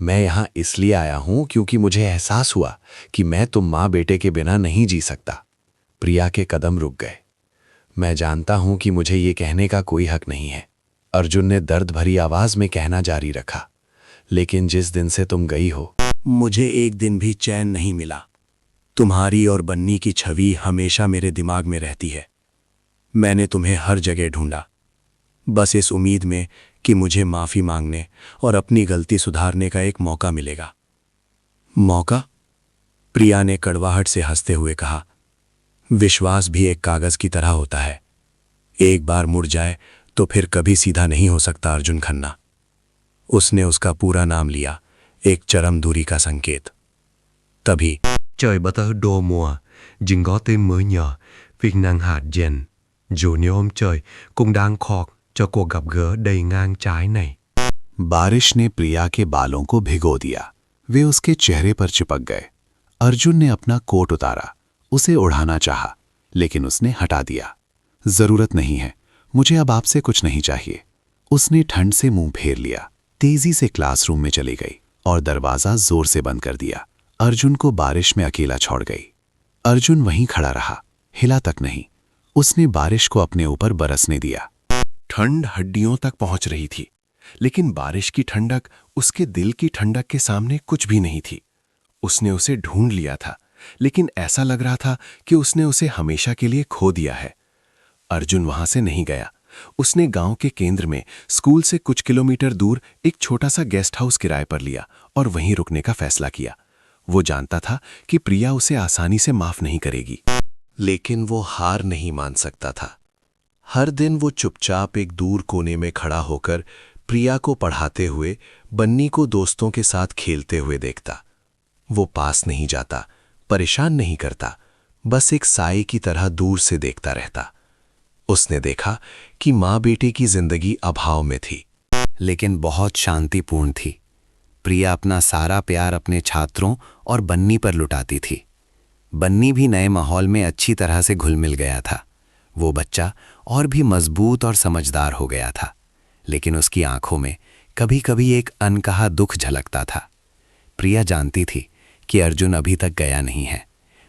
H: मैं यहां इसलिए आया हूं क्योंकि मुझे एहसास हुआ कि मैं तुम मां बेटे के बिना नहीं जी सकता। प्रिया के कदम रुक गए। मैं जानता हूं कि मुझे ये कहने का कोई हक नहीं है, अर्जुन ने दर्द भरी आवाज में कहना जारी रखा। लेकिन जिस दिन से तुम गई हो,
I: मुझे एक दिन भी चैन नहीं मिला। तुम्हारी और बन्नी की छवि हमेशा मेरे दिमाग में रहती है। मैंने तुम्हें हर जगह ढूंढा, बस इस उम्मीद में कि मुझे माफी मांगने और अपनी गलती सुधारने का एक मौका मिलेगा। मौका? प्रिया ने कड़वाहट से हंसते हुए कहा। विश्वास भी एक कागज की तरह होता है। एक बार मुड़ जाए तो फिर कभी सीधा नहीं हो सकता। अर्जुन खन्ना। उसने उसका पूरा नाम लिया, एक चरम दूरी का संकेत। तभी
M: Trời bắt đầu đổ mùa, Dừng có tên mới nhỏ, Việt Nam hạt dần. Dù như hôm trời cũng đang khóc cho cuộc gặp gỡ đầy ngang trái này.
B: बारिश ने प्रिया के बालों को भिगो दिया। वे उसके चेहरे पर चिपक गए। अर्जुन ने अपना कोट उतारा, उसे उड़ाना चाहा, लेकिन उसने हटा दिया। जरूरत नहीं है, मुझे अब आपसे कुछ नहीं चाहिए। उसने ठंड से मुंह फेर लिया, तेजी से क्लासरूम में चली गई और दरवाजा जोर से बंद कर दिया। अर्जुन को बारिश में अकेला छोड़ गई। अर्जुन वहीं खड़ा रहा, हिला तक नहीं। उसने बारिश को अपने ऊपर बरसने दिया।
C: ठंड हड्डियों तक पहुंच रही थी, लेकिन बारिश की ठंडक उसके दिल की ठंडक के सामने कुछ भी नहीं थी। उसने उसे ढूंढ लिया था, लेकिन ऐसा लग रहा था कि उसने उसे हमेशा के लिए खो दिया है। अर्जुन वहां से नहीं गया। उसने गांव के केंद्र में स्कूल से कुछ किलोमीटर दूर एक छोटा सा गेस्ट हाउस किराए पर लिया और वहीं रुकने का फैसला किया। वो जानता था कि प्रिया उसे आसानी से माफ नहीं करेगी,
H: लेकिन वो हार नहीं मान सकता था। हर दिन वो चुपचाप एक दूर कोने में खड़ा होकर प्रिया को पढ़ाते हुए, बन्नी को दोस्तों के साथ खेलते हुए देखता। वो पास नहीं जाता, परेशान नहीं करता, बस एक साए की तरह दूर से देखता रहता। उसने देखा कि माँ बेटे की जिंदगी अभाव में थी,
J: लेकिन बहुत शांतिपूर्ण थी। प्रिया अपना सारा प्यार अपने छात्रों और बन्नी पर लुटाती थी। बन्नी भी नए माहौल में अच्छी तरह से घुल मिल गया था। वो बच्चा और भी मजबूत और समझदार हो गया था, लेकिन उसकी आंखों में कभी कभी एक अनकहा दुख झलकता था। प्रिया जानती थी कि अर्जुन अभी तक गया नहीं है।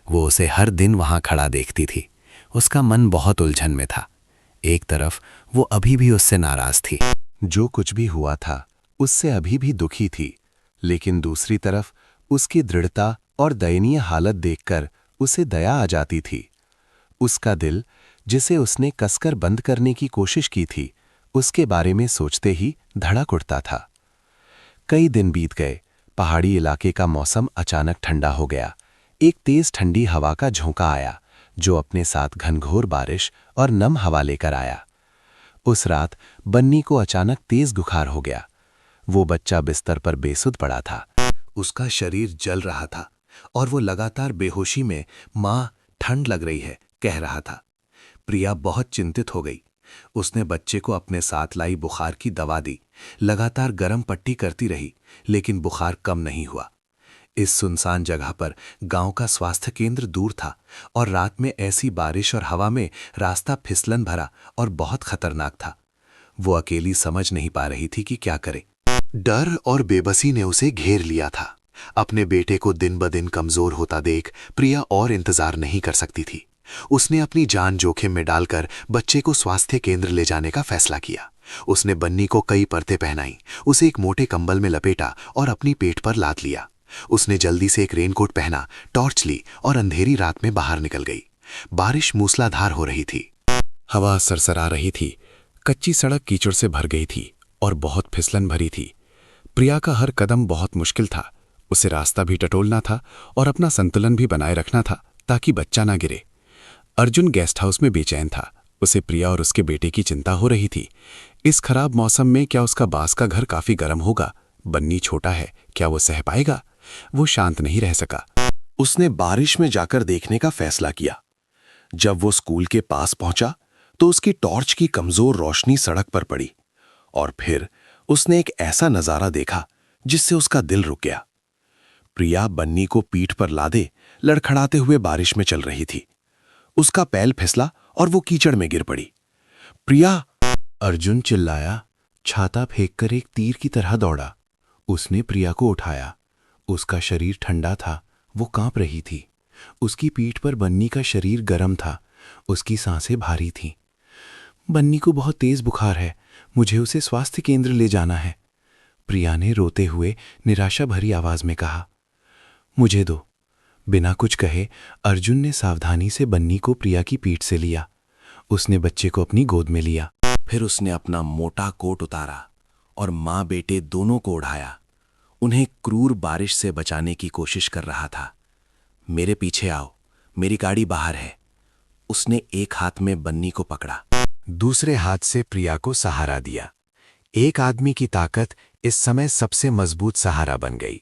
J: वो उसे हर दिन वहां खड़ा देखती थी। उसका मन बहुत उलझन में था। एक तरफ वो अभी भी उससे नाराज थी।
B: जो कुछ भी हुआ था उससे अभी भी दुखी थी, लेकिन दूसरी तरफ उसकी दृढ़ता और दयनीय हालत देखकर उसे दया आ जाती थी। उसका दिल, जिसे उसने कसकर बंद करने की कोशिश की थी, उसके बारे में सोचते ही धड़क उठता था। कई दिन बीत गए। पहाड़ी इलाके का मौसम अचानक ठंडा हो गया। एक तेज ठंडी हवा का झोंका आया, जो अपने साथ घनघोर बारिश और नम हवा लेकर आया। उस रात बन्नी को अचानक तेज बुखार हो गया। वो बच्चा बिस्तर पर बेसुध पड़ा था। उसका शरीर जल रहा था और वो लगातार बेहोशी में माँ ठंड लग रही है कह रहा था। प्रिया बहुत चिंतित हो गई। उसने बच्चे को अपने साथ लाई बुखार की दवा दी, लगातार गर्म पट्टी करती रही, लेकिन बुखार कम नहीं हुआ। इस सुनसान जगह पर गांव का स्वास्थ्य केंद्र दूर था और रात में ऐसी बारिश और हवा में रास्ता फिसलन भरा और बहुत खतरनाक था। वो अकेली समझ नहीं पा रही थी कि क्या करे। डर और बेबसी ने उसे घेर लिया था। अपने बेटे को दिन ब दिन कमजोर होता देख प्रिया और इंतजार नहीं कर सकती थी। उसने अपनी जान जोखिम में डालकर बच्चे को स्वास्थ्य केंद्र ले जाने का फैसला किया। उसने बन्नी को कई परतें पहनाई, उसे एक मोटे कंबल में लपेटा और अपनी पेट पर लाद लिया। उसने जल्दी से एक रेनकोट पहना, टॉर्च ली और अंधेरी रात में बाहर निकल गई। बारिश मूसलाधार हो रही थी।
C: हवा सरसरा रही थी। कच्ची सड़क कीचड़ से भर गई थी और बहुत फिसलन भरी थी। प्रिया का हर कदम बहुत मुश्किल था। उसे रास्ता भी टटोलना था और अपना संतुलन भी बनाए रखना था ताकि बच्चा ना गिरे। अर्जुन गेस्ट हाउस में बेचैन था। उसे प्रिया और उसके बेटे की चिंता हो रही थी। इस खराब मौसम में क्या उसका बांस का घर काफी गर्म होगा? बन्नी छोटा है, क्या वो सह पाएगा? वो शांत नहीं रह सका।
I: उसने बारिश में जाकर देखने का फैसला किया। जब वो स्कूल के पास पहुंचा तो उसकी टॉर्च की कमजोर रोशनी सड़क पर पड़ी और फिर उसने एक ऐसा नजारा देखा जिससे उसका दिल रुक गया। प्रिया बन्नी को पीठ पर लादे लड़खड़ाते हुए बारिश में चल रही थी। उसका पैर फिसला और वो कीचड़ में गिर पड़ी। प्रिया!
B: अर्जुन चिल्लाया। छाता फेंककर एक तीर की तरह दौड़ा। उसने प्रिया को उठाया। उसका शरीर ठंडा था, वो कांप रही थी। उसकी पीठ पर बन्नी का शरीर गर्म था, उसकी सांसें भारी थीं। बन्नी को बहुत तेज बुखार है, मुझे उसे स्वास्थ्य केंद्र ले जाना है, प्रिया ने रोते हुए निराशा भरी आवाज में कहा। मुझे दो। बिना कुछ कहे अर्जुन ने सावधानी से बन्नी को प्रिया की पीठ से लिया। उसने बच्चे को अपनी गोद में लिया।
I: फिर उसने अपना मोटा कोट उतारा और मां बेटे दोनों को उठाया। उन्हें क्रूर बारिश से बचाने की कोशिश कर रहा था। मेरे पीछे आओ, मेरी गाड़ी बाहर है। उसने एक हाथ में बन्नी को पकड़ा,
B: दूसरे हाथ से प्रिया को सहारा दिया। एक आदमी की ताकत इस समय सबसे मजबूत सहारा बन गई।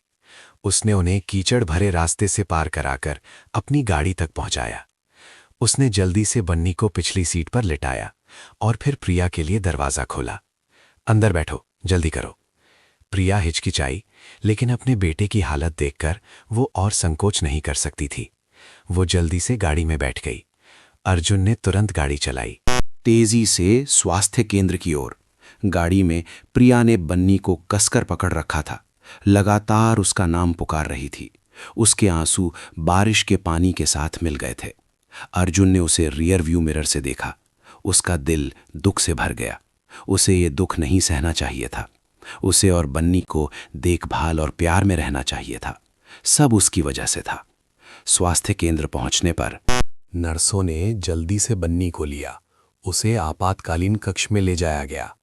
B: उसने उन्हें कीचड़ भरे रास्ते से पार कराकर अपनी गाड़ी तक पहुंचाया। उसने जल्दी से बन्नी को पिछली सीट पर लिटाया और फिर प्रिया के लिए दरवाजा खोला। अंदर बैठो, जल्दी करो। प्रिया हिचकिचाई, लेकिन अपने बेटे की हालत देखकर वो और संकोच नहीं कर सकती थी। वो जल्दी से गाड़ी में बैठ गई। अर्जुन ने तुरंत गाड़ी चलाई।
I: तेजी से स्वास्थ्य केंद्र की ओर। गाड़ी में प्रिया ने बन्नी को कसकर पकड़ रखा था। लगातार उसका नाम पुकार रही थी। उसके आंसू बारिश के पानी के साथ मिल गए थे। अर्जुन ने उसे रियर व्यू मिरर से देखा। उसका दिल दुख से भर गया। उसे ये दुख नहीं सहना चाहिए था। उसे और बन्नी को देखभाल और प्यार में रहना चाहिए था। सब उसकी वजह से था। स्वास्थ्य केंद्र पहुंचने पर
C: नर्सों ने जल्दी से बन्नी को लिया। उसे आपातकालीन कक्ष में ले जाया गया।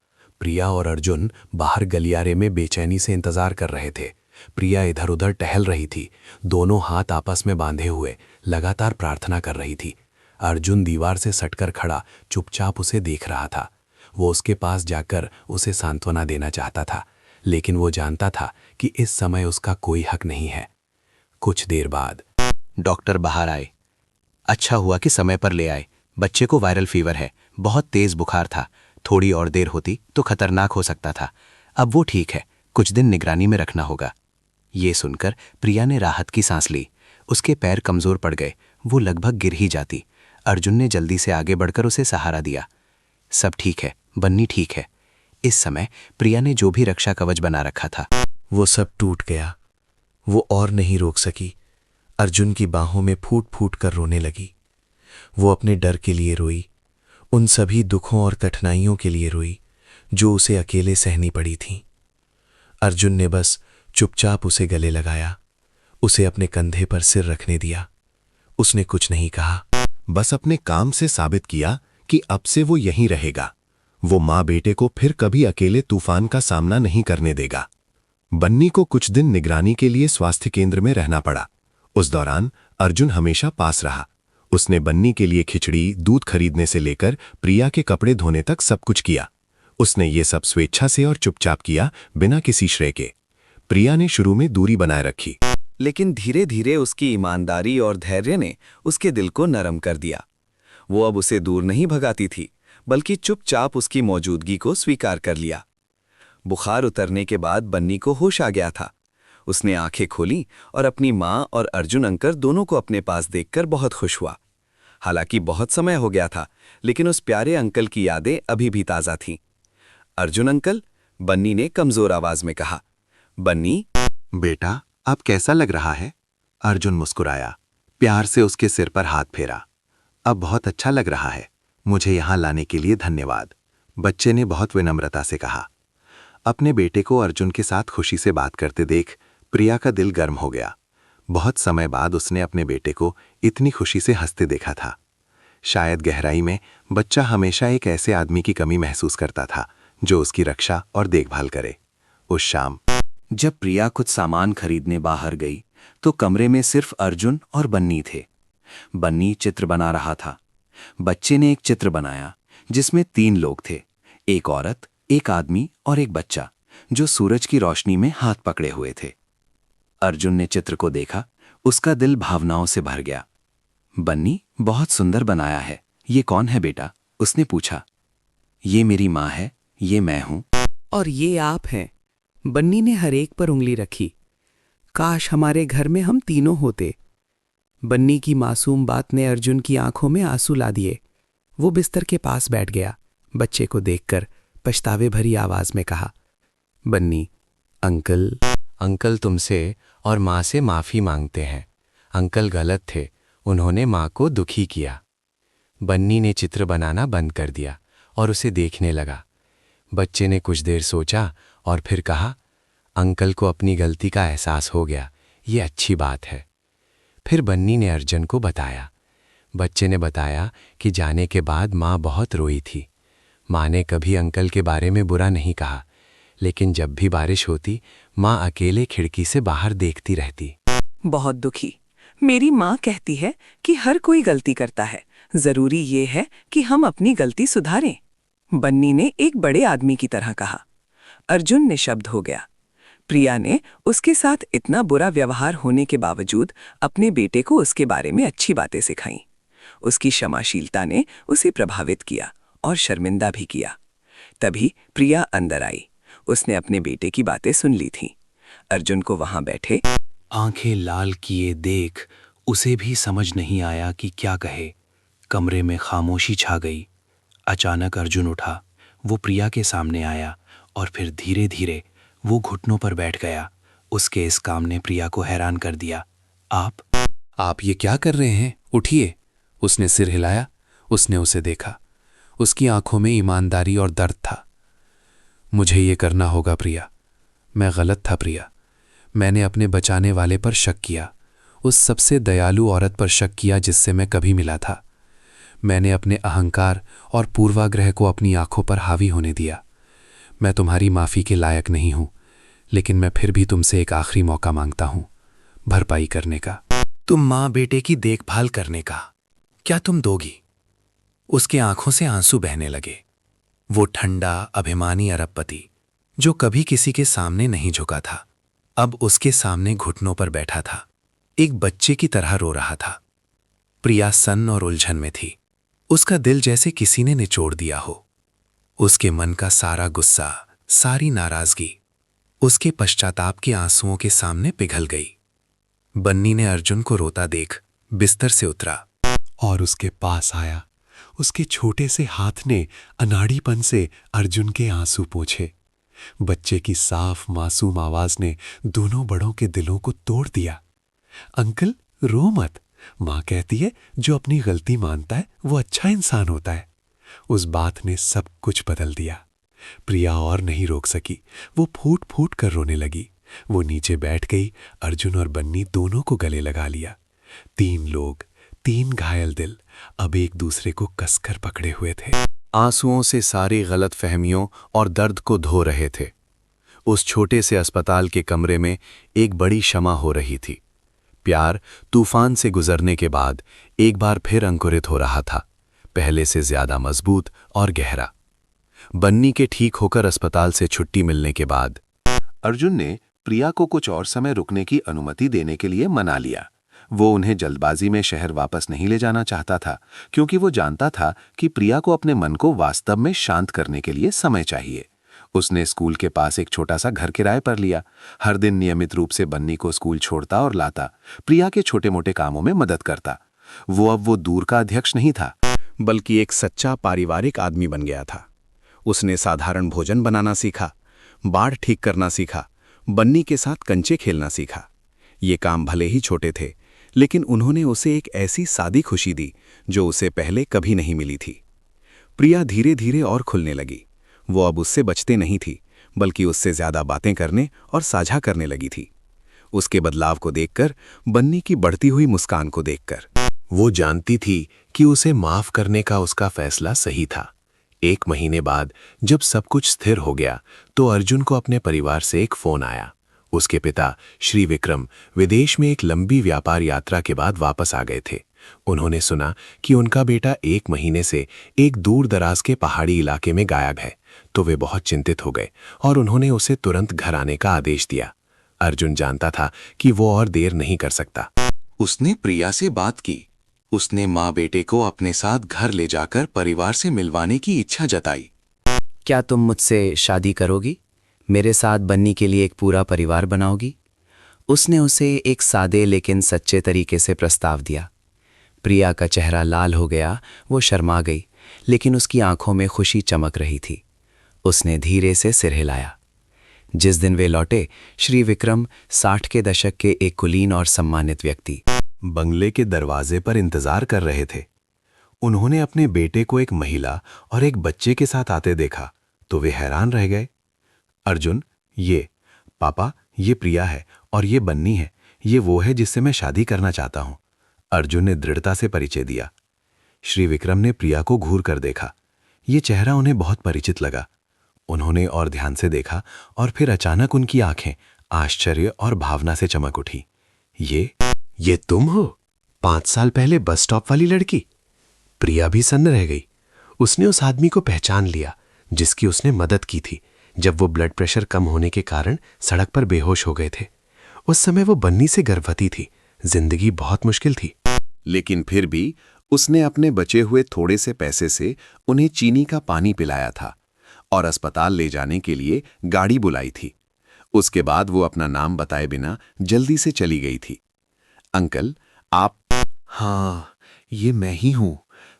C: प्रिया और अर्जुन बाहर गलियारे में बेचैनी से इंतजार कर रहे थे। प्रिया इधर उधर टहल रही थी, दोनों हाथ आपस में बांधे हुए लगातार प्रार्थना कर रही थी। अर्जुन दीवार से सटकर खड़ा चुपचाप उसे देख रहा था। वो उसके पास जाकर उसे सांत्वना देना चाहता था, लेकिन वो जानता था कि इस समय उसका कोई हक नहीं है। कुछ देर बाद
A: डॉक्टर बाहर आए। अच्छा हुआ कि समय पर ले आए। बच्चे को वायरल फीवर है, बहुत तेज बुखार था। थोड़ी और देर होती तो खतरनाक हो सकता था। अब वो ठीक है, कुछ दिन निगरानी में रखना होगा। ये सुनकर प्रिया ने राहत की सांस ली। उसके पैर कमजोर पड़ गए, वो लगभग गिर ही जाती। अर्जुन ने जल्दी से आगे बढ़कर उसे सहारा दिया। सब ठीक है, बन्नी ठीक है। इस समय प्रिया ने जो भी रक्षा कवच बना रखा था
B: वो सब टूट गया। वो और नहीं रोक सकी। अर्जुन की बाहों में फूट फूट कर रोने लगी। वो अपने डर के लिए रोई, उन सभी दुखों और कठिनाइयों के लिए रोई जो उसे अकेले सहनी पड़ी थीं। अर्जुन ने बस चुपचाप उसे गले लगाया, उसे अपने कंधे पर सिर रखने दिया। उसने कुछ नहीं कहा, बस अपने काम से साबित किया कि अब से वो यहीं रहेगा। वो माँ बेटे को फिर कभी अकेले तूफान का सामना नहीं करने देगा। बन्नी को कुछ दिन निगरानी के लिए स्वास्थ्य केंद्र में रहना पड़ा। उस दौरान अर्जुन हमेशा पास रहा। उसने बन्नी के लिए खिचड़ी, दूध खरीदने से लेकर प्रिया के कपड़े धोने तक सब कुछ किया। उसने ये सब स्वेच्छा से और चुपचाप किया, बिना किसी श्रेय के। प्रिया ने शुरू में दूरी बनाए रखी,
J: लेकिन धीरे धीरे उसकी ईमानदारी और धैर्य ने उसके दिल को नरम कर दिया। वो अब उसे दूर नहीं भगाती थी, बल्कि चुपचाप उसकी मौजूदगी को स्वीकार कर लिया। बुखार उतरने के बाद बन्नी को होश आ गया था। उसने आंखें खोली और अपनी माँ और अर्जुन अंकल दोनों को अपने पास देखकर बहुत खुश हुआ। हालांकि बहुत समय हो गया था, लेकिन उस प्यारे अंकल की यादें अभी भी ताज़ा थीं। अर्जुन अंकल, बन्नी ने कमजोर आवाज में कहा। बन्नी,
B: बेटा अब कैसा लग रहा है? अर्जुन मुस्कुराया, प्यार से उसके सिर पर हाथ फेरा। अब बहुत अच्छा लग रहा है। मुझे यहाँ लाने के लिए धन्यवाद, बच्चे ने बहुत विनम्रता से कहा। अपने बेटे को अर्जुन के साथ खुशी से बात करते देख प्रिया का दिल गर्म हो गया। बहुत समय बाद उसने अपने बेटे को इतनी खुशी से हंसते देखा था। शायद गहराई में बच्चा हमेशा एक ऐसे आदमी की कमी महसूस करता था जो उसकी रक्षा और देखभाल करे। उस शाम
L: जब प्रिया कुछ सामान खरीदने बाहर गई तो कमरे में सिर्फ अर्जुन और बन्नी थे। बन्नी चित्र बना रहा था। बच्चे ने एक चित्र बनाया जिसमें 3 लोग थे, एक औरत, एक आदमी और एक बच्चा, जो सूरज की रोशनी में हाथ पकड़े हुए थे। अर्जुन ने चित्र को देखा, उसका दिल भावनाओं से भर गया। बन्नी, बहुत सुंदर बनाया है। ये कौन है बेटा? उसने पूछा। ये मेरी माँ है, ये मैं हूं।
E: और ये आप हैं। बन्नी ने हर एक पर उंगली रखी। काश हमारे घर में हम तीनों होते। बन्नी की मासूम बात ने अर्जुन की आंखों में आंसू ला दिए। वो बिस्तर के पास बैठ गया। बच्चे को देखकर पछतावे भरी आवाज में कहा, बन्नी,
C: अंकल तुमसे और माँ से माफ़ी मांगते हैं। अंकल गलत थे, उन्होंने माँ को दुखी किया। बन्नी ने चित्र बनाना बंद कर दिया और उसे देखने लगा। बच्चे ने कुछ देर सोचा और फिर कहा, अंकल को अपनी गलती का एहसास हो गया, ये अच्छी बात है। फिर बन्नी ने अर्जुन को बताया। बच्चे ने बताया कि जाने के बाद माँ बहुत रोई थी। माँ ने कभी अंकल के बारे में बुरा नहीं कहा, लेकिन जब भी बारिश होती माँ अकेले खिड़की से बाहर देखती रहती।
E: बहुत दुखी। मेरी माँ कहती है कि हर कोई गलती करता है, जरूरी ये है कि हम अपनी गलती सुधारें। बन्नी ने एक बड़े आदमी की तरह कहा। अर्जुन निशब्द हो गया। प्रिया ने उसके साथ इतना बुरा व्यवहार होने के बावजूद अपने बेटे को उसके बारे में अच्छी बातें सिखाईं। उसकी क्षमाशीलता ने उसे प्रभावित किया और शर्मिंदा भी किया। तभी प्रिया अंदर आई। उसने अपने बेटे की बातें सुन ली थीं। अर्जुन को वहां बैठे
D: आंखें लाल किए देख उसे भी समझ नहीं आया कि क्या कहे। कमरे में खामोशी छा गई। अचानक अर्जुन उठा। वो प्रिया के सामने आया और फिर धीरे धीरे वो घुटनों पर बैठ गया। उसके इस काम ने प्रिया को हैरान कर दिया।
G: आप ये क्या कर रहे हैं? उठिए। उसने सिर हिलाया। उसने उसे देखा। उसकी आंखों में ईमानदारी और दर्द था। मुझे ये करना होगा प्रिया। मैं गलत था प्रिया। मैंने अपने बचाने वाले पर शक किया, उस सबसे दयालु औरत पर शक किया जिससे मैं कभी मिला था। मैंने अपने अहंकार और पूर्वाग्रह को अपनी आंखों पर हावी होने दिया। मैं तुम्हारी माफ़ी के लायक नहीं हूं, लेकिन मैं फिर भी तुमसे एक आखिरी मौका मांगता हूं, भरपाई करने का। तुम माँ बेटे की देखभाल करने का क्या तुम दोगी? उसके आंखों से आंसू बहने लगे। वो ठंडा अभिमानी अरबपति जो कभी किसी के सामने नहीं झुका था, अब उसके सामने घुटनों पर बैठा था, एक बच्चे की तरह रो रहा था। प्रिया सन्न और उलझन में थी। उसका दिल जैसे किसी ने निचोड़ दिया हो। उसके मन का सारा गुस्सा, सारी नाराजगी उसके पश्चाताप के आंसुओं के सामने पिघल गई। बन्नी ने अर्जुन को रोता देख बिस्तर से उतरा
D: और उसके पास आया। उसके छोटे से हाथ ने अनाड़ीपन से अर्जुन के आंसू पोंछे। बच्चे की साफ मासूम आवाज ने दोनों बड़ों के दिलों को तोड़ दिया। अंकल, रो मत। माँ कहती है जो अपनी गलती मानता है वो अच्छा इंसान होता है। उस बात ने सब कुछ बदल दिया। प्रिया और नहीं रोक सकी। वो फूट फूट कर रोने लगी। वो नीचे बैठ गई। अर्जुन और बन्नी दोनों को गले लगा लिया। 3 लोग, 3 घायल दिल अब एक दूसरे को कसकर पकड़े हुए थे।
C: आंसुओं से सारी गलत फहमियों और दर्द को धो रहे थे। उस छोटे से अस्पताल के कमरे में एक बड़ी क्षमा हो रही थी। प्यार तूफान से गुजरने के बाद एक बार फिर अंकुरित हो रहा था, पहले से ज्यादा मजबूत और गहरा। बन्नी के ठीक होकर अस्पताल से छुट्टी मिलने के बाद
B: अर्जुन ने प्रिया को कुछ और समय रुकने की अनुमति देने के लिए मना लिया। वो उन्हें जल्दबाजी में शहर वापस नहीं ले जाना चाहता था, क्योंकि वो जानता था कि प्रिया को अपने मन को वास्तव में शांत करने के लिए समय चाहिए। उसने स्कूल के पास एक छोटा सा घर किराए पर लिया। हर दिन नियमित रूप से बन्नी को स्कूल छोड़ता और लाता, प्रिया के छोटे मोटे कामों में मदद करता। वो दूर का अध्यक्ष नहीं था,
I: बल्कि एक सच्चा पारिवारिक आदमी बन गया था। उसने साधारण भोजन बनाना सीखा, बाढ़ ठीक करना सीखा, बन्नी के साथ कंचे खेलना सीखा। ये काम भले ही छोटे थे, लेकिन उन्होंने उसे एक ऐसी सादी खुशी दी जो उसे पहले कभी नहीं मिली थी। प्रिया धीरे धीरे और खुलने लगी। वो अब उससे बचते नहीं थी, बल्कि उससे ज्यादा बातें करने और साझा करने लगी थी। उसके बदलाव को देखकर, बन्नी की बढ़ती हुई मुस्कान को देखकर।
A: वो जानती थी कि उसे माफ करने का उसका फैसला सही था। 1 महीने बाद जब सब कुछ स्थिर हो गया तो अर्जुन को अपने परिवार से एक फोन आया। उसके पिता श्री विक्रम विदेश में एक लंबी व्यापार यात्रा के बाद वापस आ गए थे। उन्होंने सुना कि उनका बेटा 1 महीने से एक दूर दराज के पहाड़ी इलाके में गायब है, तो वे बहुत चिंतित हो गए और उन्होंने उसे तुरंत घर आने का आदेश दिया। अर्जुन जानता था कि वो और देर नहीं कर सकता।
B: उसने प्रिया से बात की। उसने माँ बेटे को अपने साथ घर ले जाकर परिवार से मिलवाने की इच्छा जताई।
J: क्या तुम मुझसे शादी करोगी? मेरे साथ बन्नी के लिए एक पूरा परिवार बनाओगी? उसने उसे एक सादे लेकिन सच्चे तरीके से प्रस्ताव दिया। प्रिया का चेहरा लाल हो गया, वो शर्मा गई, लेकिन उसकी आंखों में खुशी चमक रही थी। उसने धीरे से सिर हिलाया। जिस दिन वे लौटे, श्री विक्रम 60 के दशक के एक कुलीन और सम्मानित व्यक्ति
A: बंगले के दरवाजे पर इंतजार कर रहे थे। उन्होंने अपने बेटे को एक महिला और एक बच्चे के साथ आते देखा तो वे हैरान रह गए। अर्जुन, ये पापा, ये प्रिया है और ये बन्नी है, ये वो है जिससे मैं शादी करना चाहता हूं। अर्जुन ने दृढ़ता से परिचय दिया। श्री विक्रम ने प्रिया को घूर कर देखा। ये चेहरा उन्हें बहुत परिचित लगा। उन्होंने और ध्यान से देखा और फिर अचानक उनकी आंखें आश्चर्य और भावना से चमक उठी। ये तुम हो? 5 साल पहले बस स्टॉप वाली लड़की? प्रिया भी सन्न रह गई। उसने उस आदमी को पहचान लिया जिसकी उसने मदद की थी जब वो ब्लड प्रेशर कम होने के कारण सड़क पर बेहोश हो गए थे। उस समय वो बन्नी से गर्भवती थी। जिंदगी बहुत मुश्किल थी।
F: लेकिन फिर भी उसने अपने बचे हुए थोड़े से पैसे से उन्हें चीनी का पानी पिलाया था और अस्पताल ले जाने के लिए गाड़ी बुलाई थी। उसके बाद वो अपना नाम बताए बिना जल्दी से चली गई थी। अंकल, आप?
D: हाँ, ये मैं ही हूं।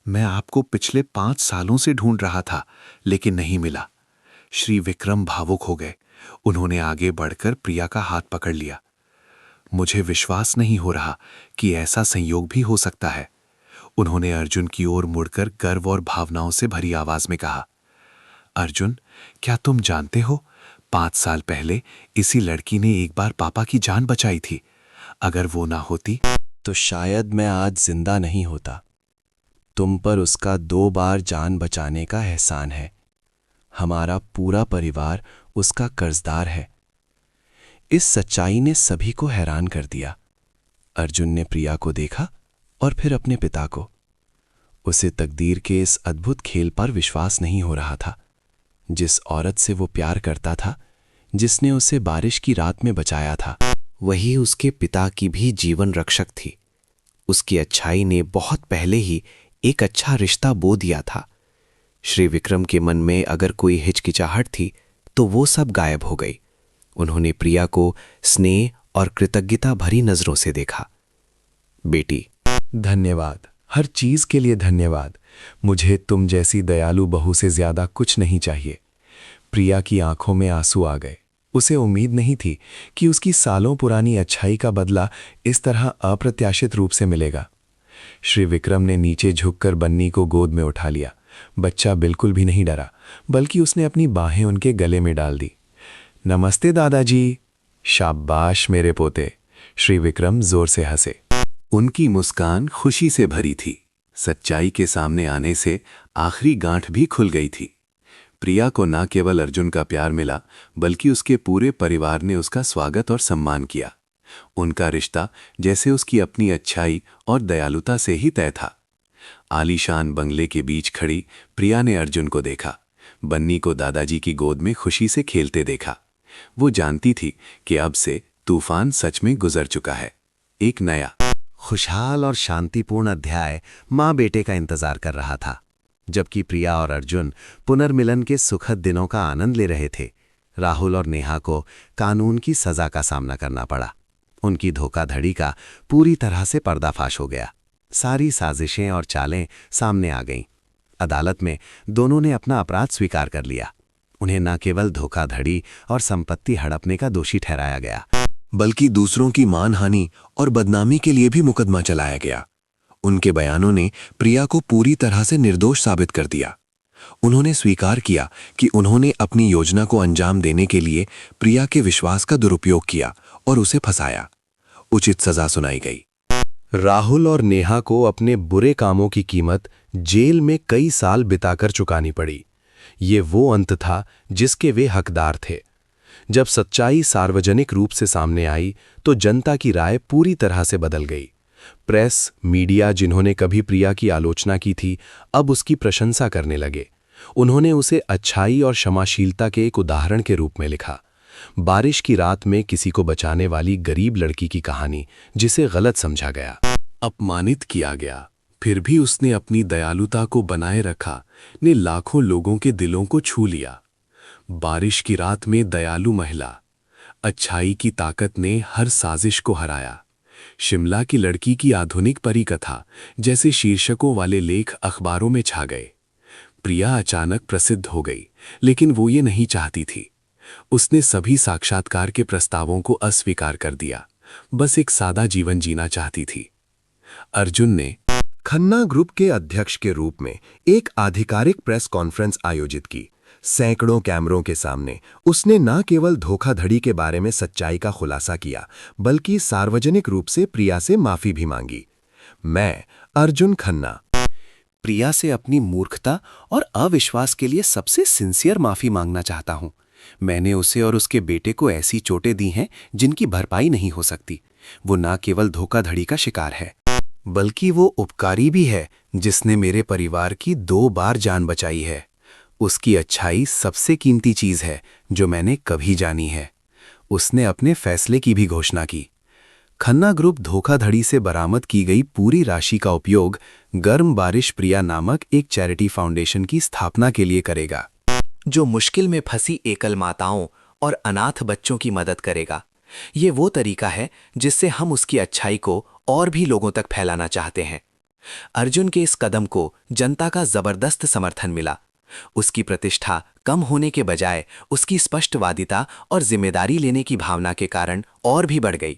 D: मैं आपको पिछले 5 सालों से ढूंढ रहा था, लेकिन नहीं मिला। श्री विक्रम भावुक हो गए। उन्होंने आगे बढ़कर प्रिया का हाथ पकड़ लिया। मुझे विश्वास नहीं हो रहा कि ऐसा संयोग भी हो सकता है। उन्होंने अर्जुन की ओर मुड़कर गर्व और भावनाओं से भरी आवाज में कहा, अर्जुन, क्या तुम जानते हो, 5 साल पहले इसी लड़की ने एक बार पापा की जान बचाई थी। अगर वो ना होती
C: तो शायद मैं आज जिंदा नहीं होता। तुम पर उसका 2 बार जान बचाने का एहसान है। हमारा पूरा परिवार उसका कर्जदार है। इस सच्चाई ने सभी को हैरान कर दिया। अर्जुन ने प्रिया को देखा और फिर अपने पिता को। उसे तकदीर के इस अद्भुत खेल पर विश्वास नहीं हो रहा था। जिस औरत से वो प्यार करता था, जिसने उसे बारिश की रात में बचाया था,
J: वही उसके पिता की भी जीवन रक्षक थी। उसकी अच्छाई ने बहुत पहले ही एक अच्छा रिश्ता बो दिया था। श्री विक्रम के मन में अगर कोई हिचकिचाहट थी तो वो सब गायब हो गई। उन्होंने प्रिया को स्नेह और कृतज्ञता भरी नजरों से देखा। बेटी,
G: धन्यवाद, हर चीज के लिए धन्यवाद। मुझे तुम जैसी दयालु बहू से ज्यादा कुछ नहीं चाहिए। प्रिया की आंखों में आंसू आ गए। उसे उम्मीद नहीं थी कि उसकी सालों पुरानी अच्छाई का बदला इस तरह अप्रत्याशित रूप से मिलेगा। श्री विक्रम ने नीचे झुककर बन्नी को गोद में उठा लिया। बच्चा बिल्कुल भी नहीं डरा, बल्कि उसने अपनी बाहें उनके गले में डाल दी। नमस्ते दादाजी। शाबाश मेरे पोते। श्री विक्रम जोर से हंसे।
F: उनकी मुस्कान खुशी से भरी थी। सच्चाई के सामने आने से आखिरी गांठ भी खुल गई थी। प्रिया को न केवल अर्जुन का प्यार मिला, बल्कि उसके पूरे परिवार ने उसका स्वागत और सम्मान किया। उनका रिश्ता जैसे उसकी अपनी अच्छाई और दयालुता से ही तय था। आलीशान बंगले के बीच खड़ी प्रिया ने अर्जुन को देखा। बन्नी को दादाजी की गोद में खुशी से खेलते देखा। वो जानती थी कि अब से तूफान सच में गुजर चुका है। एक नया
A: खुशहाल और शांतिपूर्ण अध्याय माँ बेटे का इंतजार कर रहा था। जबकि प्रिया और अर्जुन पुनर्मिलन के सुखद दिनों का आनंद ले रहे थे, राहुल और नेहा को कानून की सजा का सामना करना पड़ा। उनकी धोखाधड़ी का पूरी तरह से पर्दाफाश हो गया। सारी साजिशें और चालें सामने आ गईं। अदालत में दोनों ने अपना अपराध स्वीकार कर लिया। उन्हें न केवल धोखाधड़ी और संपत्ति हड़पने का दोषी ठहराया गया,
I: बल्कि दूसरों की मानहानि और बदनामी के लिए भी मुकदमा चलाया गया। उनके बयानों ने प्रिया को पूरी तरह से निर्दोष साबित कर दिया। उन्होंने स्वीकार किया कि उन्होंने अपनी योजना को अंजाम देने के लिए प्रिया के विश्वास का दुरुपयोग किया और उसे फंसाया। उचित सजा सुनाई गई।
A: राहुल और नेहा को अपने बुरे कामों की कीमत जेल में कई साल बिताकर चुकानी पड़ी। ये वो अंत था जिसके वे हकदार थे। जब सच्चाई सार्वजनिक रूप से सामने आई तो जनता की राय पूरी तरह से बदल गई। प्रेस, मीडिया जिन्होंने कभी प्रिया की आलोचना की थी, अब उसकी प्रशंसा करने लगे। उन्होंने उसे अच्छाई और क्षमाशीलता के एक उदाहरण के रूप में लिखा। बारिश की रात में किसी को बचाने वाली गरीब लड़की की कहानी, जिसे गलत समझा गया,
I: अपमानित किया गया, फिर भी उसने अपनी दयालुता को बनाए रखा, ने लाखों लोगों के दिलों को छू लिया। बारिश की रात में दयालु महिला, अच्छाई की ताकत ने हर साजिश को हराया। शिमला की लड़की की आधुनिक परिकथा जैसे शीर्षकों वाले लेख अखबारों में छा गए। प्रिया अचानक प्रसिद्ध हो गई, लेकिन वो ये नहीं चाहती थी। उसने सभी साक्षात्कार के प्रस्तावों को अस्वीकार कर दिया, बस एक सादा जीवन जीना चाहती थी। अर्जुन ने
B: खन्ना ग्रुप के अध्यक्ष के रूप में एक आधिकारिक प्रेस कॉन्फ्रेंस आयोजित की। सैकड़ों कैमरों के सामने उसने न केवल धोखाधड़ी के बारे में सच्चाई का खुलासा किया, बल्कि सार्वजनिक रूप से प्रिया से माफी भी मांगी। मैं, अर्जुन खन्ना,
L: प्रिया से अपनी मूर्खता और अविश्वास के लिए सबसे सिंसियर माफी मांगना चाहता हूं। मैंने उसे और उसके बेटे को ऐसी चोटें दी हैं जिनकी भरपाई नहीं हो सकती। वो न केवल धोखाधड़ी का शिकार है,
J: बल्कि वो उपकारी भी है जिसने मेरे परिवार की 2 बार जान बचाई है। उसकी अच्छाई सबसे कीमती चीज है जो मैंने कभी जानी है। उसने अपने फैसले की भी घोषणा की। खन्ना ग्रुप धोखाधड़ी से बरामद की गई पूरी राशि का उपयोग गर्म बारिश प्रिया नामक एक चैरिटी फाउंडेशन की स्थापना के लिए करेगा, जो मुश्किल में फंसी एकल माताओं और अनाथ बच्चों की मदद करेगा। ये वो तरीका है जिससे हम उसकी अच्छाई को और भी लोगों तक फैलाना चाहते हैं। अर्जुन के इस कदम को जनता का जबरदस्त समर्थन मिला। उसकी प्रतिष्ठा कम होने के बजाय उसकी स्पष्टवादिता और जिम्मेदारी लेने की भावना के कारण और भी बढ़ गई।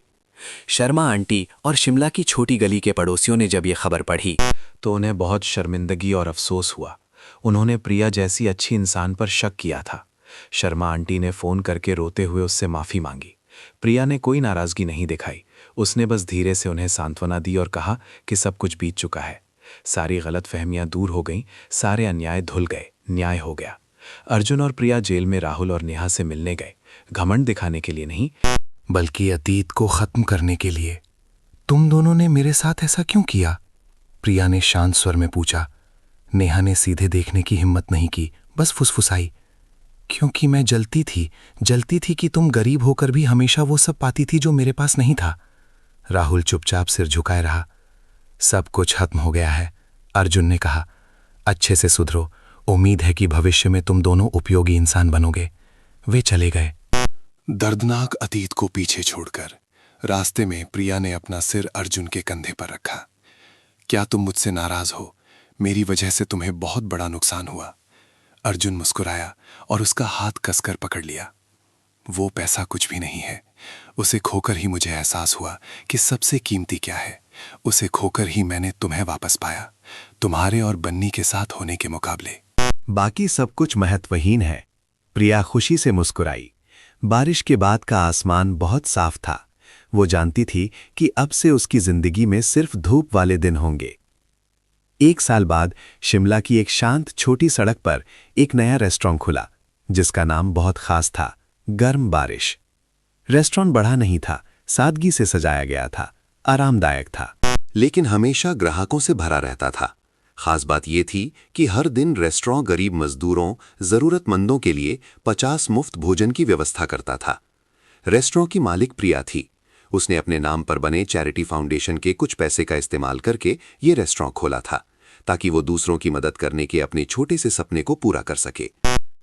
J: शर्मा आंटी और शिमला की छोटी गली के पड़ोसियों ने जब ये खबर पढ़ी
G: तो उन्हें बहुत शर्मिंदगी और अफसोस हुआ। उन्होंने प्रिया जैसी अच्छी इंसान पर शक किया था। शर्मा आंटी ने फ़ोन करके रोते हुए उससे माफ़ी मांगी। प्रिया ने कोई नाराज़गी नहीं दिखाई। उसने बस धीरे से उन्हें सांत्वना दी और कहा कि सब कुछ बीत चुका है। सारी गलतफहमियां दूर हो गईं, सारे अन्याय धुल गए, न्याय हो गया। अर्जुन और प्रिया जेल में राहुल और नेहा से मिलने गए, घमंड दिखाने के लिए नहीं,
D: बल्कि अतीत को खत्म करने के लिए। तुम दोनों ने मेरे साथ ऐसा क्यों किया? प्रिया ने शांत स्वर में पूछा। नेहा ने सीधे देखने की हिम्मत नहीं की, बस फुसफुसाई। क्योंकि मैं जलती थी कि तुम गरीब होकर भी हमेशा वो सब पाती थी जो मेरे पास नहीं था। राहुल चुपचाप सिर झुकाए रहा। सब कुछ खत्म हो गया है, अर्जुन ने कहा। अच्छे से सुधरो, उम्मीद है कि भविष्य में तुम दोनों उपयोगी इंसान बनोगे। वे चले गए।
B: दर्दनाक अतीत को पीछे छोड़कर रास्ते में प्रिया ने अपना सिर अर्जुन के कंधे पर रखा। क्या तुम मुझसे नाराज हो? मेरी वजह से तुम्हें बहुत बड़ा नुकसान हुआ। अर्जुन मुस्कुराया और उसका हाथ कसकर पकड़ लिया। वो पैसा कुछ भी नहीं है। उसे खोकर ही मुझे एहसास हुआ कि सबसे कीमती क्या है। उसे खोकर ही मैंने तुम्हें वापस पाया, तुम्हारे और बन्नी के साथ होने के मुकाबले।
A: बाकी सब कुछ महत्वहीन है। प्रिया खुशी से मुस्कुराई। बारिश के बाद का आसमान बहुत साफ था। वो जानती थी कि अब से उसकी जिंदगी में सिर्फ धूप वाले दिन होंगे। 1 साल बाद शिमला की एक शांत छोटी सड़क पर एक नया रेस्टोरेंट खुला, जिसका नाम बहुत खास था, गर्म बारिश। रेस्टोरेंट बड़ा नहीं था, सादगी से सजाया गया था, आरामदायक था,
B: लेकिन हमेशा ग्राहकों से भरा रहता था। खास बात यह थी कि हर दिन रेस्टोरेंट गरीब मजदूरों, जरूरतमंदों के लिए 50 मुफ्त भोजन की व्यवस्था करता था। रेस्टोरेंट की मालिक प्रिया थी। उसने अपने नाम पर बने चैरिटी फाउंडेशन के कुछ पैसे का इस्तेमाल करके ये रेस्टोरेंट खोला था, ताकि वो दूसरों की मदद करने के अपने छोटे से सपने को पूरा कर सके।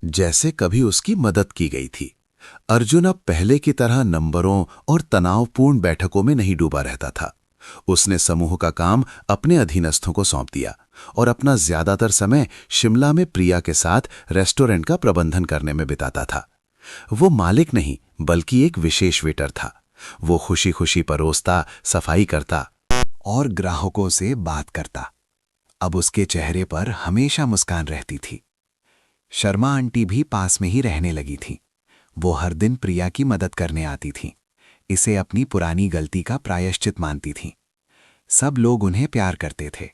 F: जैसे कभी उसकी मदद की गई थी। अर्जुन अब पहले की तरह नंबरों और तनावपूर्ण बैठकों में नहीं डूबा रहता था। उसने समूह का काम अपने अधीनस्थों को सौंप दिया और अपना ज्यादातर समय शिमला में प्रिया के साथ रेस्टोरेंट का प्रबंधन करने में बिताता था। वो मालिक नहीं, बल्कि एक विशेष वेटर था,
B: वो खुशी खुशी परोसता, सफाई करता और ग्राहकों से बात करता। अब उसके चेहरे पर हमेशा मुस्कान रहती थी। शर्मा आंटी भी पास में ही रहने लगी थी। वो हर दिन प्रिया की मदद करने आती थी। इसे अपनी पुरानी गलती का प्रायश्चित मानती थी। सब लोग उन्हें प्यार करते थे।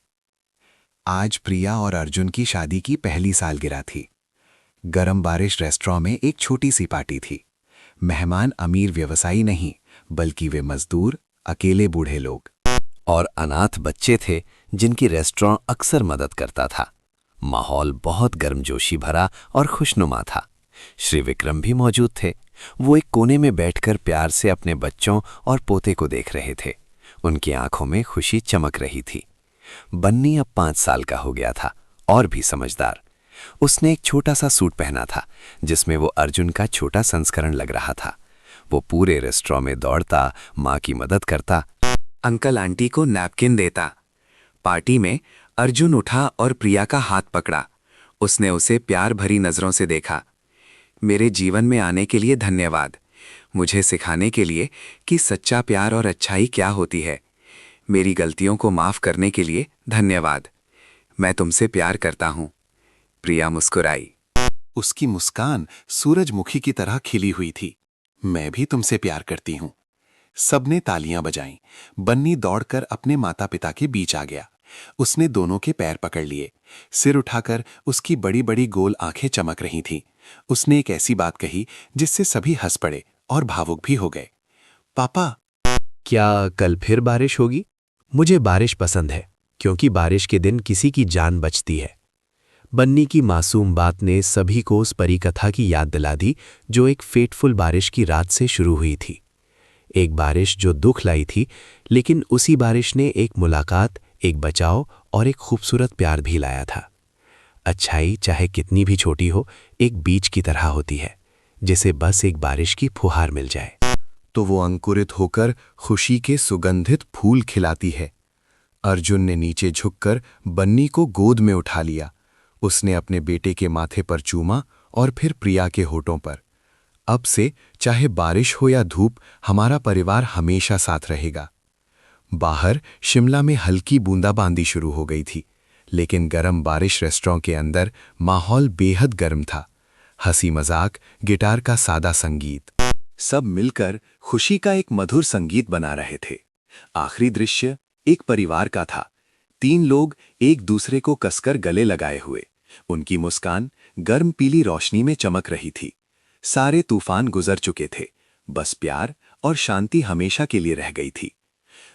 B: आज प्रिया और अर्जुन की शादी की पहली सालगिरह थी। गरम बारिश रेस्टोरेंट में एक छोटी सी पार्टी थी। मेहमान अमीर व्यवसायी नहीं, बल्कि वे मजदूर, अकेले बूढ़े लोग
C: और अनाथ बच्चे थे जिनकी रेस्टोरेंट अक्सर मदद करता था। माहौल बहुत गर्मजोशी भरा और खुशनुमा था। श्री विक्रम भी मौजूद थे। वो एक कोने में बैठकर प्यार से अपने बच्चों और पोते को देख रहे थे। उनकी आंखों में खुशी चमक रही थी। बन्नी अब 5 साल का हो गया था और भी समझदार। उसने एक छोटा सा सूट पहना था जिसमें वो अर्जुन का छोटा संस्करण लग रहा था। वो पूरे रेस्टोरेंट में दौड़ता, माँ की मदद करता,
J: अंकल आंटी को नैपकिन देता। पार्टी में अर्जुन उठा और प्रिया का हाथ पकड़ा। उसने उसे प्यार भरी नजरों से देखा। मेरे जीवन में आने के लिए धन्यवाद। मुझे सिखाने के लिए कि सच्चा प्यार और अच्छाई क्या होती है। मेरी गलतियों को माफ करने के लिए धन्यवाद। मैं तुमसे प्यार करता हूं। प्रिया मुस्कुराई।
B: उसकी मुस्कान सूरजमुखी की तरह खिली हुई थी। मैं भी तुमसे प्यार करती हूं। सबने तालियां बजाईं। बन्नी दौड़कर अपने माता पिता के बीच आ गया। उसने दोनों के पैर पकड़ लिए। सिर उठाकर उसकी बड़ी बड़ी गोल आंखें चमक रही थीं। उसने एक ऐसी बात कही जिससे सभी हंस पड़े और भावुक भी हो गए। पापा,
H: क्या कल फिर बारिश होगी? मुझे बारिश पसंद है क्योंकि बारिश के दिन किसी की जान बचती है। बन्नी की मासूम बात ने सभी को उस परी कथा की याद दिला दी जो एक फेटफुल बारिश की रात से शुरू हुई थी। एक बारिश जो दुख लाई थी, लेकिन उसी बारिश ने एक मुलाकात, एक बचाव और एक खूबसूरत प्यार भी लाया था। अच्छाई चाहे कितनी भी छोटी हो, एक बीज की तरह होती है जिसे बस एक बारिश की फुहार मिल जाए
B: तो वो अंकुरित होकर खुशी के सुगंधित फूल खिलाती है। अर्जुन ने नीचे झुककर बन्नी को गोद में उठा लिया। उसने अपने बेटे के माथे पर चूमा और फिर प्रिया के होठों पर। अब से चाहे बारिश हो या धूप, हमारा परिवार हमेशा साथ रहेगा। बाहर शिमला में हल्की बूंदाबांदी शुरू हो गई थी, लेकिन गरम बारिश रेस्टोरेंट के अंदर माहौल बेहद गर्म था। हंसी मजाक, गिटार का सादा संगीत, सब मिलकर खुशी का एक मधुर संगीत बना रहे थे। आखिरी दृश्य एक परिवार का था। 3 लोग एक दूसरे को कसकर गले लगाए हुए। उनकी मुस्कान गर्म पीली रोशनी में चमक रही थी। सारे तूफान गुजर चुके थे, बस प्यार और शांति हमेशा के लिए रह गई थी।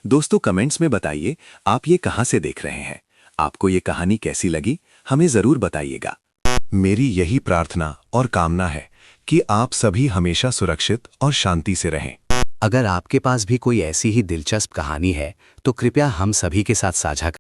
B: दोस्तों, कमेंट्स में बताइए आप ये कहां से देख रहे हैं। आपको ये कहानी कैसी लगी, हमें जरूर बताइएगा। मेरी यही प्रार्थना और कामना है कि आप सभी हमेशा सुरक्षित और शांति से रहें।
J: अगर आपके पास भी कोई ऐसी ही दिलचस्प कहानी है तो कृपया हम सभी के साथ साझा करें।